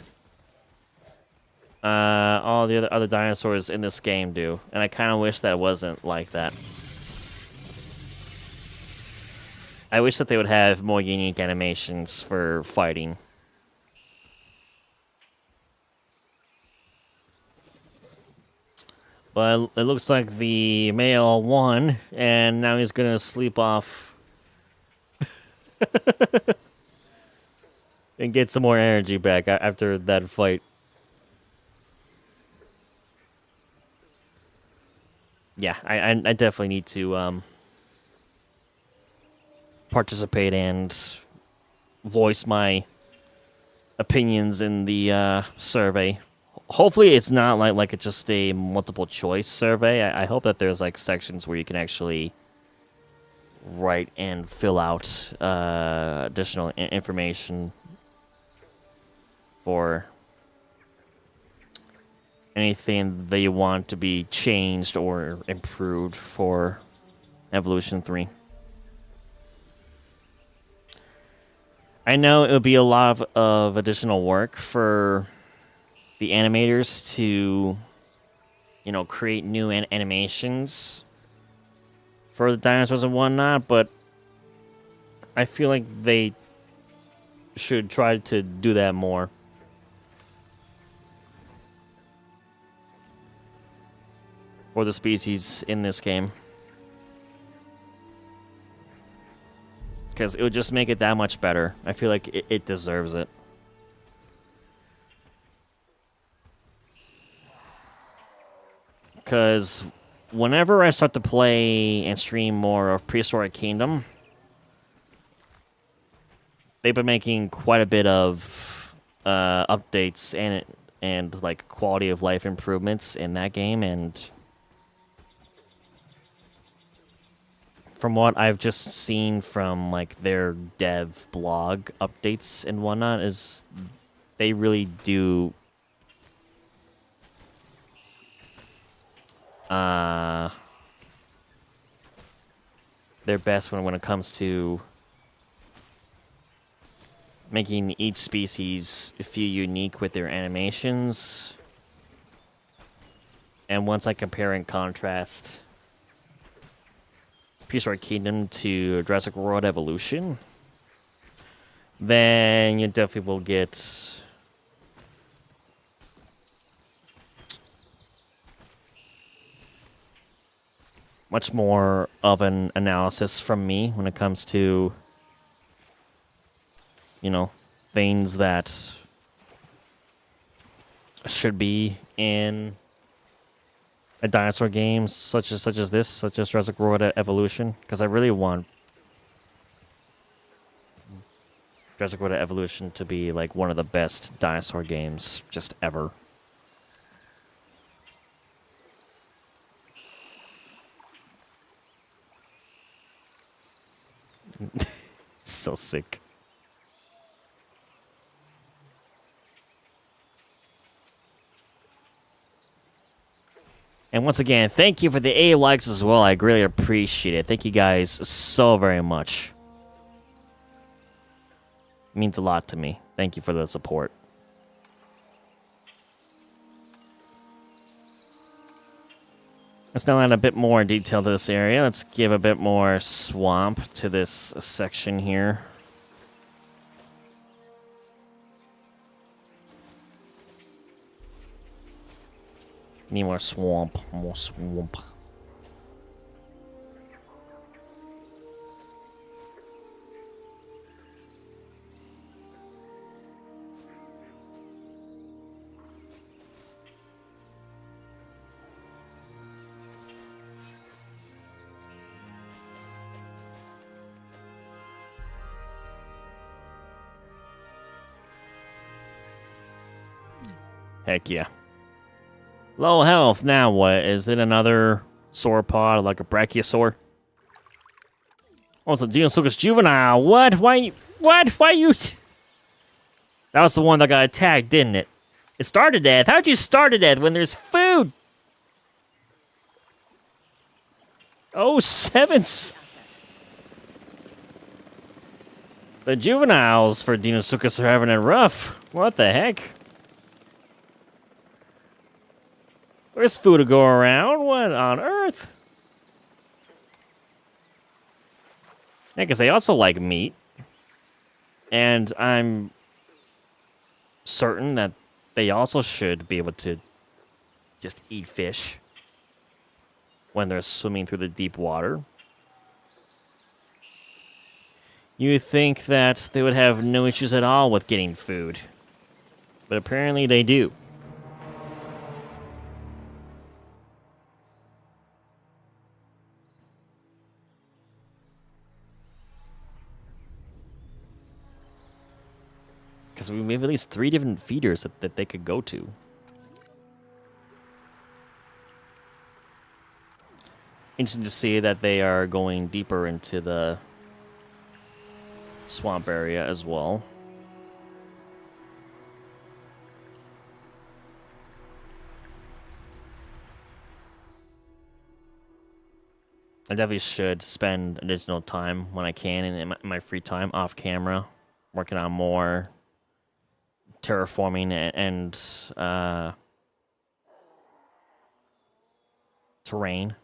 all the other dinosaurs in this game do, and I kind of wish that wasn't like that. I wish that they would have more unique animations for fighting. But it looks like the male won, and now he's gonna sleep off and get some more energy back after that fight. Yeah, I definitely need to participate and voice my opinions in the survey. Hopefully it's not like it's just a multiple choice survey. I hope that there's like sections where you can actually write and fill out additional information for anything that you want to be changed or improved for Evolution 3. I know it would be a lot of additional work for the animators to, you know, create new animations for the dinosaurs and whatnot, but I feel like they should try to do that more. For the species in this game. Because it would just make it that much better. I feel like it deserves it. Because whenever I start to play and stream more of Prehistoric Kingdom, they've been making quite a bit of updates and like quality of life improvements in that game, and from what I've just seen from like their dev blog updates and whatnot, is they really do their best when it comes to making each species feel unique with their animations. And once I compare and contrast Prehistoric Kingdom to Jurassic World Evolution, then you definitely will get much more of an analysis from me when it comes to, you know, things that should be in a dinosaur game such as this, such as Jurassic World Evolution, because I really want Jurassic World Evolution to be like one of the best dinosaur games just ever. It's so sick. And once again, thank you for the 8 likes as well. I greatly appreciate it. Thank you guys so very much. It means a lot to me. Thank you for the support. Let's now add a bit more detail to this area. Let's give a bit more swamp to this section here. Need more swamp, more swamp. Heck yeah. Low health, now what? Is it another sauropod, like a brachiosaur. Oh, it's a Deinosuchus juvenile. What? Why? What? Why you? That was the one that got attacked, didn't it? It started death. How'd you start to death when there's food? Oh, sevens. The juveniles for Deinosuchus are having it rough. What the heck? There's food to go around. What on earth? Yeah, because they also like meat. And I'm certain that they also should be able to just eat fish when they're swimming through the deep water. You would think that they would have no issues at all with getting food. But apparently they do. Because we have at least 3 different feeders that they could go to. Interesting to see that they are going deeper into the swamp area as well. I definitely should spend additional time when I can in my free time off camera, working on more terraforming and terrain.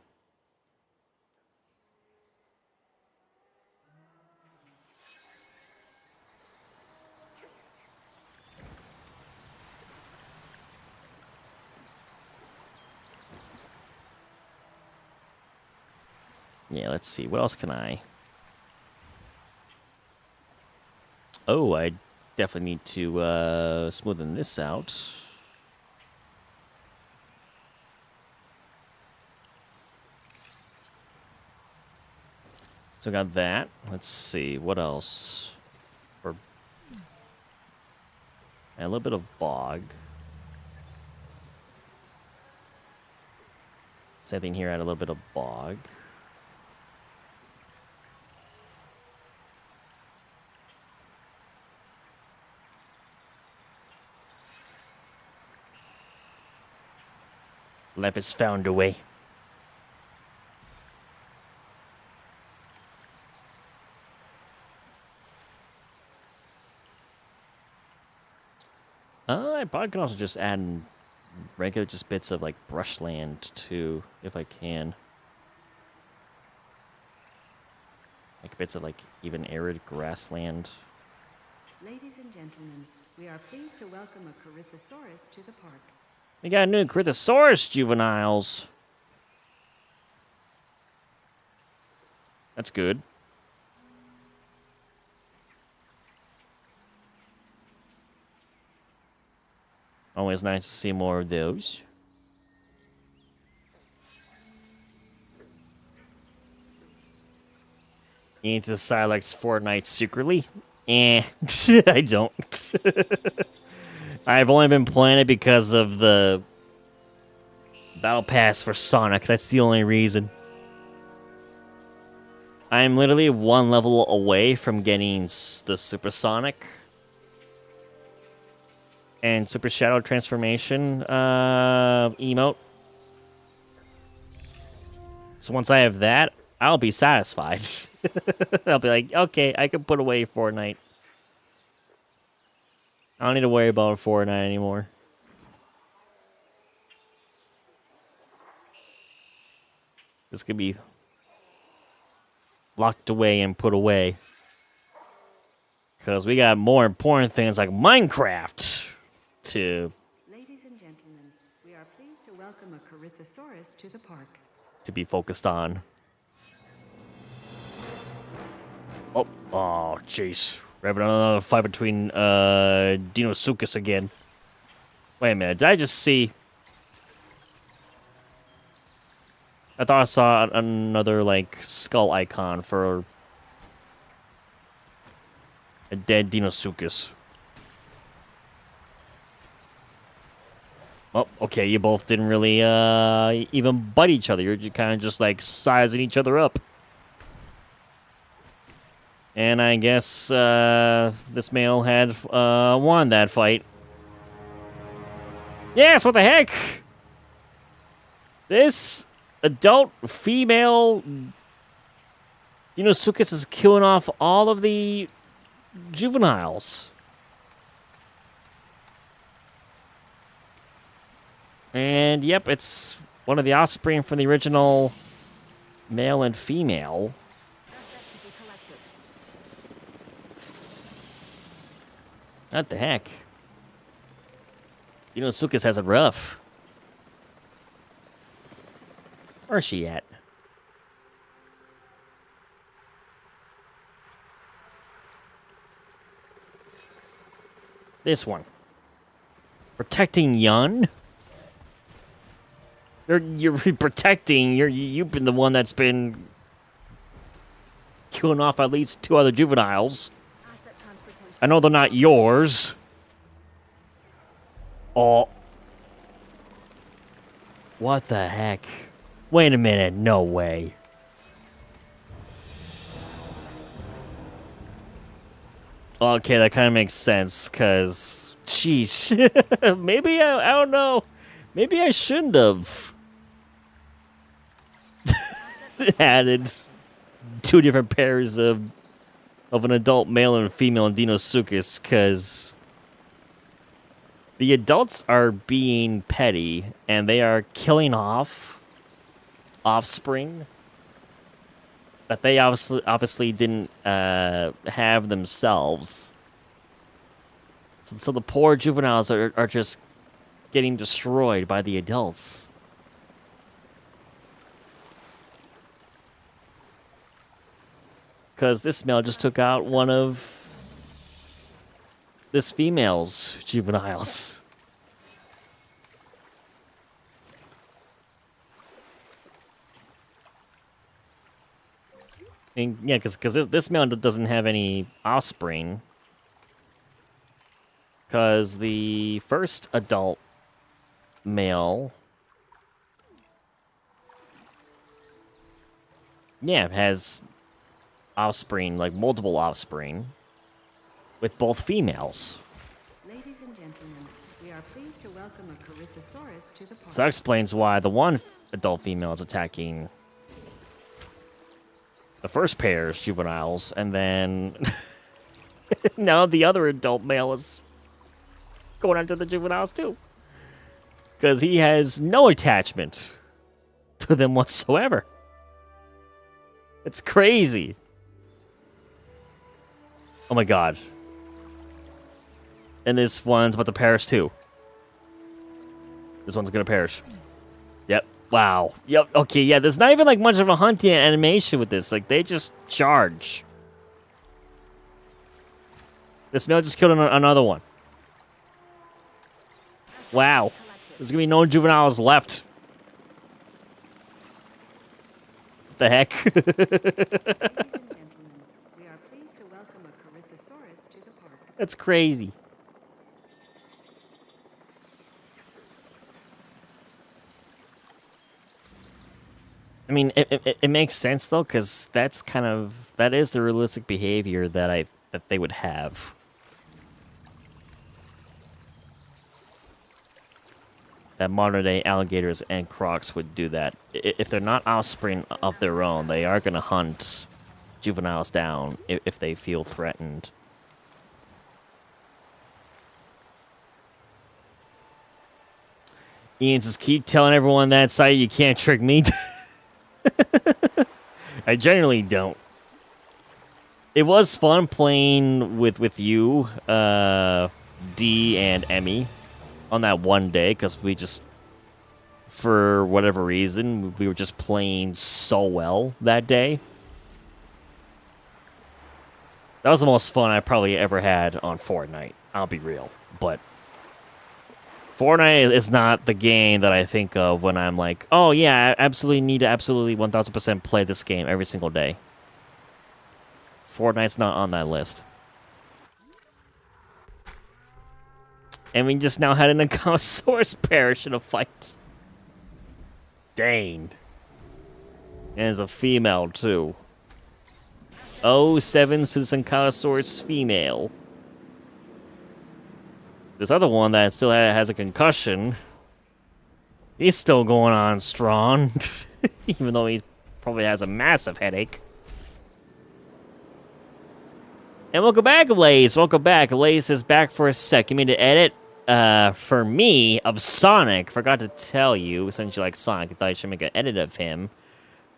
Yeah, let's see. What else can I? Oh, I definitely need to smoothen this out. So I got that. Let's see. What else? And a little bit of bog. Same thing here. Add a little bit of bog. Life has found a way. I probably can also just add in regular just bits of like brushland too, if I can. Like bits of like even arid grassland. Ladies and gentlemen, we are pleased to welcome a Corythosaurus to the park. We got new Corythosaurus juveniles. That's good. Always nice to see more of those. You need to Silex Fortnite secretly? I don't. I've only been playing it because of the Battle Pass for Sonic. That's the only reason. I'm literally 1 level away from getting the Supersonic and Super Shadow Transformation emote. So once I have that, I'll be satisfied. I'll be like, okay, I can put away Fortnite. I don't need to worry about Fortnite anymore. This could be locked away and put away. Because we got more important things like Minecraft to... Ladies and gentlemen, we are pleased to welcome a Corythosaurus to the park. To be focused on. Oh, jeez. We're having another fight between Deinosuchus again. Wait a minute, did I just see... I thought I saw another, like, skull icon for a dead Deinosuchus. Oh, okay, you both didn't really even bite each other. You're kind of just like sizing each other up. And I guess this male had won that fight. Yes, what the heck? This adult female Deinosuchus is killing off all of the juveniles. And yep, it's one of the offspring from the original male and female. What the heck? Deinosuchus has it rough. Where's she at? This one. Protecting Yun? You're protecting. You've been the one that's been killing off at least 2 other juveniles. I know they're not yours. Oh. What the heck? Wait a minute. No way. Okay, that kind of makes sense, because... Sheesh. Maybe, I don't know. Maybe I shouldn't have added 2 different pairs of an adult male and female in Deinosuchus, because the adults are being petty, and they are killing off offspring that they obviously didn't have themselves. So the poor juveniles are just getting destroyed by the adults. Because this male just took out one of this female's juveniles. And yeah, because this male doesn't have any offspring. Because the first adult male, yeah, has offspring, like multiple offspring, with both females. Ladies and gentlemen, we are pleased to welcome a Corythosaurus to the park. So that explains why the one adult female is attacking the first pair's juveniles, and then now the other adult male is going after the juveniles too. Because he has no attachment to them whatsoever. It's crazy. Oh my god. And this one's about to perish too. This one's gonna perish. Yep. Wow. Yep. Okay, yeah, there's not even like much of a hunting animation with this. Like, they just charge. This male just killed another one. Wow. There's gonna be no juveniles left. What the heck? Ladies and gentlemen, we are pleased to welcome a Corythosaurus to the park. That's crazy. I mean, it makes sense though, because that is the realistic behavior that they would have. That modern day alligators and crocs would do that. If they're not offspring of their own, they are going to hunt juveniles down if they feel threatened. Ian says, keep telling everyone that site you can't trick me. I generally don't. It was fun playing with you, D and Emmy, on that one day, because we just, for whatever reason, we were just playing so well that day. That was the most fun I probably ever had on Fortnite. I'll be real. But Fortnite is not the game that I think of when I'm like, oh yeah, I absolutely need to 1000% play this game every single day. Fortnite's not on that list. And we just now had an Ankylosaurus perish in a fight. Dang. And it's a female, too. Oh, sevens to this Ankylosaurus female. This other one that still has a concussion, he's still going on strong. Even though he probably has a massive headache. And welcome back, Lace. Welcome back. Lace is back for a sec. You made an edit for me of Sonic. Forgot to tell you, since you like Sonic, I thought you should make an edit of him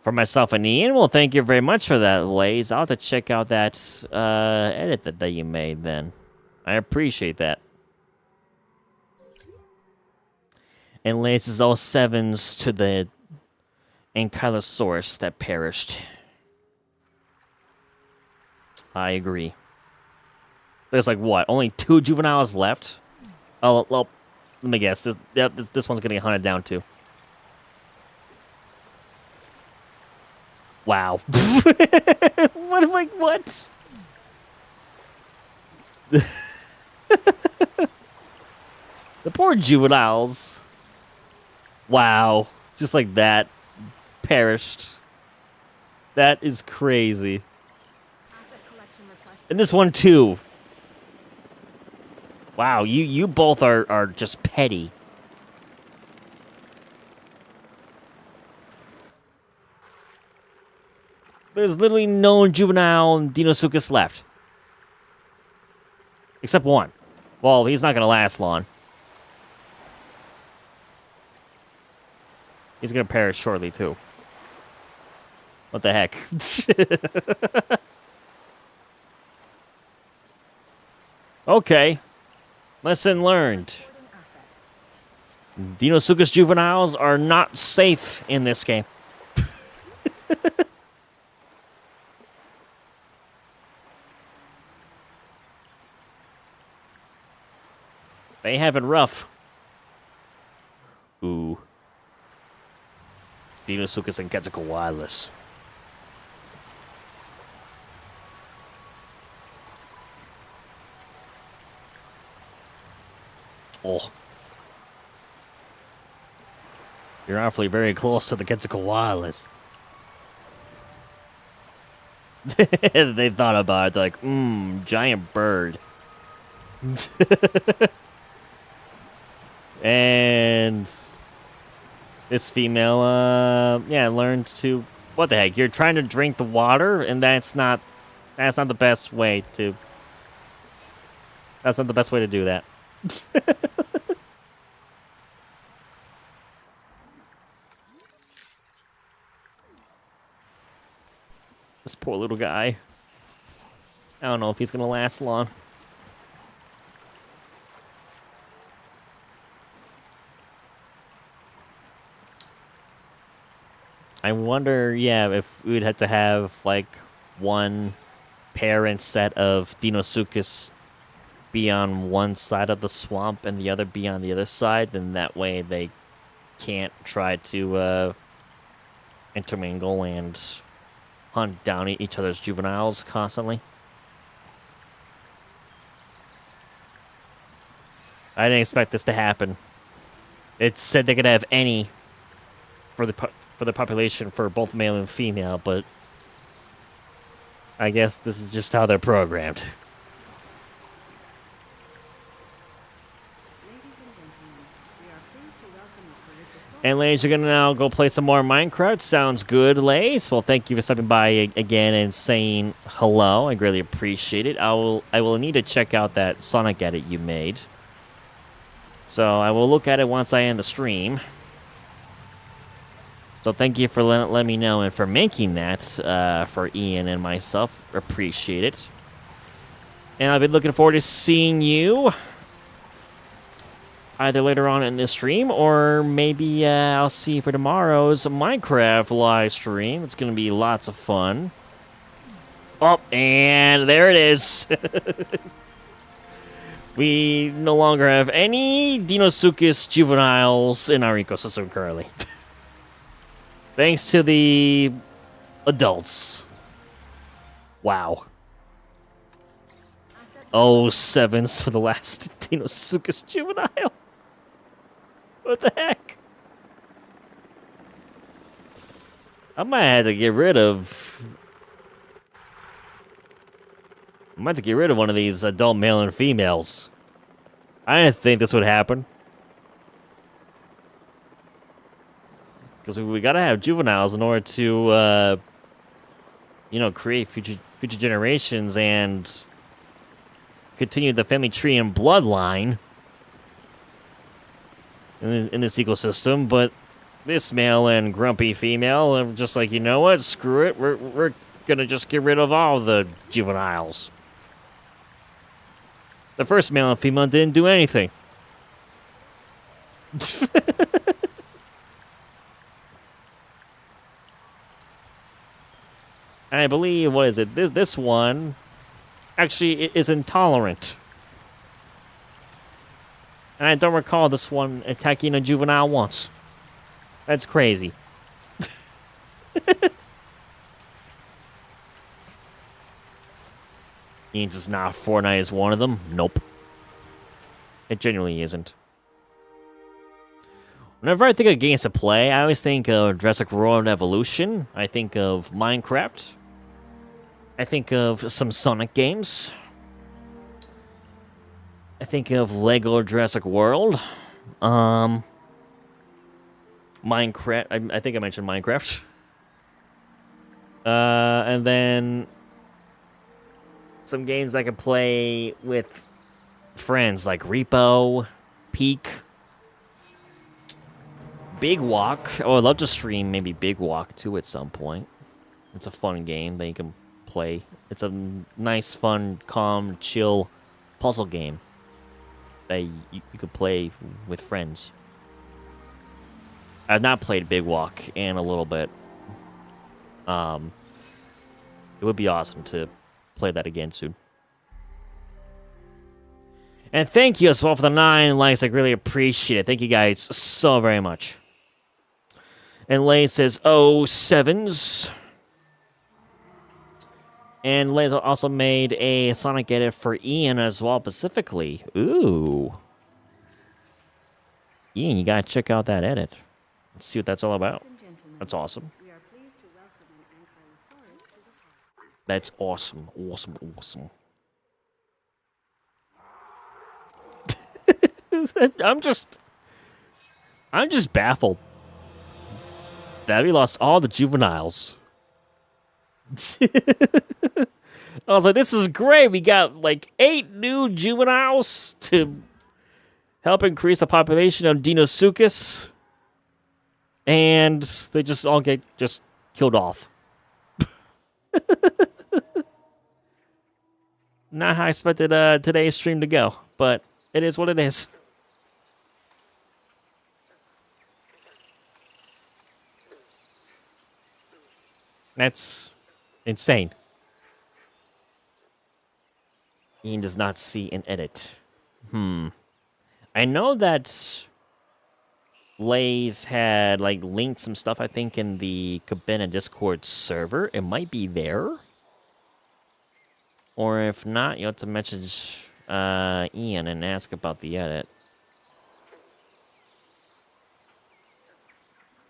for myself and Ian. Well, thank you very much for that, Lace. I'll have to check out that edit that you made then. I appreciate that. And Lace is all sevens to the Ankylosaurus that perished. I agree. There's like what? Only 2 juveniles left? Oh, well, let me guess. This one's gonna get hunted down too. Wow. What am I? What? The poor juveniles. Wow. Just like that. Perished. That is crazy. And this one too. Wow, you both are just petty. There's literally no juvenile Deinosuchus left. Except one. Well, he's not gonna last long. He's gonna perish shortly too. What the heck? Okay. Lesson learned. Deinosuchus juveniles are not safe in this game. They have it rough. Ooh. Deinosuchus and Quetzalcoatl wireless. Oh. You're awfully very close to the Quetzalcoatl wireless. They thought about it. They're like, giant bird. And this female, learned to... What the heck? You're trying to drink the water, and that's not the best way to... That's not the best way to do that. This poor little guy. I don't know if he's gonna last long. I wonder, if we would have to have like one parent set of Deinosuchus be on one side of the swamp and the other be on the other side, then that way they can't try to intermingle and hunt down each other's juveniles constantly. I didn't expect this to happen. It said they could have any for the population for both male and female, but I guess this is just how they're programmed. And Lace, you're gonna now go play some more Minecraft. Sounds good, Lace. Well, thank you for stopping by again and saying hello. I greatly appreciate it. I will need to check out that Sonic edit you made. So I will look at it once I end the stream. So thank you for letting me know and for making that for Ian and myself. Appreciate it. And I've been looking forward to seeing you either later on in this stream, or maybe I'll see you for tomorrow's Minecraft live stream. It's going to be lots of fun. Oh, and there it is. We no longer have any Deinosuchus juveniles in our ecosystem currently. Thanks to the adults. Wow. Oh, sevens for the last Deinosuchus juvenile. What the heck? I might have to get rid of. I might have to get rid of one of these adult male and females. I didn't think this would happen. Because we gotta have juveniles in order to, you know, create future generations and continue the family tree and bloodline in this ecosystem. But this male and grumpy female are just like, you know what? Screw it. We're gonna just get rid of all the juveniles. The first male and female didn't do anything. I believe, what is it? This one actually is intolerant. And I don't recall this one attacking a juvenile once. That's crazy. Means it's not Fortnite is one of them? Nope. It genuinely isn't. Whenever I think of games to play, I always think of Jurassic World Evolution. I think of Minecraft. I think of some Sonic games. I think of Lego Jurassic World. Minecraft. I think I mentioned Minecraft. And then some games I can play with friends like Repo, Peak, Big Walk. Oh, I'd love to stream maybe Big Walk too at some point. It's a fun game that you can play. It's a nice, fun, calm, chill puzzle game that you could play with friends. I've not played Big Walk in a little bit. It would be awesome to play that again soon. And thank you as well for the 9 likes. I really appreciate it. Thank you guys so very much. And Lay says, oh, sevens. And Lay also made a Sonic edit for Ian as well, specifically. Ooh. Ian, you gotta check out that edit. Let's see what that's all about. That's awesome. That's awesome. Awesome, awesome. I'm just baffled that we lost all the juveniles. I was like, this is great. We got like 8 new juveniles to help increase the population of Deinosuchus. And they just all get just killed off. Not how I expected today's stream to go, but it is what it is. That's insane. Ian does not see an edit. I know that Lays had like linked some stuff, I think, in the Cabana Discord server. It might be there. Or if not, you have to message Ian and ask about the edit.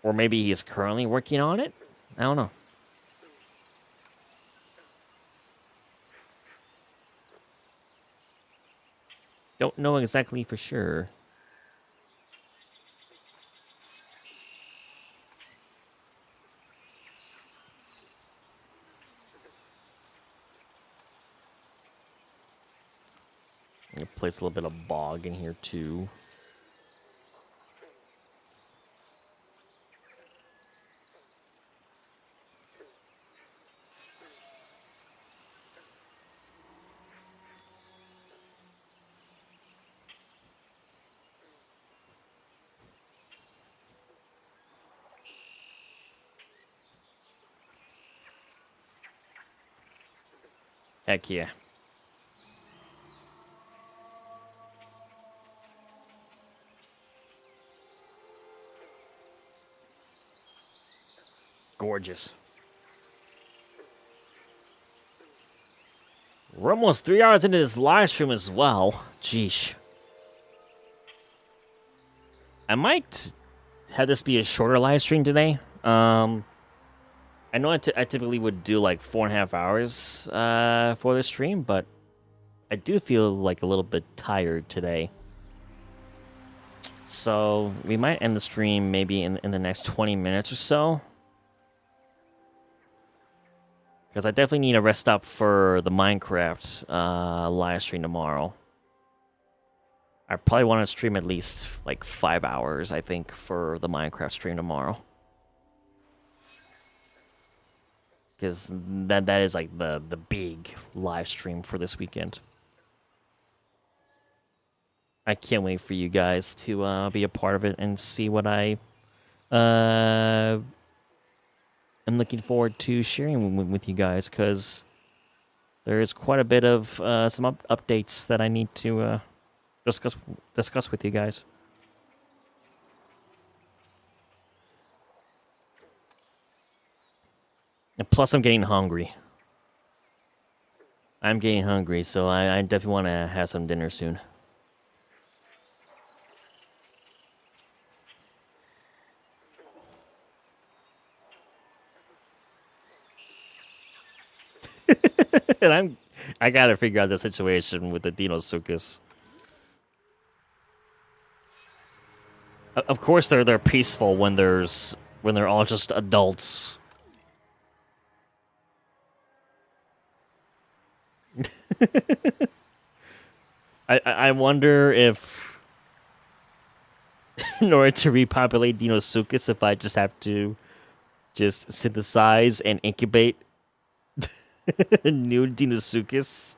Or maybe he's currently working on it? I don't know. Don't know exactly for sure. I'm gonna place a little bit of bog in here too. Heck yeah. Gorgeous. We're almost 3 hours into this live stream as well. Jeesh. I might have this be a shorter live stream today. I know I typically would do like 4.5 hours for the stream, but I do feel like a little bit tired today. So we might end the stream maybe in the next 20 minutes or so. Because I definitely need a rest up for the Minecraft live stream tomorrow. I probably want to stream at least like 5 hours, I think, for the Minecraft stream tomorrow. Because that is like the big live stream for this weekend. I can't wait for you guys to be a part of it and see what I I'm looking forward to sharing with you guys, because there is quite a bit of some updates that I need to discuss with you guys. And plus, I'm getting hungry. I'm getting hungry, so I definitely want to have some dinner soon. And I gotta figure out the situation with the Deinosuchus. Of course, they're peaceful when they're all just adults. I wonder if, in order to repopulate Deinosuchus, if I just have to just synthesize and incubate new Deinosuchus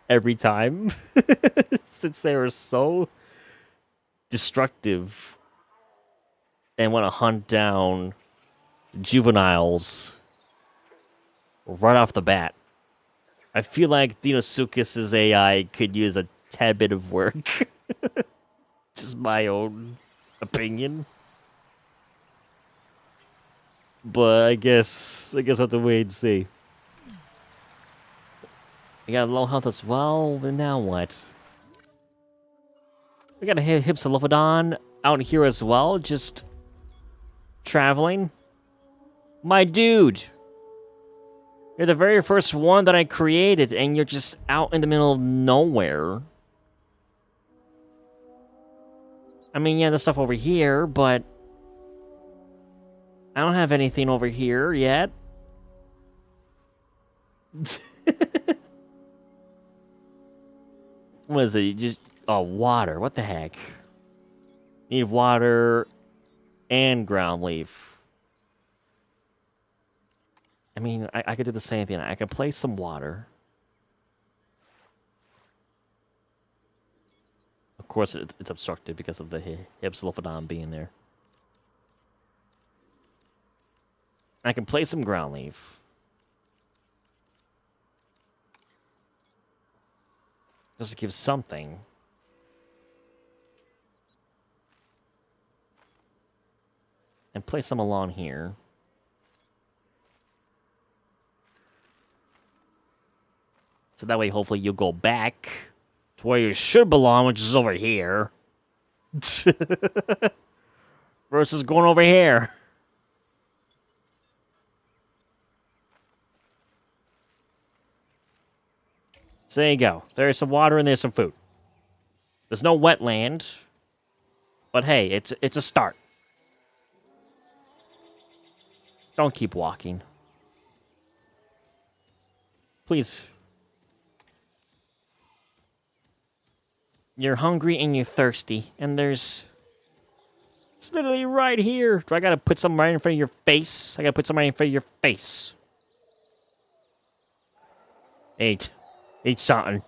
every time, since they are so destructive and want to hunt down juveniles right off the bat. I feel like Deinosuchus' AI could use a tad bit of work. Just my own opinion. But I guess I'll have to wait and see. We got low health as well, but now what? We got a Hypsilophodon out here as well, just traveling. My dude! You're the very first one that I created, and you're just out in the middle of nowhere. I mean, yeah, there's stuff over here, but I don't have anything over here yet. What is it? You just... Oh, water. What the heck? Need water and ground leaf. I mean, I could do the same thing. I could place some water. Of course, it's obstructed because of the Hypsilophodon being there. I can place some ground leaf. Just to give something. And place some along here. So that way, hopefully, you'll go back to where you should belong, which is over here. Versus going over here. So there you go. There's some water and there's some food. There's no wetland. But hey, it's a start. Don't keep walking. Please. You're hungry and you're thirsty. And there's... It's literally right here. Do I gotta put something right in front of your face? I gotta put something right in front of your face. Eat something.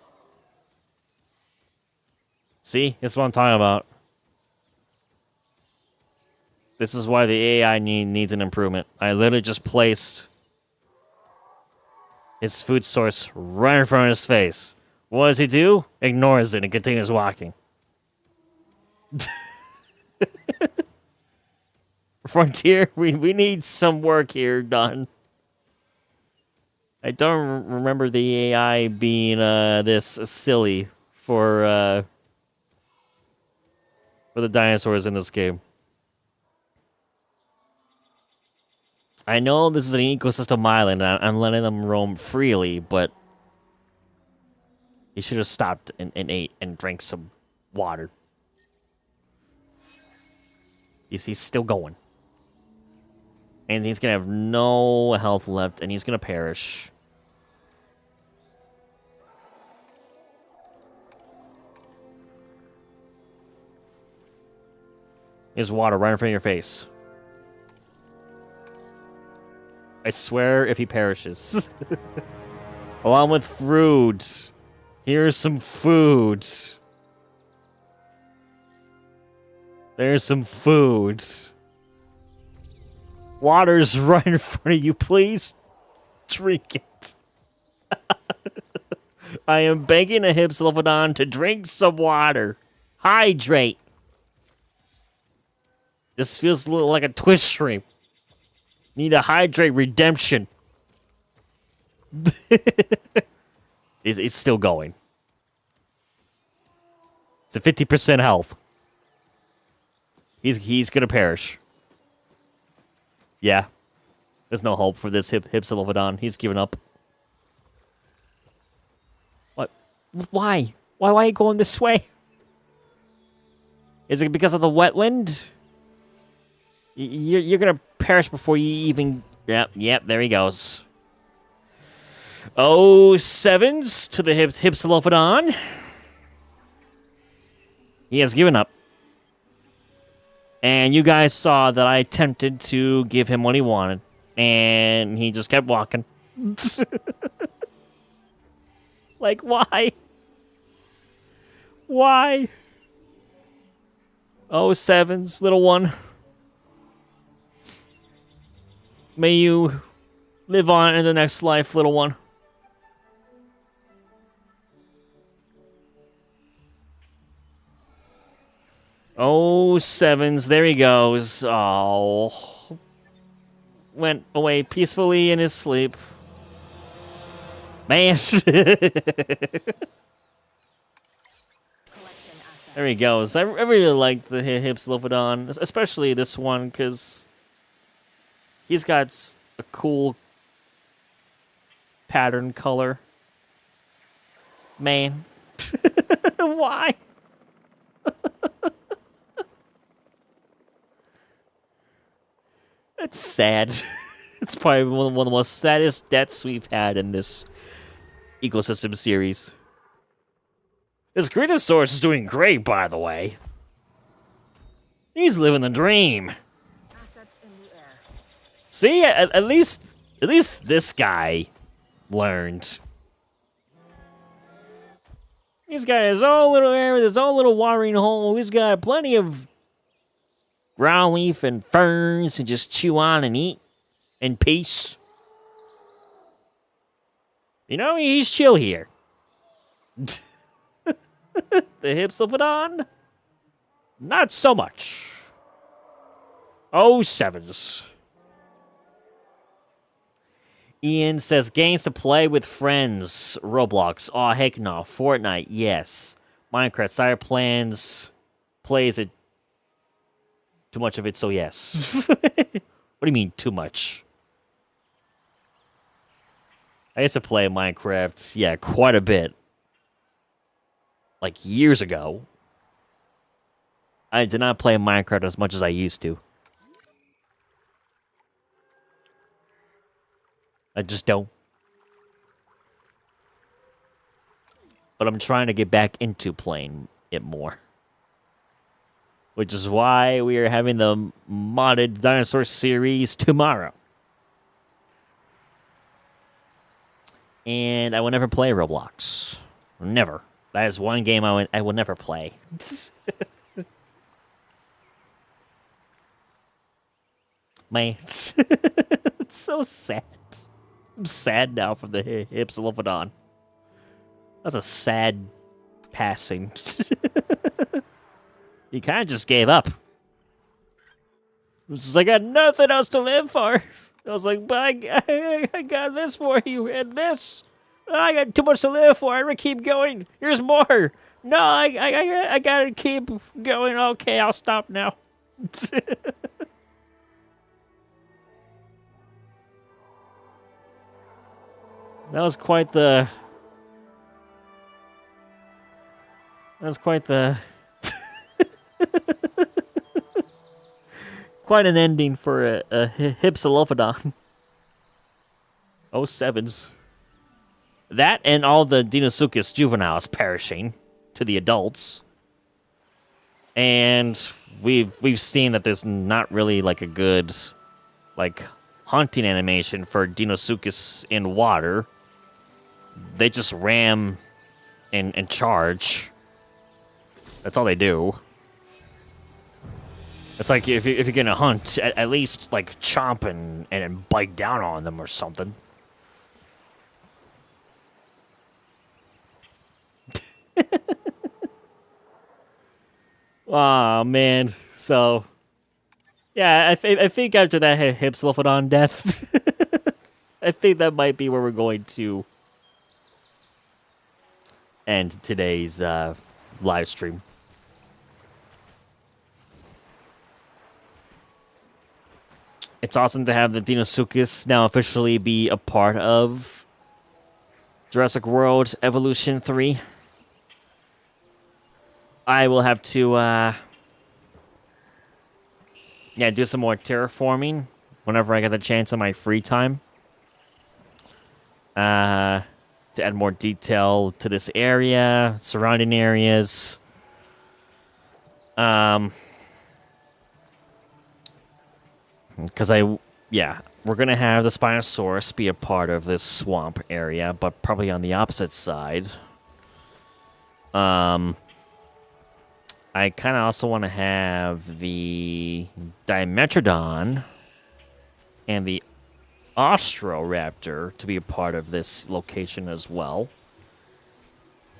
See? That's what I'm talking about. This is why the AI needs an improvement. I literally just placed his food source right in front of his face. What does he do? Ignores it and continues walking. Frontier, we need some work here done. I don't remember the AI being this silly for the dinosaurs in this game. I know this is an ecosystem island, and I'm letting them roam freely, but he should have stopped and ate and drank some water. He's still going. And he's gonna have no health left, and he's gonna perish. Here's water right in front of your face. I swear if he perishes. Along with fruit. Here's some food. There's some food. Water's right in front of you. Please drink it. I am begging a Hypsilophodon to drink some water. Hydrate. This feels a little like a twist stream. Need a hydrate redemption. It's still going. It's at 50% health. He's gonna perish. Yeah. There's no hope for this Hypsilophodon. He's given up. What? Why? Why are you going this way? Is it because of the wetland? You're gonna perish before you even... Yep, there he goes. Oh, sevens to the Hypsilophodon. He has given up. And you guys saw that I attempted to give him what he wanted. And he just kept walking. Like, why? Why? Oh, sevens, little one. May you live on in the next life, little one. Oh, sevens, there he goes. Oh. Went away peacefully in his sleep. Man. There he goes. I really like the Hypsilophodon, especially this one, because he's got a cool pattern color. Man. Why? It's sad. It's probably one of the most saddest deaths we've had in this ecosystem series. This Crocodilia is doing great, by the way. He's living the dream. See, at least this guy learned. He's got his own little area, his own little watering hole. He's got plenty of ground leaf and ferns to just chew on and eat in peace. You know, he's chill here. The Hypsilophodon? Not so much. Oh, sevens. Ian says, games to play with friends. Roblox. Aw, heck no. Fortnite, yes. Minecraft. Sire plans. Plays it. Too much of it, so yes. What do you mean, too much? I used to play Minecraft, yeah, quite a bit. Like, years ago. I did not play Minecraft as much as I used to. I just don't. But I'm trying to get back into playing it more. Which is why we are having the modded dinosaur series tomorrow. And I will never play Roblox. Never. That is one game I will never play. Man. It's so sad. I'm sad now from the Hypsilophodon. That's a sad passing. He kind of just gave up. It's just, I got nothing else to live for. I was like, but I got this for you and this. I got too much to live for. I'm gonna keep going. Here's more. No, I gotta keep going. Okay, I'll stop now. That was quite the. That was quite the. Quite an ending for a Hypsilophodon. 07s. That and all the Deinosuchus juveniles perishing to the adults. And we've seen that there's not really like a good like hunting animation for Deinosuchus in water. They just ram and charge. That's all they do. It's like if you're gonna hunt, at least like chomp and bite down on them or something. Oh man, so yeah, I think after that Hypsilophodon death, I think that might be where we're going to end today's live stream. It's awesome to have the Deinosuchus now officially be a part of Jurassic World Evolution 3. I will have to, do some more terraforming whenever I get the chance on my free time. To add more detail to this area, surrounding areas. Because we're going to have the Spinosaurus be a part of this swamp area, but probably on the opposite side. I kind of also want to have the Dimetrodon and the Austroraptor to be a part of this location as well.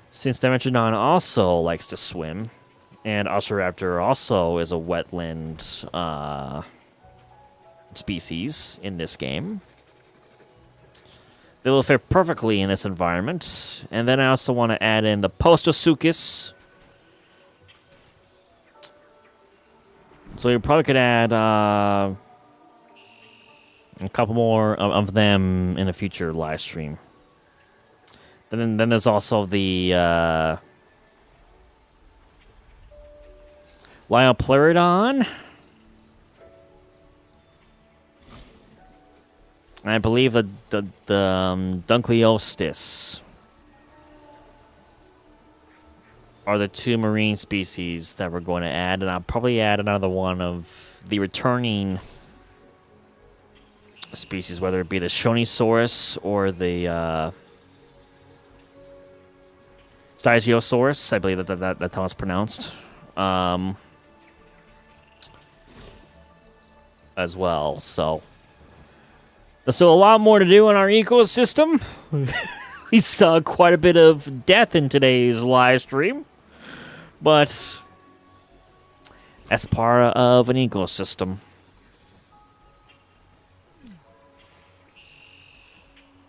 Since Dimetrodon also likes to swim, and Austroraptor also is a wetland species in this game. They will fit perfectly in this environment. And then I also want to add in the Postosuchus. So we probably could add a couple more of them in a future live stream. Then there's also the Liopleurodon. I believe the Dunkleostis are the two marine species that we're going to add, and I'll probably add another one of the returning species, whether it be the Shonisaurus or the Stygiosaurus. I believe that's how it's pronounced. As well, so there's still a lot more to do in our ecosystem. We saw quite a bit of death in today's live stream, but as part of an ecosystem.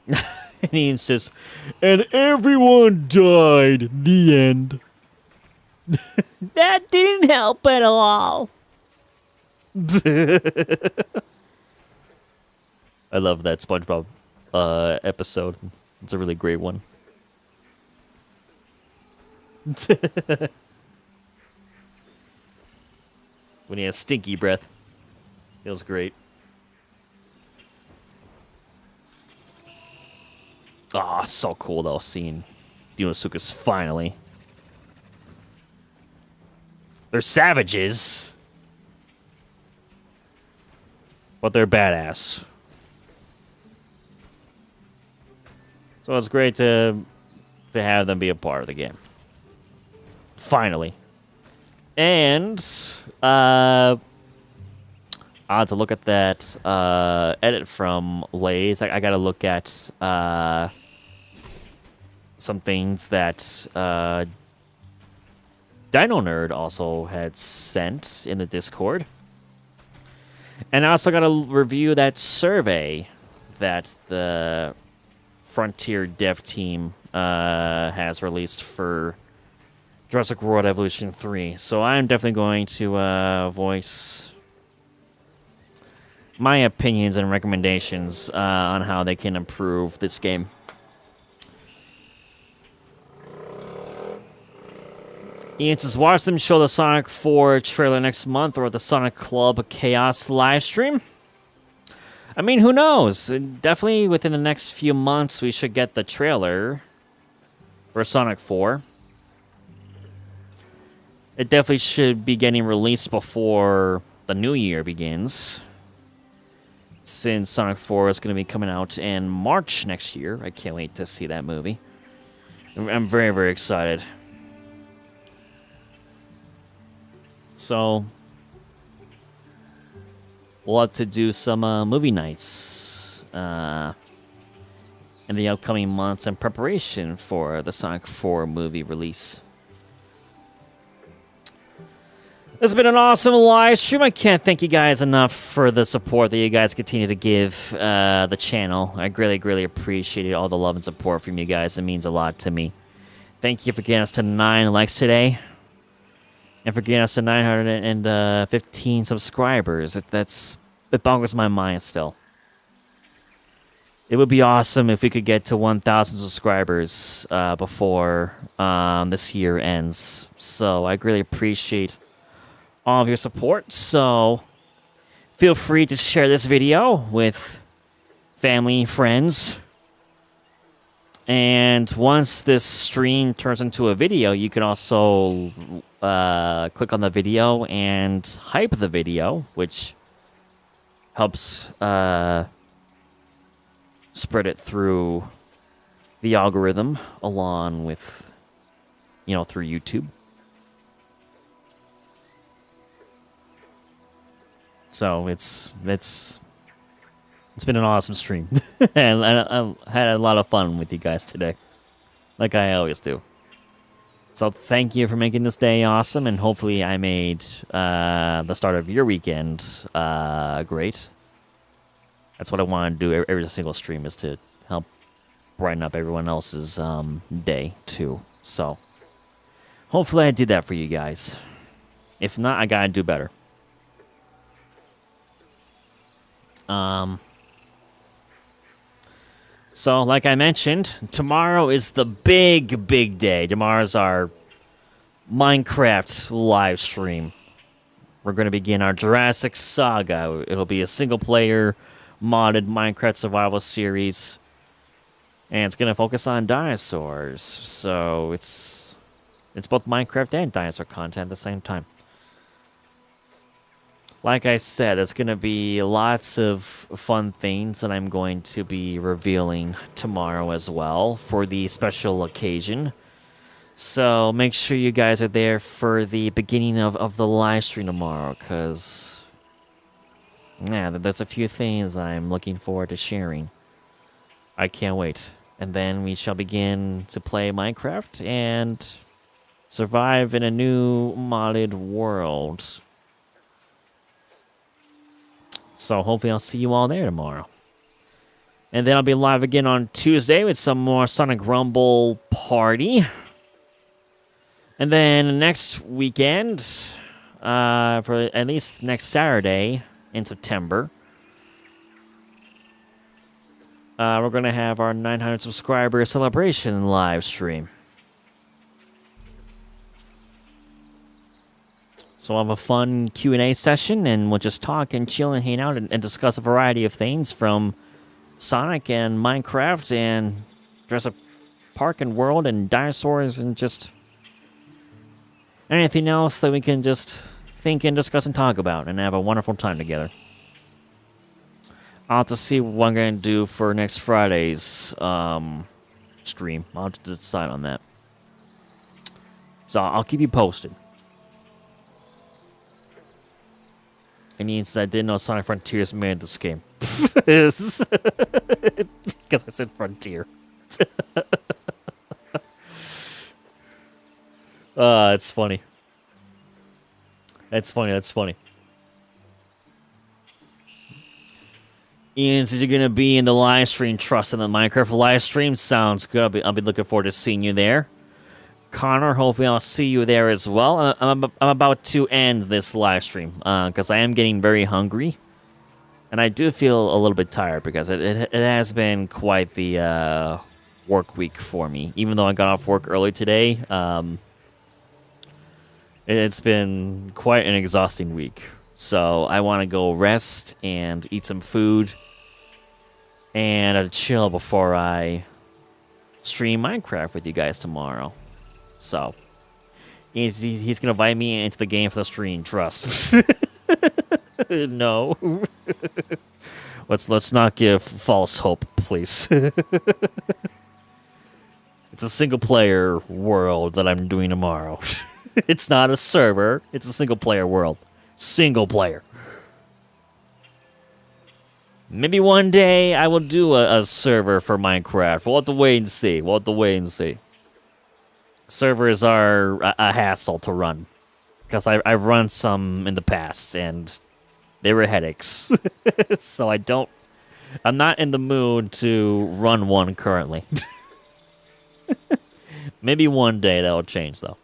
And he says, and everyone died. The end. That didn't help at all. I love that SpongeBob episode. It's a really great one. When he has stinky breath. Feels great. Oh, it's so cool though, seeing Deinosuchus finally. They're savages. But they're badass. So it's great to have them be a part of the game. Finally. And I had to look at that edit from Lays. I got to look at some things that Dino Nerd also had sent in the Discord. And I also got to review that survey that the Frontier dev team has released for Jurassic World Evolution 3. So I'm definitely going to voice my opinions and recommendations on how they can improve this game. Ian says, watch them show the Sonic 4 trailer next month or the Sonic Club Chaos livestream. I mean, who knows? Definitely within the next few months, we should get the trailer for Sonic 4. It definitely should be getting released before the new year begins, since Sonic 4 is going to be coming out in March next year. I can't wait to see that movie. I'm very, very excited. So, we'll have to do some movie nights in the upcoming months in preparation for the Sonic 4 movie release. This has been an awesome live stream. I can't thank you guys enough for the support that you guys continue to give the channel. I greatly, greatly appreciate all the love and support from you guys. It means a lot to me. Thank you for getting us to 9 likes today. And for getting us to 915 subscribers. It boggles my mind still. It would be awesome if we could get to 1,000 subscribers before this year ends. So I greatly appreciate all of your support. So feel free to share this video with family, friends. And once this stream turns into a video, you can also click on the video and hype the video, which helps spread it through the algorithm along with, through YouTube. So it's been an awesome stream, and I had a lot of fun with you guys today, like I always do. So thank you for making this day awesome, and hopefully I made the start of your weekend great. That's what I want to do every single stream, is to help brighten up everyone else's day too. So hopefully I did that for you guys. If not, I gotta do better. So, like I mentioned, tomorrow is the big, big day. Tomorrow's our Minecraft live stream. We're going to begin our Jurassic Saga. It'll be a single-player, modded Minecraft survival series. And it's going to focus on dinosaurs. So, it's both Minecraft and dinosaur content at the same time. Like I said, it's going to be lots of fun things that I'm going to be revealing tomorrow as well for the special occasion. So make sure you guys are there for the beginning of the live stream tomorrow, because there's a few things that I'm looking forward to sharing. I can't wait. And then we shall begin to play Minecraft and survive in a new modded world. So hopefully I'll see you all there tomorrow. And then I'll be live again on Tuesday with some more Sonic Rumble Party. And then next weekend, for at least next Saturday in September, we're going to have our 900 subscriber celebration live stream. So we'll have a fun Q&A session, and we'll just talk and chill and hang out and discuss a variety of things from Sonic and Minecraft and Jurassic Park and World and dinosaurs and just anything else that we can just think and discuss and talk about and have a wonderful time together. I'll have to see what I'm going to do for next Friday's stream. I'll have to decide on that. So I'll keep you posted. And Ian said, I didn't know Sonic Frontiers made this game. Because I said Frontier. It's funny. That's funny. Ian says you're gonna be in the live stream. Trust in the Minecraft live stream. Sounds good. I'll be looking forward to seeing you there. Connor, hopefully I'll see you there as well. I'm about to end this live stream because I am getting very hungry, and I do feel a little bit tired because it has been quite the work week for me. Even though I got off work early today, it's been quite an exhausting week. So I want to go rest and eat some food and chill before I stream Minecraft with you guys tomorrow. So he's gonna invite me into the game for the stream. Trust. No. Let's not give false hope, please. It's a single player world that I'm doing tomorrow. It's not a server. It's a single player world. Single player. Maybe one day I will do a server for Minecraft. We'll have to wait and see. Servers are a hassle to run. Because I've run some in the past, and they were headaches. So I'm not in the mood to run one currently. Maybe one day that'll change, though.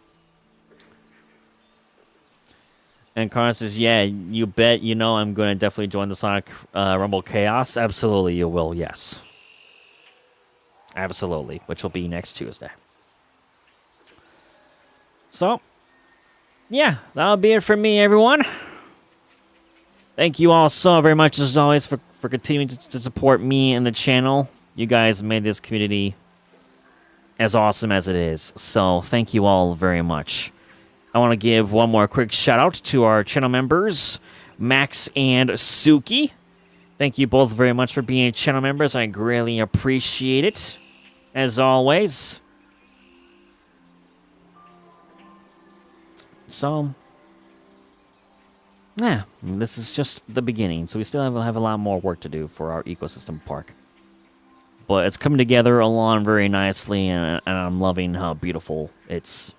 And Connor says, yeah, you bet you know I'm going to definitely join the Sonic Rumble Chaos. Absolutely, you will, yes. Absolutely, which will be next Tuesday. So, yeah, that'll be it for me, everyone. Thank you all so very much, as always, for continuing to support me and the channel. You guys made this community as awesome as it is. So, thank you all very much. I want to give one more quick shout-out to our channel members, Max and Suki. Thank you both very much for being channel members. I greatly appreciate it, as always. So, yeah, this is just the beginning. So we still have a lot more work to do for our ecosystem park. But it's coming together along very nicely, and I'm loving how beautiful it's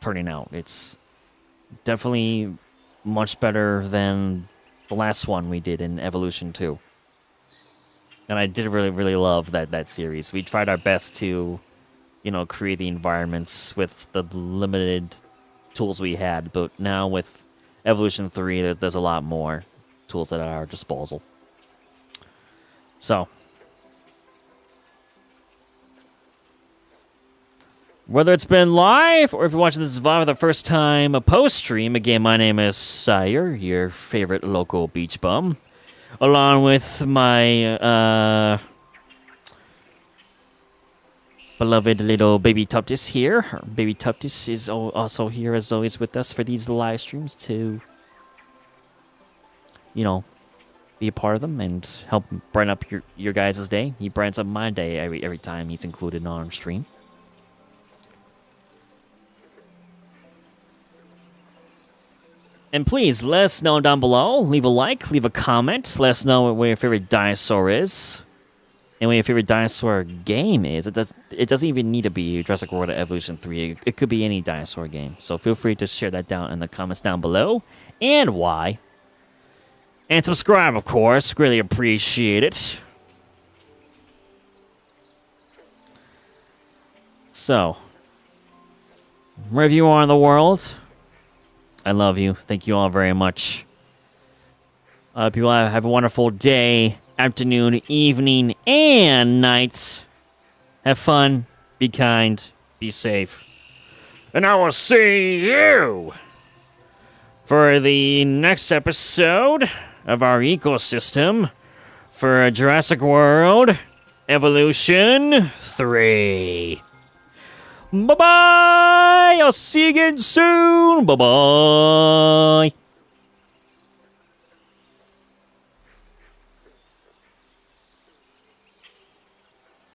turning out. It's definitely much better than the last one we did in Evolution 2. And I did really love that series. We tried our best to, create the environments with the limited tools we had, but now with Evolution 3, there's a lot more tools at our disposal. So, whether it's been live or if you're watching this live for the first time, a post-stream, again, my name is Syhr, your favorite local beach bum, along with my beloved little baby Tuptis here. Baby Tuptis is also here, as always, with us for these live streams to, be a part of them and help brighten up your guys' day. He brightens up my day every time he's included on stream. And please, let us know down below. Leave a like, leave a comment. Let us know what your favorite dinosaur is. And what your favorite dinosaur game is. It doesn't even need to be Jurassic World Evolution 3. It could be any dinosaur game. So feel free to share that down in the comments down below. And why. And subscribe, of course. Really appreciate it. So, wherever you are in the world, I love you. Thank you all very much. People have a wonderful day, afternoon, evening, and night. Have fun. Be kind. Be safe. And I will see you for the next episode of our ecosystem for Jurassic World Evolution 3. Bye-bye! I'll see you again soon! Bye-bye!